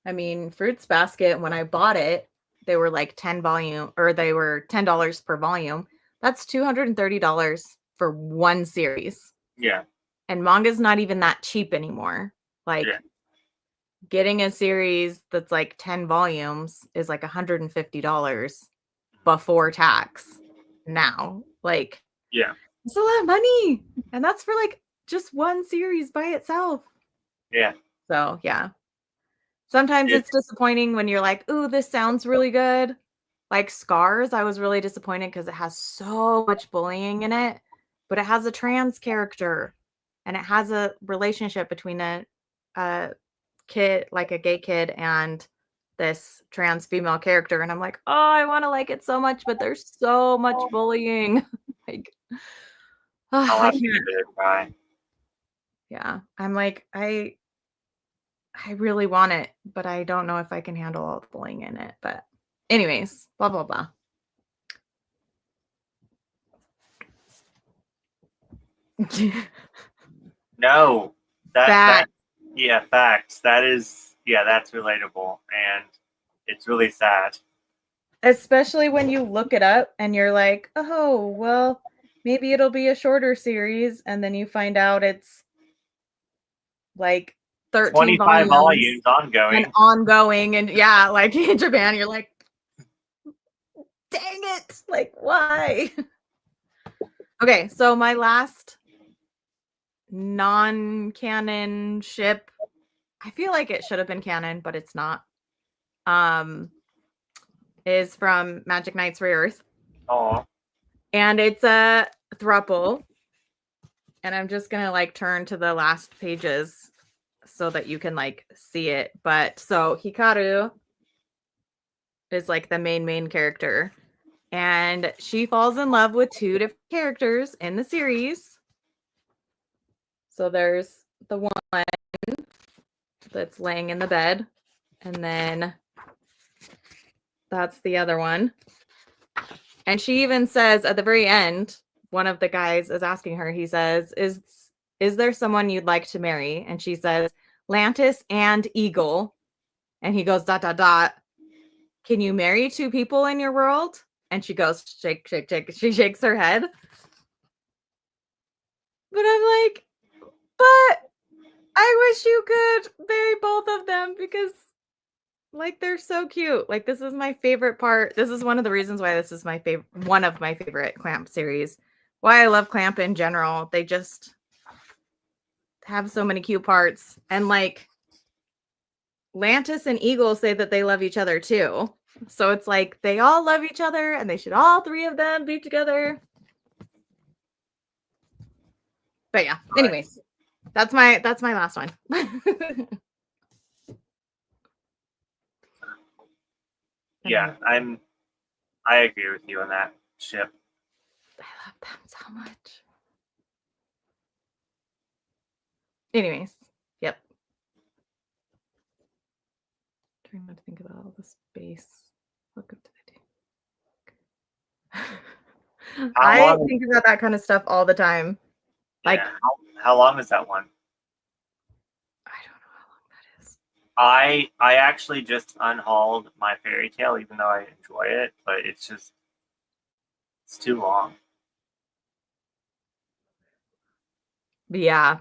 I mean, Fruits Basket, when I bought it, they were like 10 volume, or they were $10 per volume. That's $230 for one series. yeah, And manga's not even that cheap anymore. Like yeah. getting a series that's like 10 volumes is like $150 before tax now. Like, Yeah, it's a lot of money. And that's for like just one series by itself. yeah. So, yeah. Sometimes It, it's disappointing when you're like, "Ooh, this sounds really good." Like Scars, I was really disappointed because it has so much bullying in it, but it has a trans character and it has a relationship between a kid, like a gay kid, and this trans female character. And I'm like, oh, I want to like it so much, but there's so much bullying. Like, I'll I have to give can't. it a try. Yeah. I'm like, I really want it, but I don't know if I can handle all the bullying in it. But anyways, blah blah blah. No, that That that yeah, facts. That is that's relatable, and it's really sad. especially when you look it up and you're like, oh well, maybe it'll be a shorter series, and then you find out it's like 13 25 volumes volumes and ongoing. ongoing. And yeah, like in Japan, you're like, dang it, like why? Okay, so my last non-canon ship, I feel like it should have been canon, but it's not. Um, is from Magic Knights Re-Earth, Oh, and it's a throuple. And I'm just gonna like turn to the last pages so that you can like see it. But so Hikaru is like the main character, and she falls in love with two different characters in the series. So there's the one that's laying in the bed, and then that's the other one. And she even says at the very end, one of the guys is asking her, he says, is there someone you'd like to marry? And she says, Lantis and Eagle. And he goes, dot, dot, dot. Can you marry two people in your world? And she goes, shake, shake, shake. She shakes her head. But I'm like, but I wish you could marry both of them because like they're so cute. Like this is my favorite part. This is one of the reasons why this is my favorite, one of my favorite Clamp series. Why I love Clamp in general. They just have so many cute parts. And like Lantis and Eagle say that they love each other too. So it's like they all love each other and they should all three of them be together. But yeah, anyways, that's my last one. yeah. I agree with you on that ship. I love them so much. Anyways, yep. Trying not to think about all the space. Welcome to the day. I think about that kind of stuff all the time. Like, Yeah. How long is that one? I don't know how long that is. I actually just unhauled my fairy tale, even though I enjoy it, but it's too long. But yeah,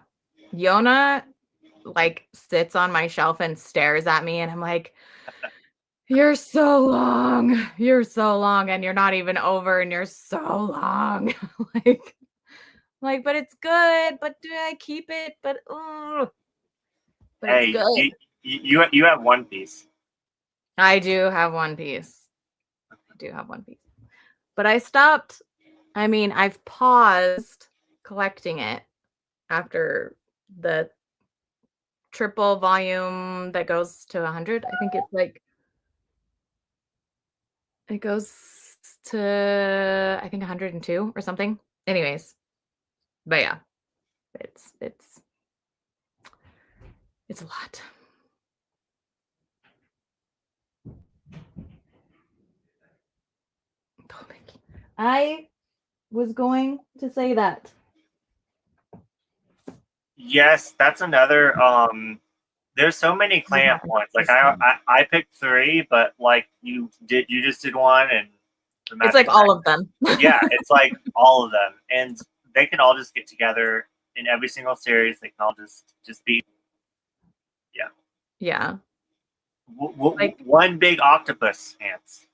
Yona like sits on my shelf and stares at me, and I'm like, "You're so long. You're so long, and you're not even over, and you're so long." like, but it's good. But do I keep it? But it's Hey, good. you have One Piece. I do have One Piece. I do have One Piece. But I stopped. I mean, I've paused collecting it after the triple volume that goes to 100. I think it's like it goes to I think 102 or something. Anyways, but yeah, it's a lot. Oh, thank you. I was going to say that. Yes, that's another. There's so many clamp ones. Like I picked 3, but like you just did one, and It's like all of them. Yeah, it's like all of them, and they can all just get together in every single series. They can all just be, yeah, Yeah. like one big octopus hands.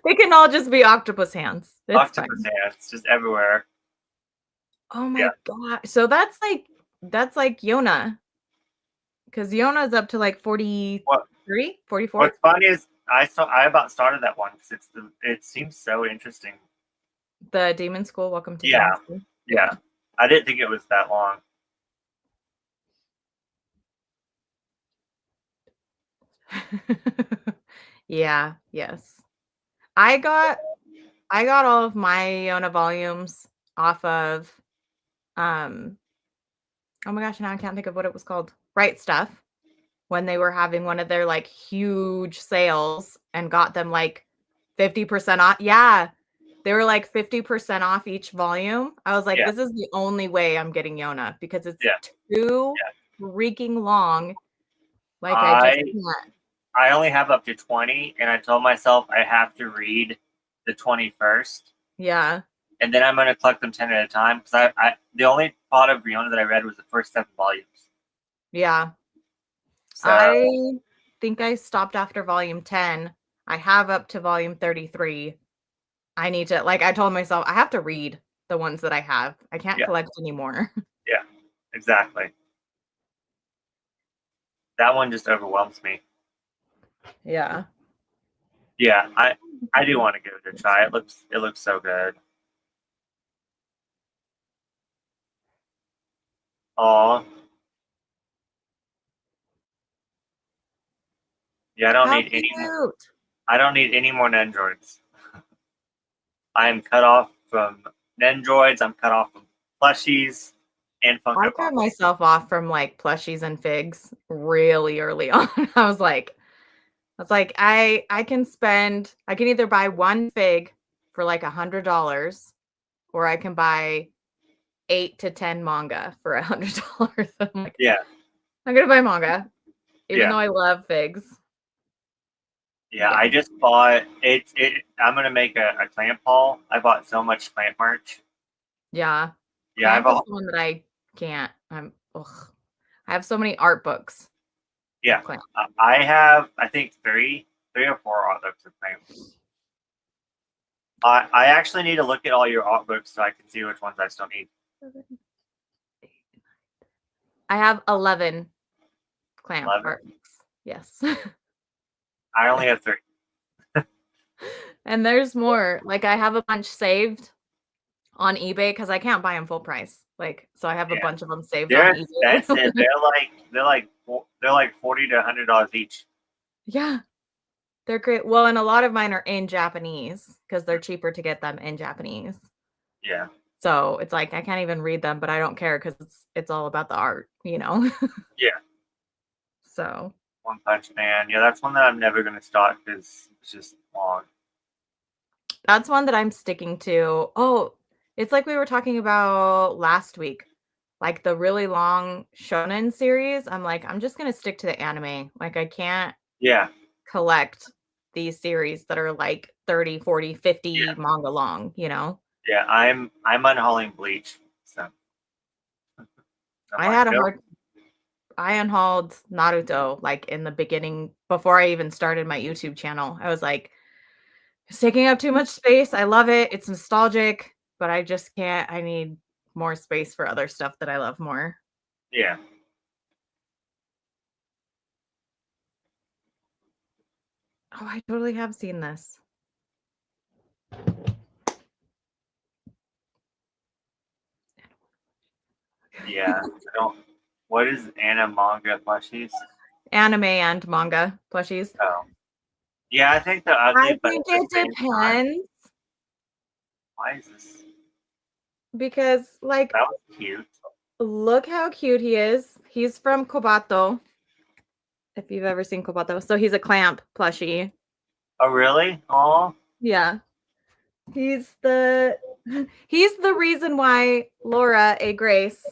They can all just be octopus hands. It's octopus fine. hands, just everywhere. Oh my god! So that's like Yona, because Yona's up to like 43, 44. What's funny is I about started that one because it seems so interesting. The Demon School. Welcome to Yeah, Demon School. yeah. I didn't think it was that long. Yeah. Yes. I got all of my Yona volumes off of oh my gosh, now I can't think of what it was called. Right Stuff, when they were having one of their like huge sales and got them like 50% off. Yeah. They were like 50% off each volume. I was like, this is the only way I'm getting Yona because it's too freaking long. Like I just can't. I only have up to 20, and I told myself I have to read the 21st. Yeah. And then I'm going to collect them 10 at a time because I the only part of Riona that I read was the first 7 volumes. Yeah. So I think I stopped after volume 10. I have up to volume 33. I need to, like, I told myself I have to read the ones that I have. I can't collect anymore. Yeah, exactly. That one just overwhelms me. Yeah. Yeah, I do want to give it a try. It looks so good. Aw. Yeah, I don't need any more. I don't need any more Nendroids. I am cut off from Nendroids. I'm cut off from plushies and Funko I cut myself off from like plushies and figs really early on. I was like, I can either buy one fig for like $100 or I can buy 8 to 10 manga for $100. I'm like, yeah, I'm gonna buy manga, even though I love figs. Yeah, I just bought it. I'm gonna make a clamp haul. I bought so much clamp merch. Yeah. Yeah, I Clamp is bought. the one that I can't. I have so many art books. Yeah, I have. I think three or four art books of clamp. I actually need to look at all your art books so I can see which ones I still need. I have 11 clamp art books. Yes. I only have 3. And there's more. Like I have a bunch saved on eBay because I can't buy them full price. Like, so I have a bunch of them saved on eBay. That's it. They're like $40 to $100 each. Yeah, they're great. Well, and a lot of mine are in Japanese because they're cheaper to get them in Japanese. Yeah. So it's like I can't even read them, but I don't care because it's all about the art, you know. Yeah. So One Punch Man. Yeah, that's one that I'm never gonna start because it's just long. That's one that I'm sticking to. Oh, it's like we were talking about last week. Like the really long shonen series. I'm like, I'm just gonna stick to the anime. Like I can't collect these series that are like 30, 40, 50 manga long, you know? Yeah, I'm unhauling Bleach. So I unhauled Naruto like in the beginning before I even started my YouTube channel. I was like, it's taking up too much space. I love it. It's nostalgic, but I just can't. I need more space for other stuff that I love more. Yeah. Oh, I totally have seen this. Yeah. I don't. What is manga plushies? Anime and manga plushies. Oh. Yeah, I think they're I ugly, but at think the it same time, depends why is this? because, like, That was cute. look how cute he is. He's from Kobato. If you've ever seen Kobato, so he's a clamp plushie. Oh, really? Oh, Yeah, he's the he's the reason why Laura A. Grace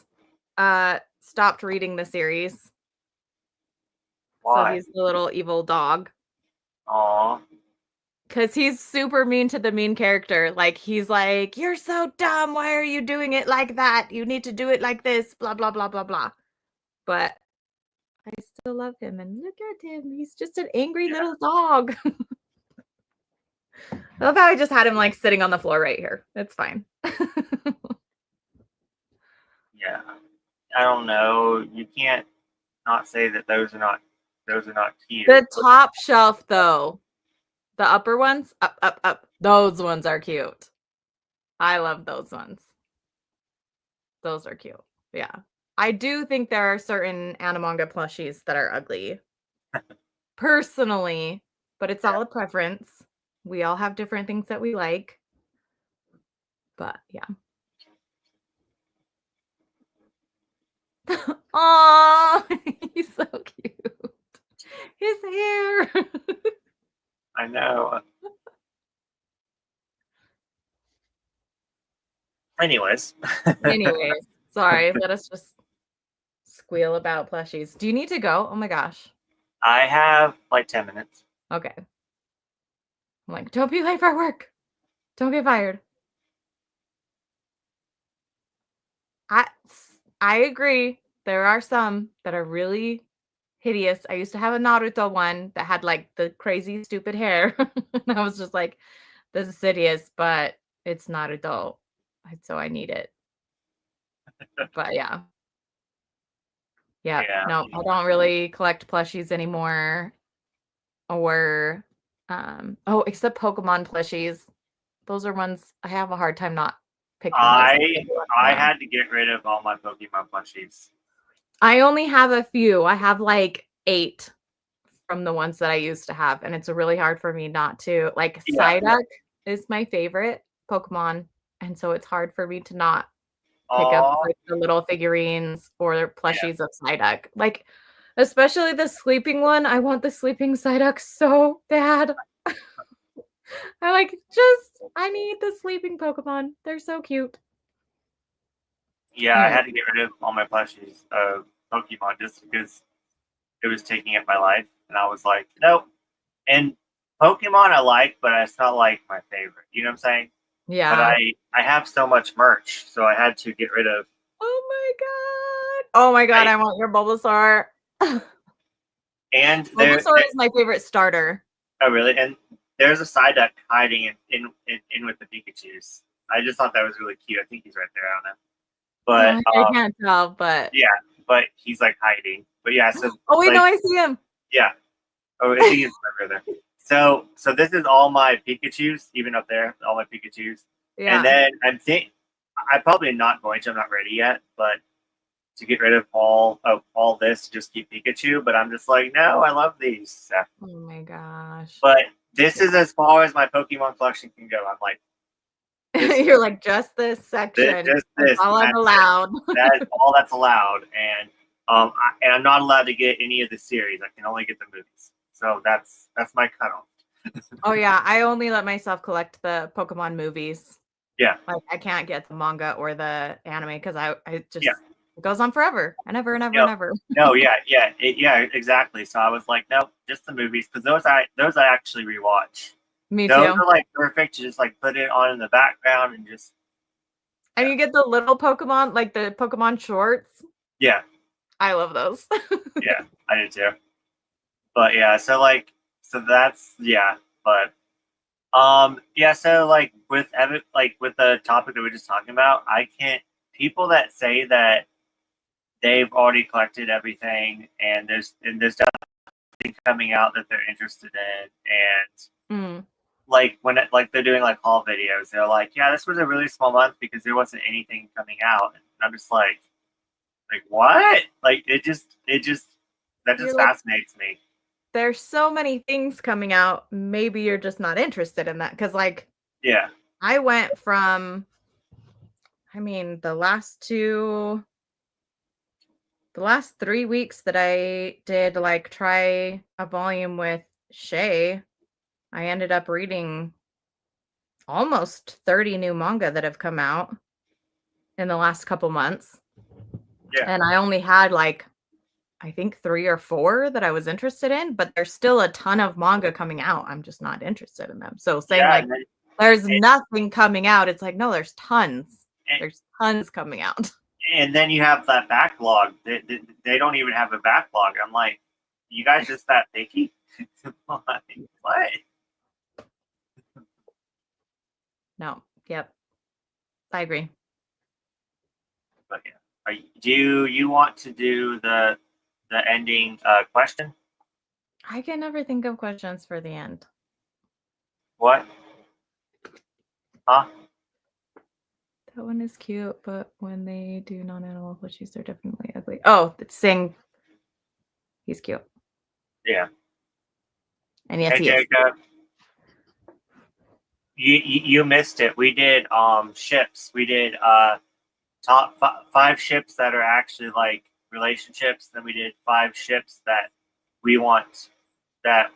stopped reading the series. So why? he's the little evil dog. Oh, Because he's super mean to the main character. Like, he's like, "You're so dumb. Why are you doing it like that? You need to do it like this, blah, blah, blah, blah, blah." But I still love him. And look at him. He's just an angry yeah, little dog. I love how I just had him like sitting on the floor right here. It's fine. yeah. I don't know. You can't not say that those are not cute. The top shelf, though, the upper ones, up, up, up, those ones are cute. I love those ones. Those are cute. Yeah. I do think there are certain Animanga plushies that are ugly, personally, but it's Yeah. all a preference. We all have different things that we like. But yeah. Aw, he's so cute. His hair. I know. Anyways, Anyways, sorry. Let us just squeal about plushies. Do you need to go? Oh my gosh. I have like 10 minutes. Okay. I'm like, don't be late for work. Don't get fired. I I agree. There are some that are really hideous. I used to have a Naruto one that had like the crazy stupid hair. And I was just like, this is hideous, but it's Naruto. So I need it. But yeah. Yeah. Yeah. No, I don't really collect plushies anymore. Or except Pokemon plushies. Those are ones I have a hard time not picking those up I every once in a I while. had to get rid of all my Pokemon plushies. I only have a few. I have like 8 from the ones that I used to have, and it's really hard for me not to like, Yeah. Psyduck is my favorite Pokemon, and so it's hard for me to not pick up, Oh, like, the little figurines or yeah. plushies of Psyduck. Like, especially the sleeping one, I want the sleeping Psyduck so bad. I like, I need the sleeping Pokemon. They're so cute. Yeah, I Anyway, had to get rid of all my plushies of Pokemon just because it was taking up my life. And I was like, nope. And Pokemon I like, but it's not like my favorite. You know what I'm saying? But yeah. I have so much merch, so I had to get rid of. Oh my god. Oh my god, I I want your Bulbasaur. and Bulbasaur is my favorite starter. oh really? And there's a Psyduck hiding in with the Pikachu's. I just thought that was really cute. I think he's right there. I don't know, but I can't tell, but yeah, but he's like hiding. But yeah, so oh wait, like no, I see him. yeah. Oh, I think he's right there. So this is all my Pikachu's, even up there, all my Pikachu's. Yeah. And then I'm probably not going to. I'm not ready yet, but to get rid of all this, just keep Pikachu. But I'm just like, no, I love these. So, Oh my gosh. but this is as far as my Pokemon collection can go. I'm like, You're like, just this section. just That's this. all I'm That's allowed. that is all that's allowed, and I'm not allowed to get any of the series. I can only get the movies. So that's my cutoff. Oh yeah, I only let myself collect the Pokemon movies. Yeah. Like I can't get the manga or the anime because I just Yeah. it goes on forever and ever and ever Yep. and ever. No, yeah, exactly. So I was like, nope, just the movies because those I actually rewatch. Me Those too. are like perfect to just like put it on in the background and just And you get the little Pokemon, like the Pokemon shorts. yeah, I love those. yeah, I do too. But yeah, so that's yeah, but yeah, so like with with the topic that we're just talking about, I can't people that say that they've already collected everything and there's nothing coming out that they're interested in and Mm. like when they're doing like haul videos, they're like, yeah, this was a really small month because there wasn't anything coming out. And I'm just like, Like what? Like that just You're just like, fascinates me. there's so many things coming out. Maybe you're just not interested in that. Because, like, Yeah. I went from, I mean, the last 3 weeks that I did like try a volume with Shay, I ended up reading almost 30 new manga that have come out in the last couple months. Yeah. And I only had like, I think 3 or 4 that I was interested in, but there's still a ton of manga coming out. I'm just not interested in them. So saying Yeah. like there's nothing coming out, it's like, no, there's tons. And, There's tons coming out. and then you have that backlog. They don't even have a backlog. I'm like, you guys just that picky? Like, what? No. Yep. I agree. But yeah, do you want to do the ending question? I can never think of questions for the end. What? Huh? That one is cute, but when they do non-animal plushies, they're definitely ugly. Oh, it's Sing. He's cute. Yeah. And yes, Hey he is. Jacob, you missed it. We did ships. We did top 5 ships that are actually like relationships. Then we did 5 ships that we want that.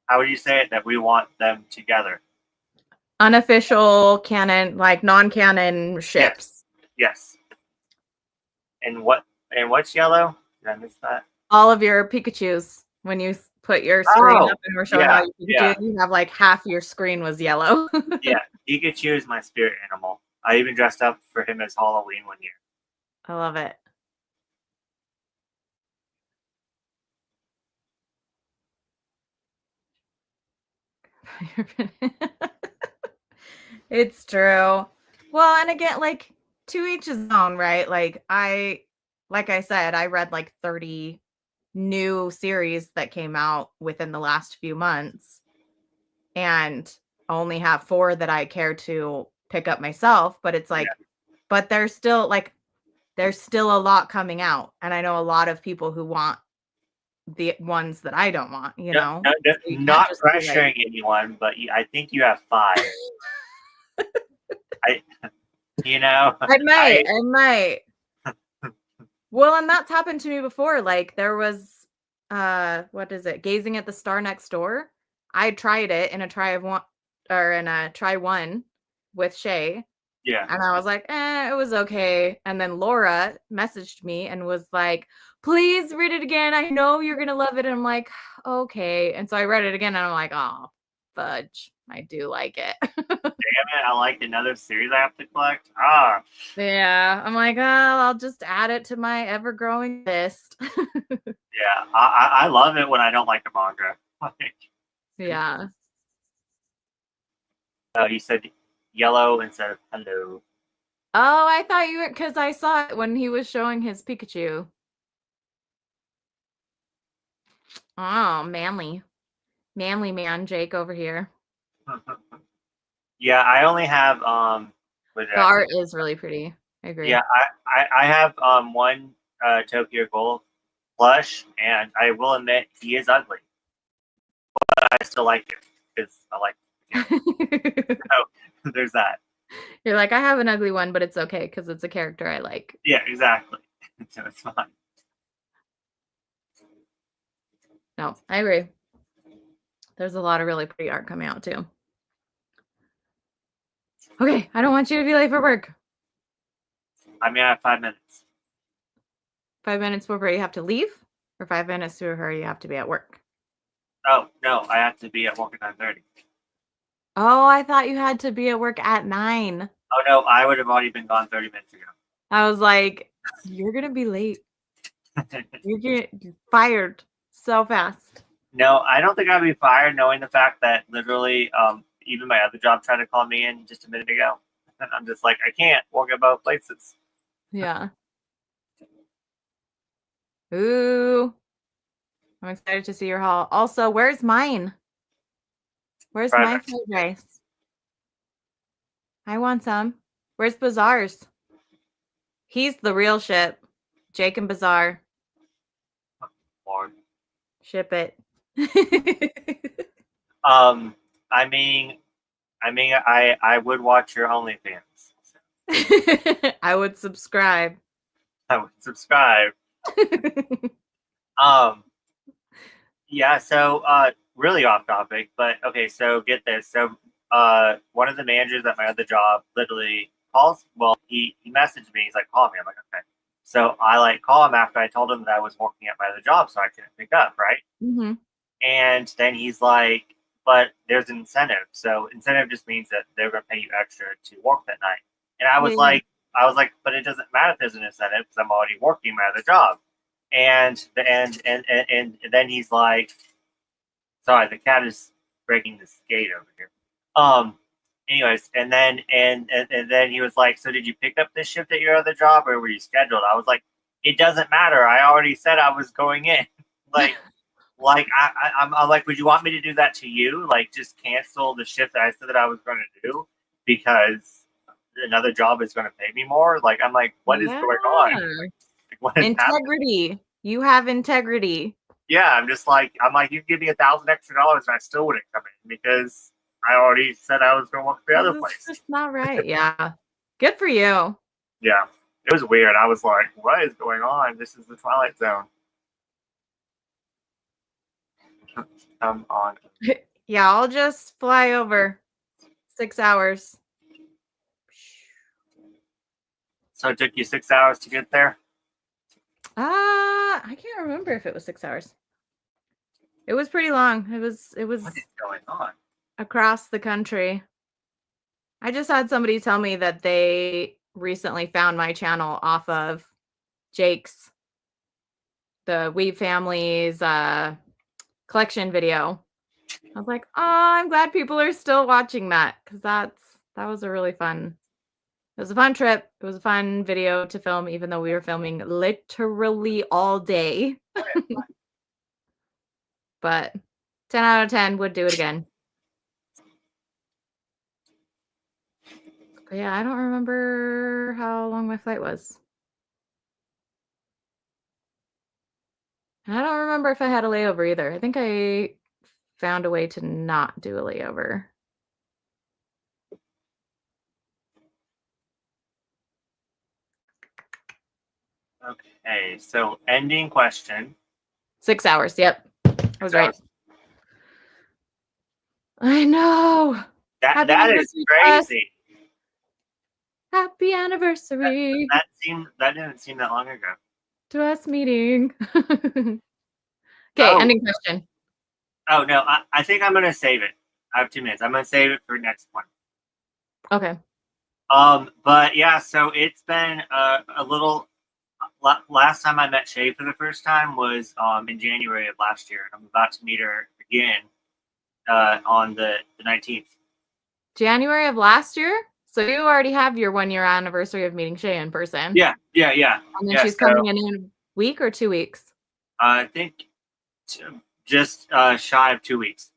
How would you say it? That we want them together. Unofficial canon, like non-canon ships. Yes. And what's yellow? Did I miss that? All of your Pikachus, when you put your screen Oh, up and we're showing all your Pikachu, you have like half your screen was yellow. yeah. Pikachu is my spirit animal. I even dressed up for him as Halloween one year. I love it. It's true. Well, and again, like to each his own, right? Like I said, I read like 30 new series that came out within the last few months and only have 4 that I care to pick up myself, but it's like but there's still a lot coming out, and I know a lot of people who want the ones that I don't want, you know? No, So you can't not just be like pressuring anyone, but I think you have 5. I, I might. Well, and that's happened to me before. Like there was what is it? Gazing at the Star Next Door. I tried it in a try of one or in a try one with Shay. yeah. And I was like, it was okay. And then Laura messaged me and was like, please read it again. I know you're gonna love it. And I'm like, okay. And so I read it again and I'm like, oh, fudge. I do like it. Damn it, I like another series I have to collect. Ah. Yeah. I'm like, oh, I'll just add it to my ever-growing list. Yeah. I love it when I don't like a manga. Yeah. Oh, you said yellow instead of hello. Oh, I thought you were because I saw it when he was showing his Pikachu. Oh, manly. Manly man, Jake over here. Yeah, I only have The art is really pretty. I agree. Yeah, I have one Tokyo Ghoul plush, and I will admit he is ugly, but I still like it because I like it. So there's that. You're like, I have an ugly one, but it's okay because it's a character I like. Yeah, exactly. So it's fine. No, I agree. There's a lot of really pretty art coming out too. Okay, I don't want you to be late for work. I mean, I have 5 minutes. 5 minutes before you have to leave, or 5 minutes before you have to be at work? Oh no, I have to be at work at 9:30. Oh, I thought you had to be at work at 9. Oh no, I would have already been gone 30 minutes ago. I was like, you're gonna be late. You're fired so fast. No, I don't think I'd be fired knowing the fact that literally even my other job tried to call me in just a minute ago. And I'm just like, I can't work at both places. Yeah. Ooh. I'm excited to see your haul. Also, where's mine? Where's my fried rice? I want some. Where's Bazaar's? He's the real ship. Jake and Bazaar. Lord. Ship it. I mean, I would watch your OnlyFans. I would subscribe. I would subscribe. Um, yeah. So, really off topic, but okay. So get this. So, one of the managers at my other job literally calls. Well, he messaged me. He's like, "Call me." I'm like, "Okay." So I like call him after I told him that I was working at my other job, so I couldn't pick up, right? Mhm. And then he's like, "But there's an incentive. So incentive just means that they're going to pay you extra to work that night." And I was Yeah. like, "But it doesn't matter if there's an incentive because I'm already working my other job." And then he's like, "Sorry, the cat is breaking the skate over here." Anyways, and then he was like, "So did you pick up this shift at your other job, or were you scheduled?" I was like, "It doesn't matter. I already said I was going in." like I'm like, "Would you want me to do that to you? Like, just cancel the shift that I said that I was going to do because another job is going to pay me more?" Like, I'm like, "What is going on? Like, what is happening?" Integrity. You have integrity. Yeah, I'm like, you give me $1,000 extra, and I still wouldn't come in because I already said I was going to work the other place. It's not right. Yeah. Good for you. Yeah, it was weird. I was like, what is going on? This is the Twilight Zone. Come on. Yeah, I'll just fly over 6 hours. So it took you 6 hours to get there? I can't remember if it was 6 hours. It was pretty long. It was What is going on? across the country. I just had somebody tell me that they recently found my channel off of Jake's, the Weeb Family's collection video. I was like, oh, I'm glad people are still watching that because that was a really fun. It was a fun trip. It was a fun video to film, even though we were filming literally all day. But 10 out of 10 would do it again. But yeah, I don't remember how long my flight was. And I don't remember if I had a layover either. I think I found a way to not do a layover. Okay, so ending question. 6 hours. Yep. I was right. I know. That is crazy. Happy anniversary. That didn't seem that long ago. To us meeting. Okay, Oh. ending question. Oh no, I think I'm gonna save it. I have 2 minutes. I'm gonna save it for next one. Okay. But yeah, so it's been a little. Last time I met Shay for the first time was in January of last year. I'm about to meet her again on the 19th. January of last year? So you already have your 1-year anniversary of meeting Shay in person. Yeah. And then she's coming in a week or 2 weeks? I think just shy of 2 weeks.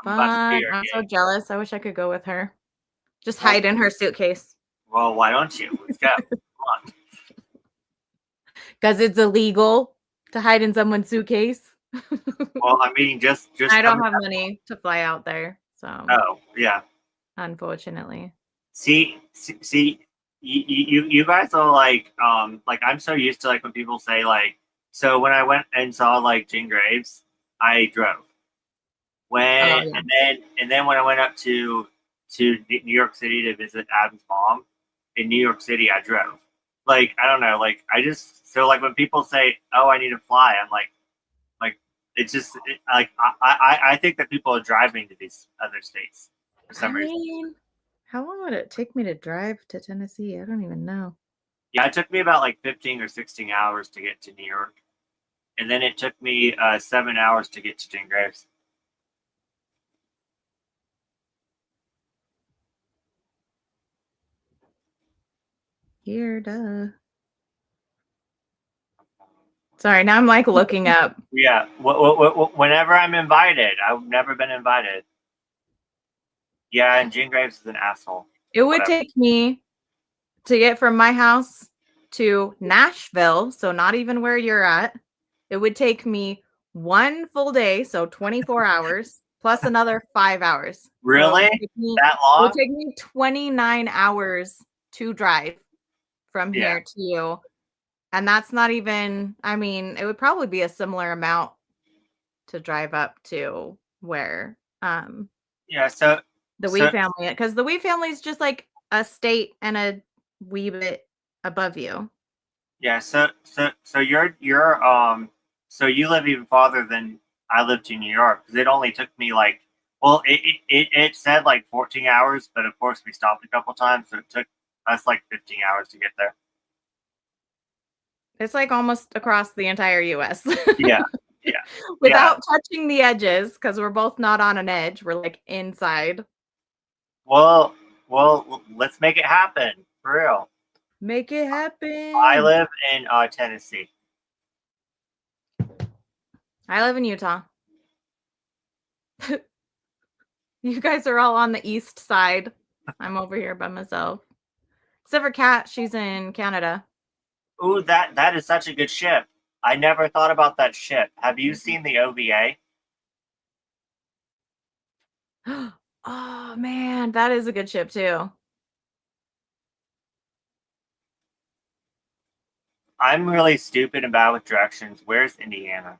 Fun. I'm so jealous. I wish I could go with her. Just hide in her suitcase. Well, why don't you? Let's go. Come on. Because it's illegal to hide in someone's suitcase. Well, I mean, just I don't have money to fly out there, so. Oh, yeah. Unfortunately. See, you guys are like I'm so used to like when people say like, so when I went and saw like Jane Graves, I drove. And then when I went up to New York City to visit Adam's mom in New York City, I drove. Like, I don't know, like I just, so like when people say, oh, I need to fly, I'm like it's just I think that people are driving to these other states for some reason. How long would it take me to drive to Tennessee? I don't even know. Yeah, it took me about like 15 or 16 hours to get to New York. And then it took me 7 hours to get to Jane Graves. Here, duh. Sorry, now I'm like looking up. Yeah, whenever I'm invited, I've never been invited. Yeah, and Jane Graves is an asshole. It would take me to get from my house to Nashville, so not even where you're at, it would take me 1 full day, so 24 hours, plus another 5 hours. Really? That It long? would take me 29 hours to drive from Yeah. here to you. And that's not even, I mean, it would probably be a similar amount to drive up to where Yeah. So the So- Wee family, because the Wee family is just like a state and a wee bit above you. yeah. So so you live even farther than I lived in New York, because it only took me like, well, it said like 14 hours, but of course we stopped a couple times, so it took us like 15 hours to get there. It's like almost across the entire US. Yeah. Without touching the edges, because we're both not on an edge. We're like inside. Well, let's make it happen for real. Make it happen. I live in Tennessee. I live in Utah. You guys are all on the east side. I'm over here by myself. Except for Kat, she's in Canada. Ooh, that is such a good ship. I never thought about that ship. Have you seen the OVA? Oh man, that is a good ship too. I'm really stupid and bad with directions. Where's Indiana?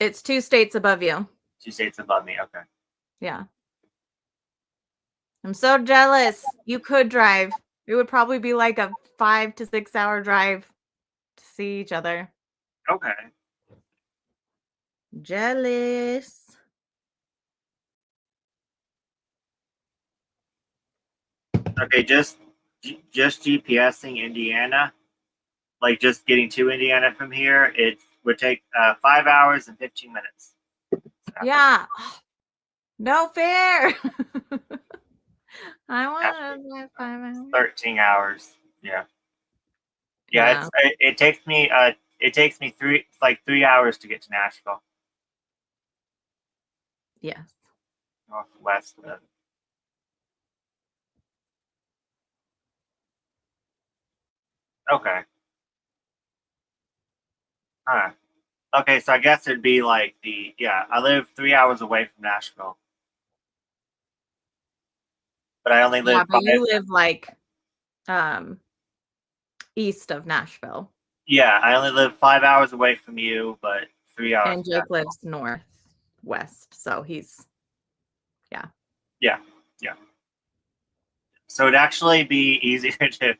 It's 2 states above you. 2 states above me. Okay. Yeah. I'm so jealous. You could drive. It would probably be like a 5 to 6 hour drive to see each other. Okay. Jealous. Okay, just GPSing Indiana, like just getting to Indiana from here, it would take 5 hours and 15 minutes. Yeah. No fair. I want 5 hours. 13 hours. Yeah. Yeah, it takes me 3 hours to get to Nashville. Yes. Northwest. Okay. Huh. Okay, so I guess it'd be like I live 3 hours away from Nashville. But I only live but you live like east of Nashville. Yeah, I only live 5 hours away from you, but 3 hours. And Jake lives northwest, so he's Yeah. So it'd actually be easier to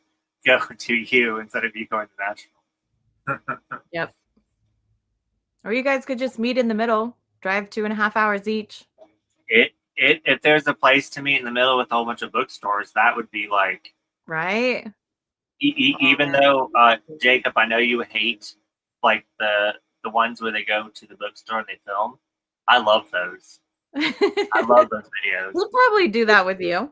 go to you instead of you going to Nashville. Yep. Or you guys could just meet in the middle, drive 2.5 hours each. If there's a place to meet in the middle with a whole bunch of bookstores, that would be like right. Even though Jacob, I know you hate like the ones where they go to the bookstore and they film. I love those. I love those videos. We'll probably do that with you.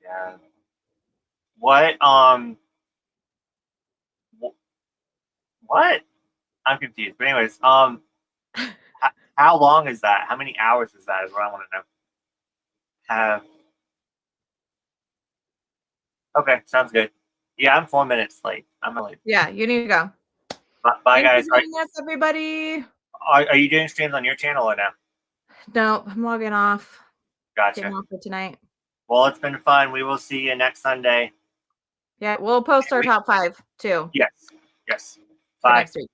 Yeah. What what? I'm confused. But anyways, how long is that? How many hours is that? Is what I want to know. Okay, sounds good. Yeah, I'm 4 minutes late. I'm late. Yeah, you need to go. Bye, guys. Yes, everybody. Are you doing streams on your channel or no? No, I'm logging off. Gotcha. Getting off for tonight. Well, it's been fun. We will see you next Sunday. Yeah, we'll post our top 5 too. Yes. Bye. Next week.